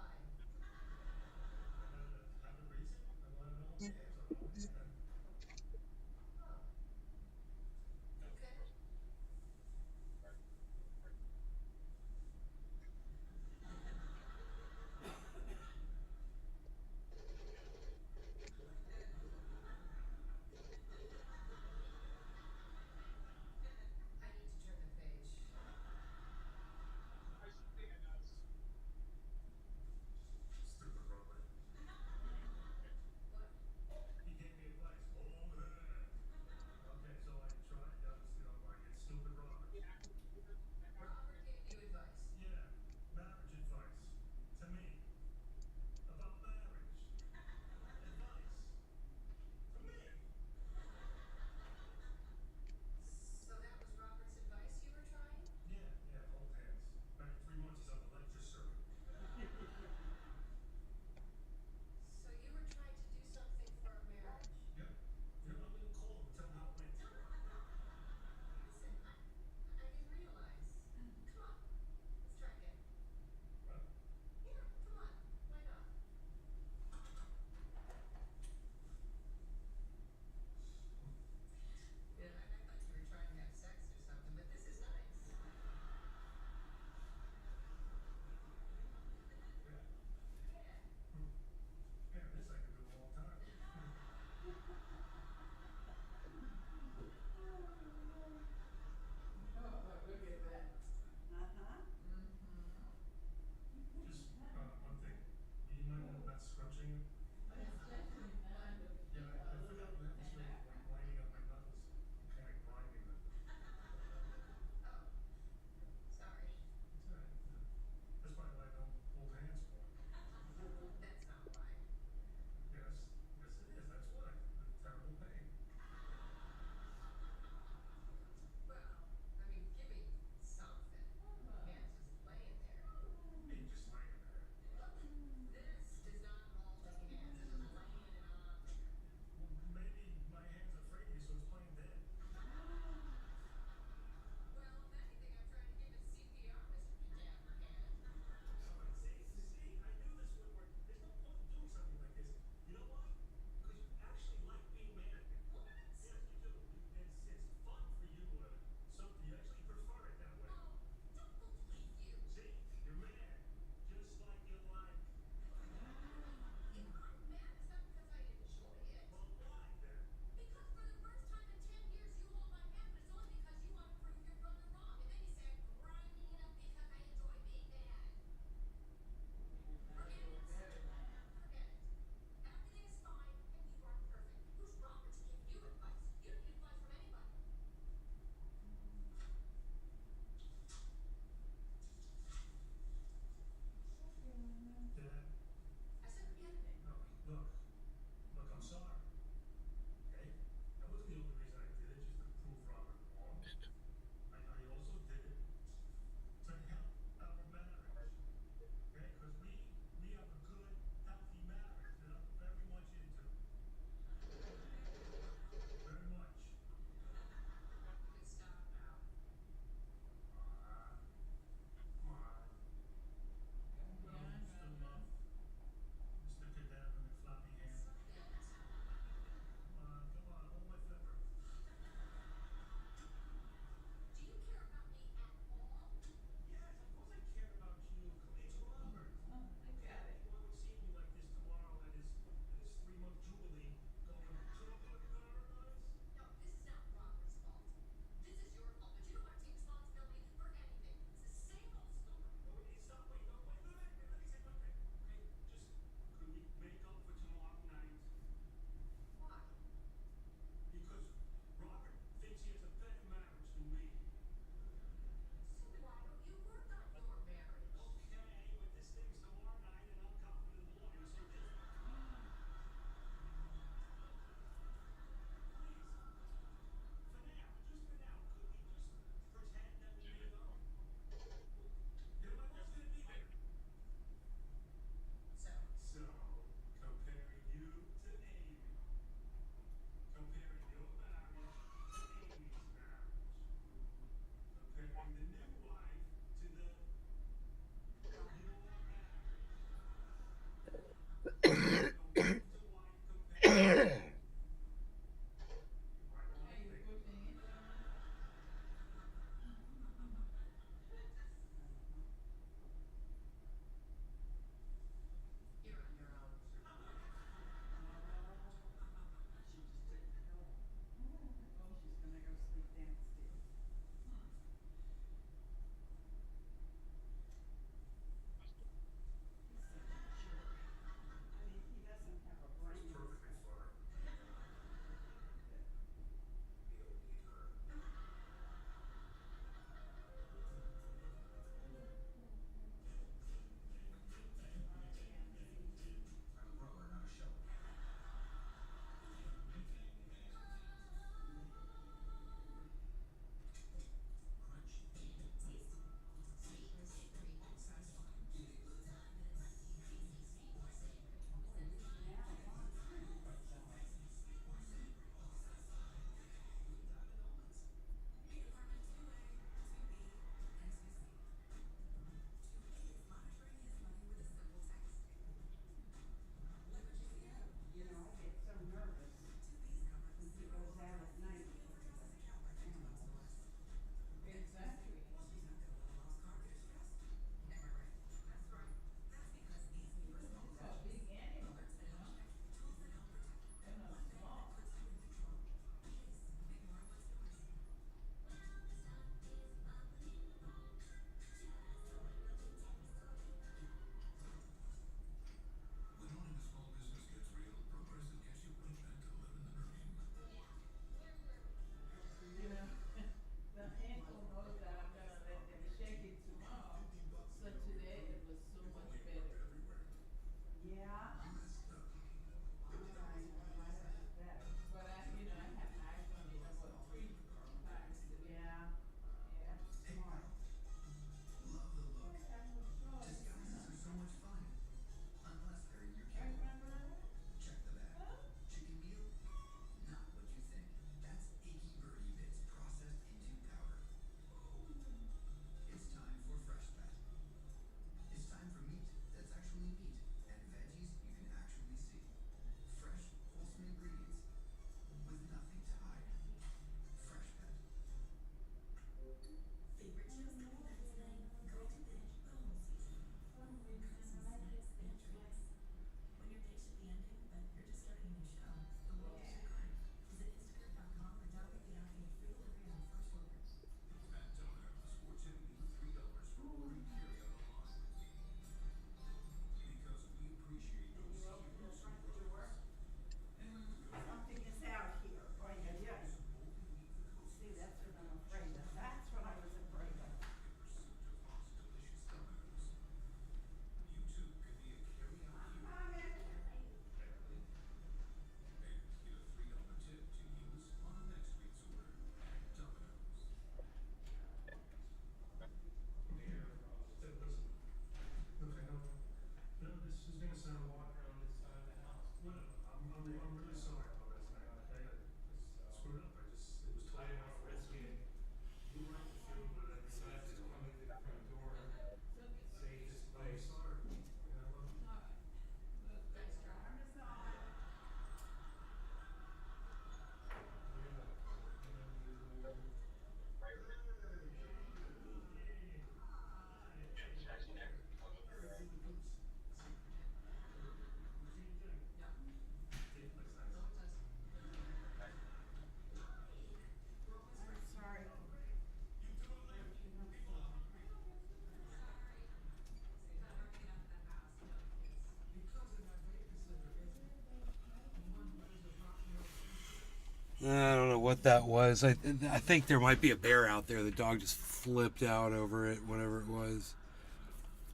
what that was. I think there might be a bear out there. The dog just flipped out over it, whatever it was.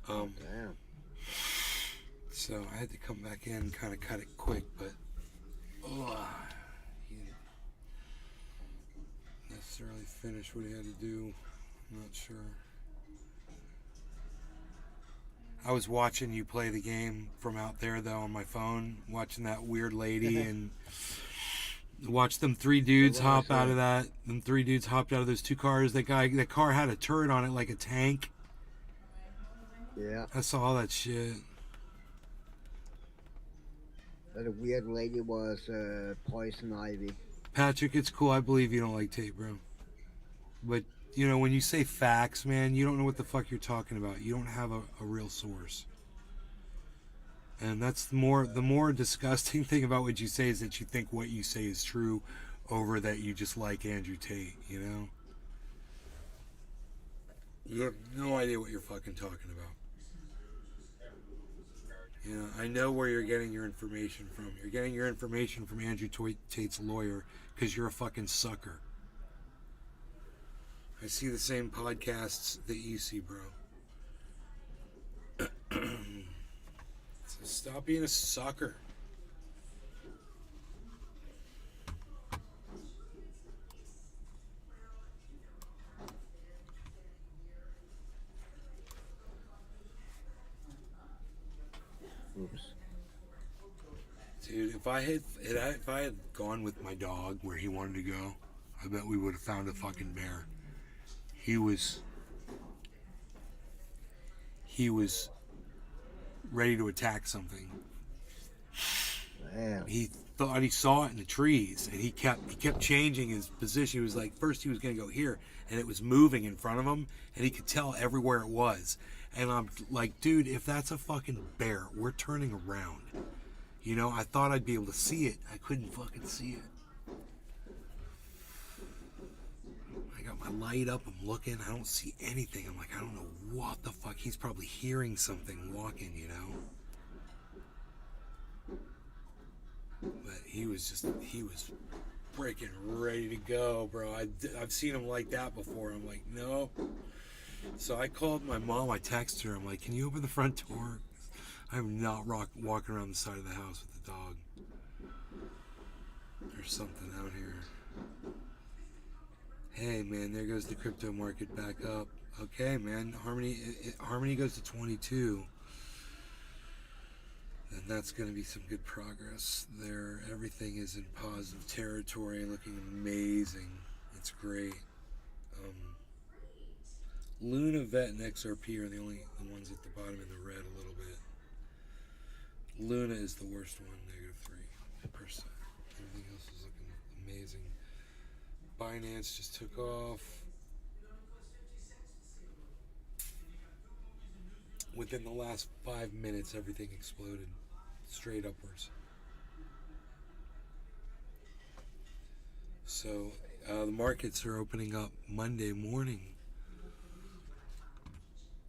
Damn. So I had to come back in and kind of cut it quick, but he didn't necessarily finish what he had to do. I'm not sure. I was watching you play the game from out there, though, on my phone, watching that weird lady and watch them three dudes hop out of that. Them three dudes hopped out of those two cars. That car had a turret on it like a tank. Yeah. I saw all that shit. The weird lady was Poison Ivy. Patrick, it's cool. I believe you don't like tape, bro. But, you know, when you say facts, man, you don't know what the fuck you're talking about. You don't have a real source. And that's the more disgusting thing about what you say is that you think what you say is true over that you just like Andrew Tate, you know? You have no idea what you're fucking talking about. You know, I know where you're getting your information from. You're getting your information from Andrew Tate's lawyer because you're a fucking sucker. I see the same podcasts that you see, bro. So stop being a sucker. Oops. Dude, if I had gone with my dog where he wanted to go, I bet we would have found a fucking bear. He was ready to attack something. Damn. He thought he saw it in the trees, and he kept changing his position. He was like, first he was going to go here, and it was moving in front of him, and he could tell everywhere it was. And I'm like, dude, if that's a fucking bear, we're turning around. You know, I thought I'd be able to see it. I couldn't fucking see it. I got my light up. I'm looking. I don't see anything. I'm like, I don't know what the fuck. He's probably hearing something walking, you know? But he was freaking ready to go, bro. I've seen him like that before. I'm like, no. So I called my mom. I texted her. I'm like, can you open the front door? I'm not walking around the side of the house with the dog. There's something out here. Hey, man, there goes the crypto market back up. Okay, man, Harmony goes to 22. And that's going to be some good progress there. Everything is in positive territory, looking amazing. It's great. Luna, Vet, and XRP are the ones at the bottom in the red a little bit. Luna is the worst one, -3%. Everything else is looking amazing. Binance just took off. Within the last 5 minutes, everything exploded straight upwards. So the markets are opening up Monday morning.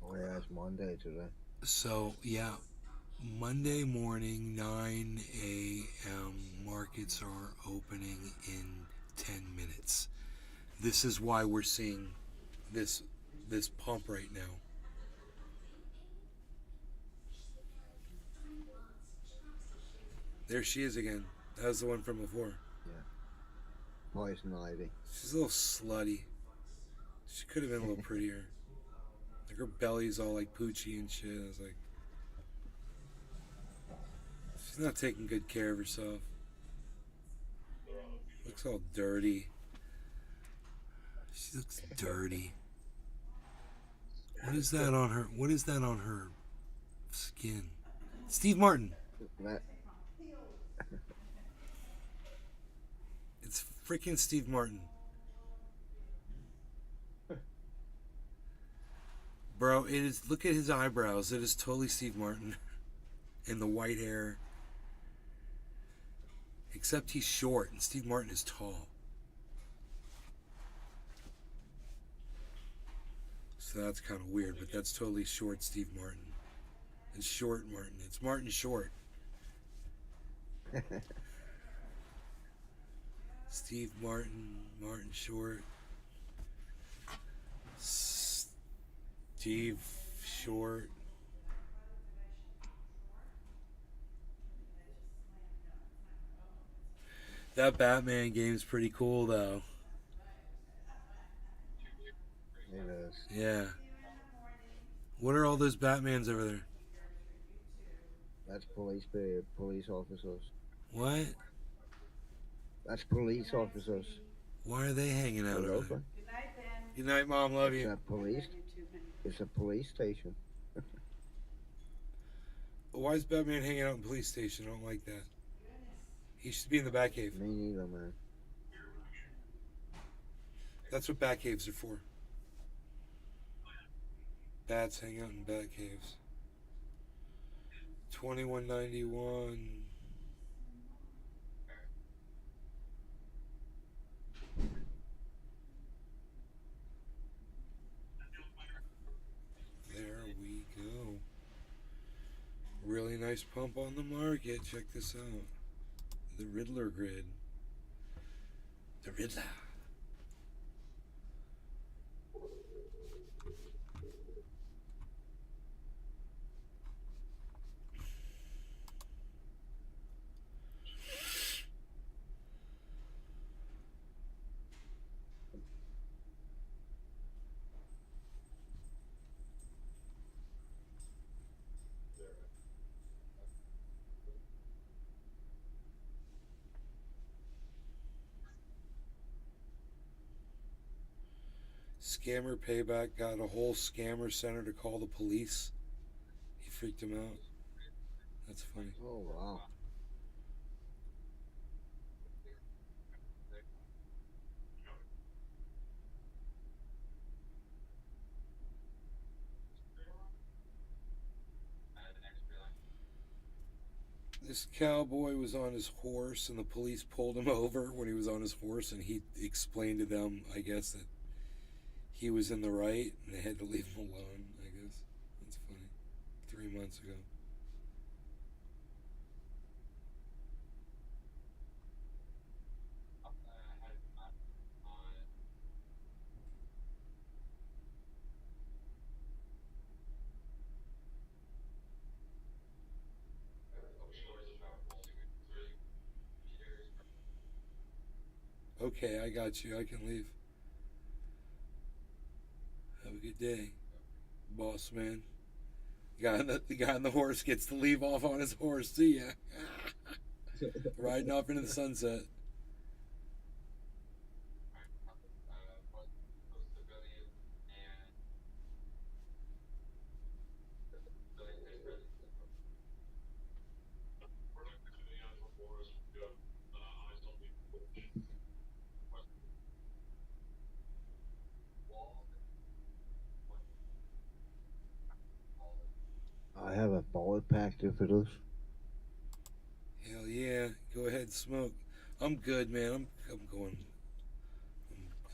Oh yeah, it's Monday today. So yeah, Monday morning, 9 a.m. markets are opening in 10 minutes. This is why we're seeing this pump right now. There she is again. That was the one from before. Yeah. Poison Ivy. She's a little slutty. She could have been a little prettier. Like her belly's all like poochy and shit. I was like, she's not taking good care of herself. Looks all dirty. She looks dirty. What is that on her? What is that on her skin? Steve Martin. That. It's freaking Steve Martin. Bro, it is. Look at his eyebrows. It is totally Steve Martin. And the white hair. Except he's short and Steve Martin is tall. So that's kind of weird, but that's totally short Steve Martin. It's short Martin. It's Martin Short. Steve Martin, Martin Short, Steve Short. That Batman game's pretty cool, though. It is. Yeah. What are all those Batmans over there? That's police officers. What? That's police officers. Why are they hanging out All over over. there? Good night, Mom. Love It's you. a police. It's a police station. Why is Batman hanging out in the police station? I don't like that. He should be in the Batcave. Me neither, man. That's what Batcaves are for. Bats hang out in Batcaves. 2191. There we go. Really nice pump on the market. Check this out. The Riddler grid. The Riddler. Scammer Payback got a whole scammer center to call the police. He freaked him out. That's funny. Oh, wow. This cowboy was on his horse and the police pulled him over when he was on his horse, and he explained to them, I guess, that he was in the right and they had to leave him alone, I guess. That's funny. 3 months ago. Okay, I got you. I can leave. Have a good day, boss man. The guy on the horse gets to leave off on his horse. See ya. Riding off into the sunset. I have a ball pack if it is. Hell yeah. Go ahead, smoke. I'm good, man. I'm going.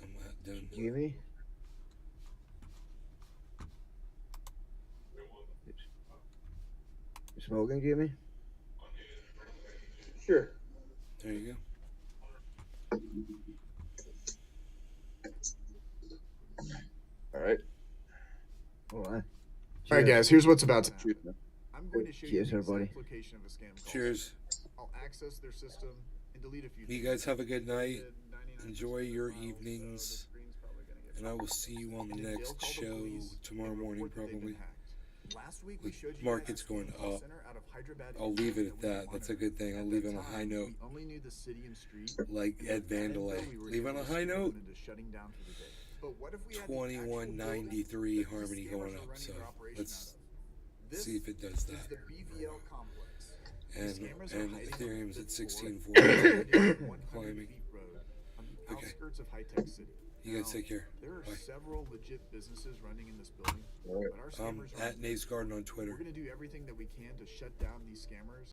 I'm not done. Jimmy? You smoking, Jimmy? Sure. There you All right. All right. All right, guys. Here's what's about to happen. I'm going to show you the everybody. application of a scam go. Cheers. I'll access their system and delete a few. You guys have a good night. Enjoy your evenings. And I will see you on the next show tomorrow morning, probably. The market's going up. I'll leave it at that. That's a good thing. I'll leave it on a high note. Like Ed Vandelay. Leave on a high note. 2193 Harmony going up. So let's see if it does that. And Ethereum's at 1640. Climbing. Okay. You guys take care. There are Bye. several legit businesses running in this building, Right. but our scammers At Naves Garden on Twitter. We're going to do everything that we can to shut down these scammers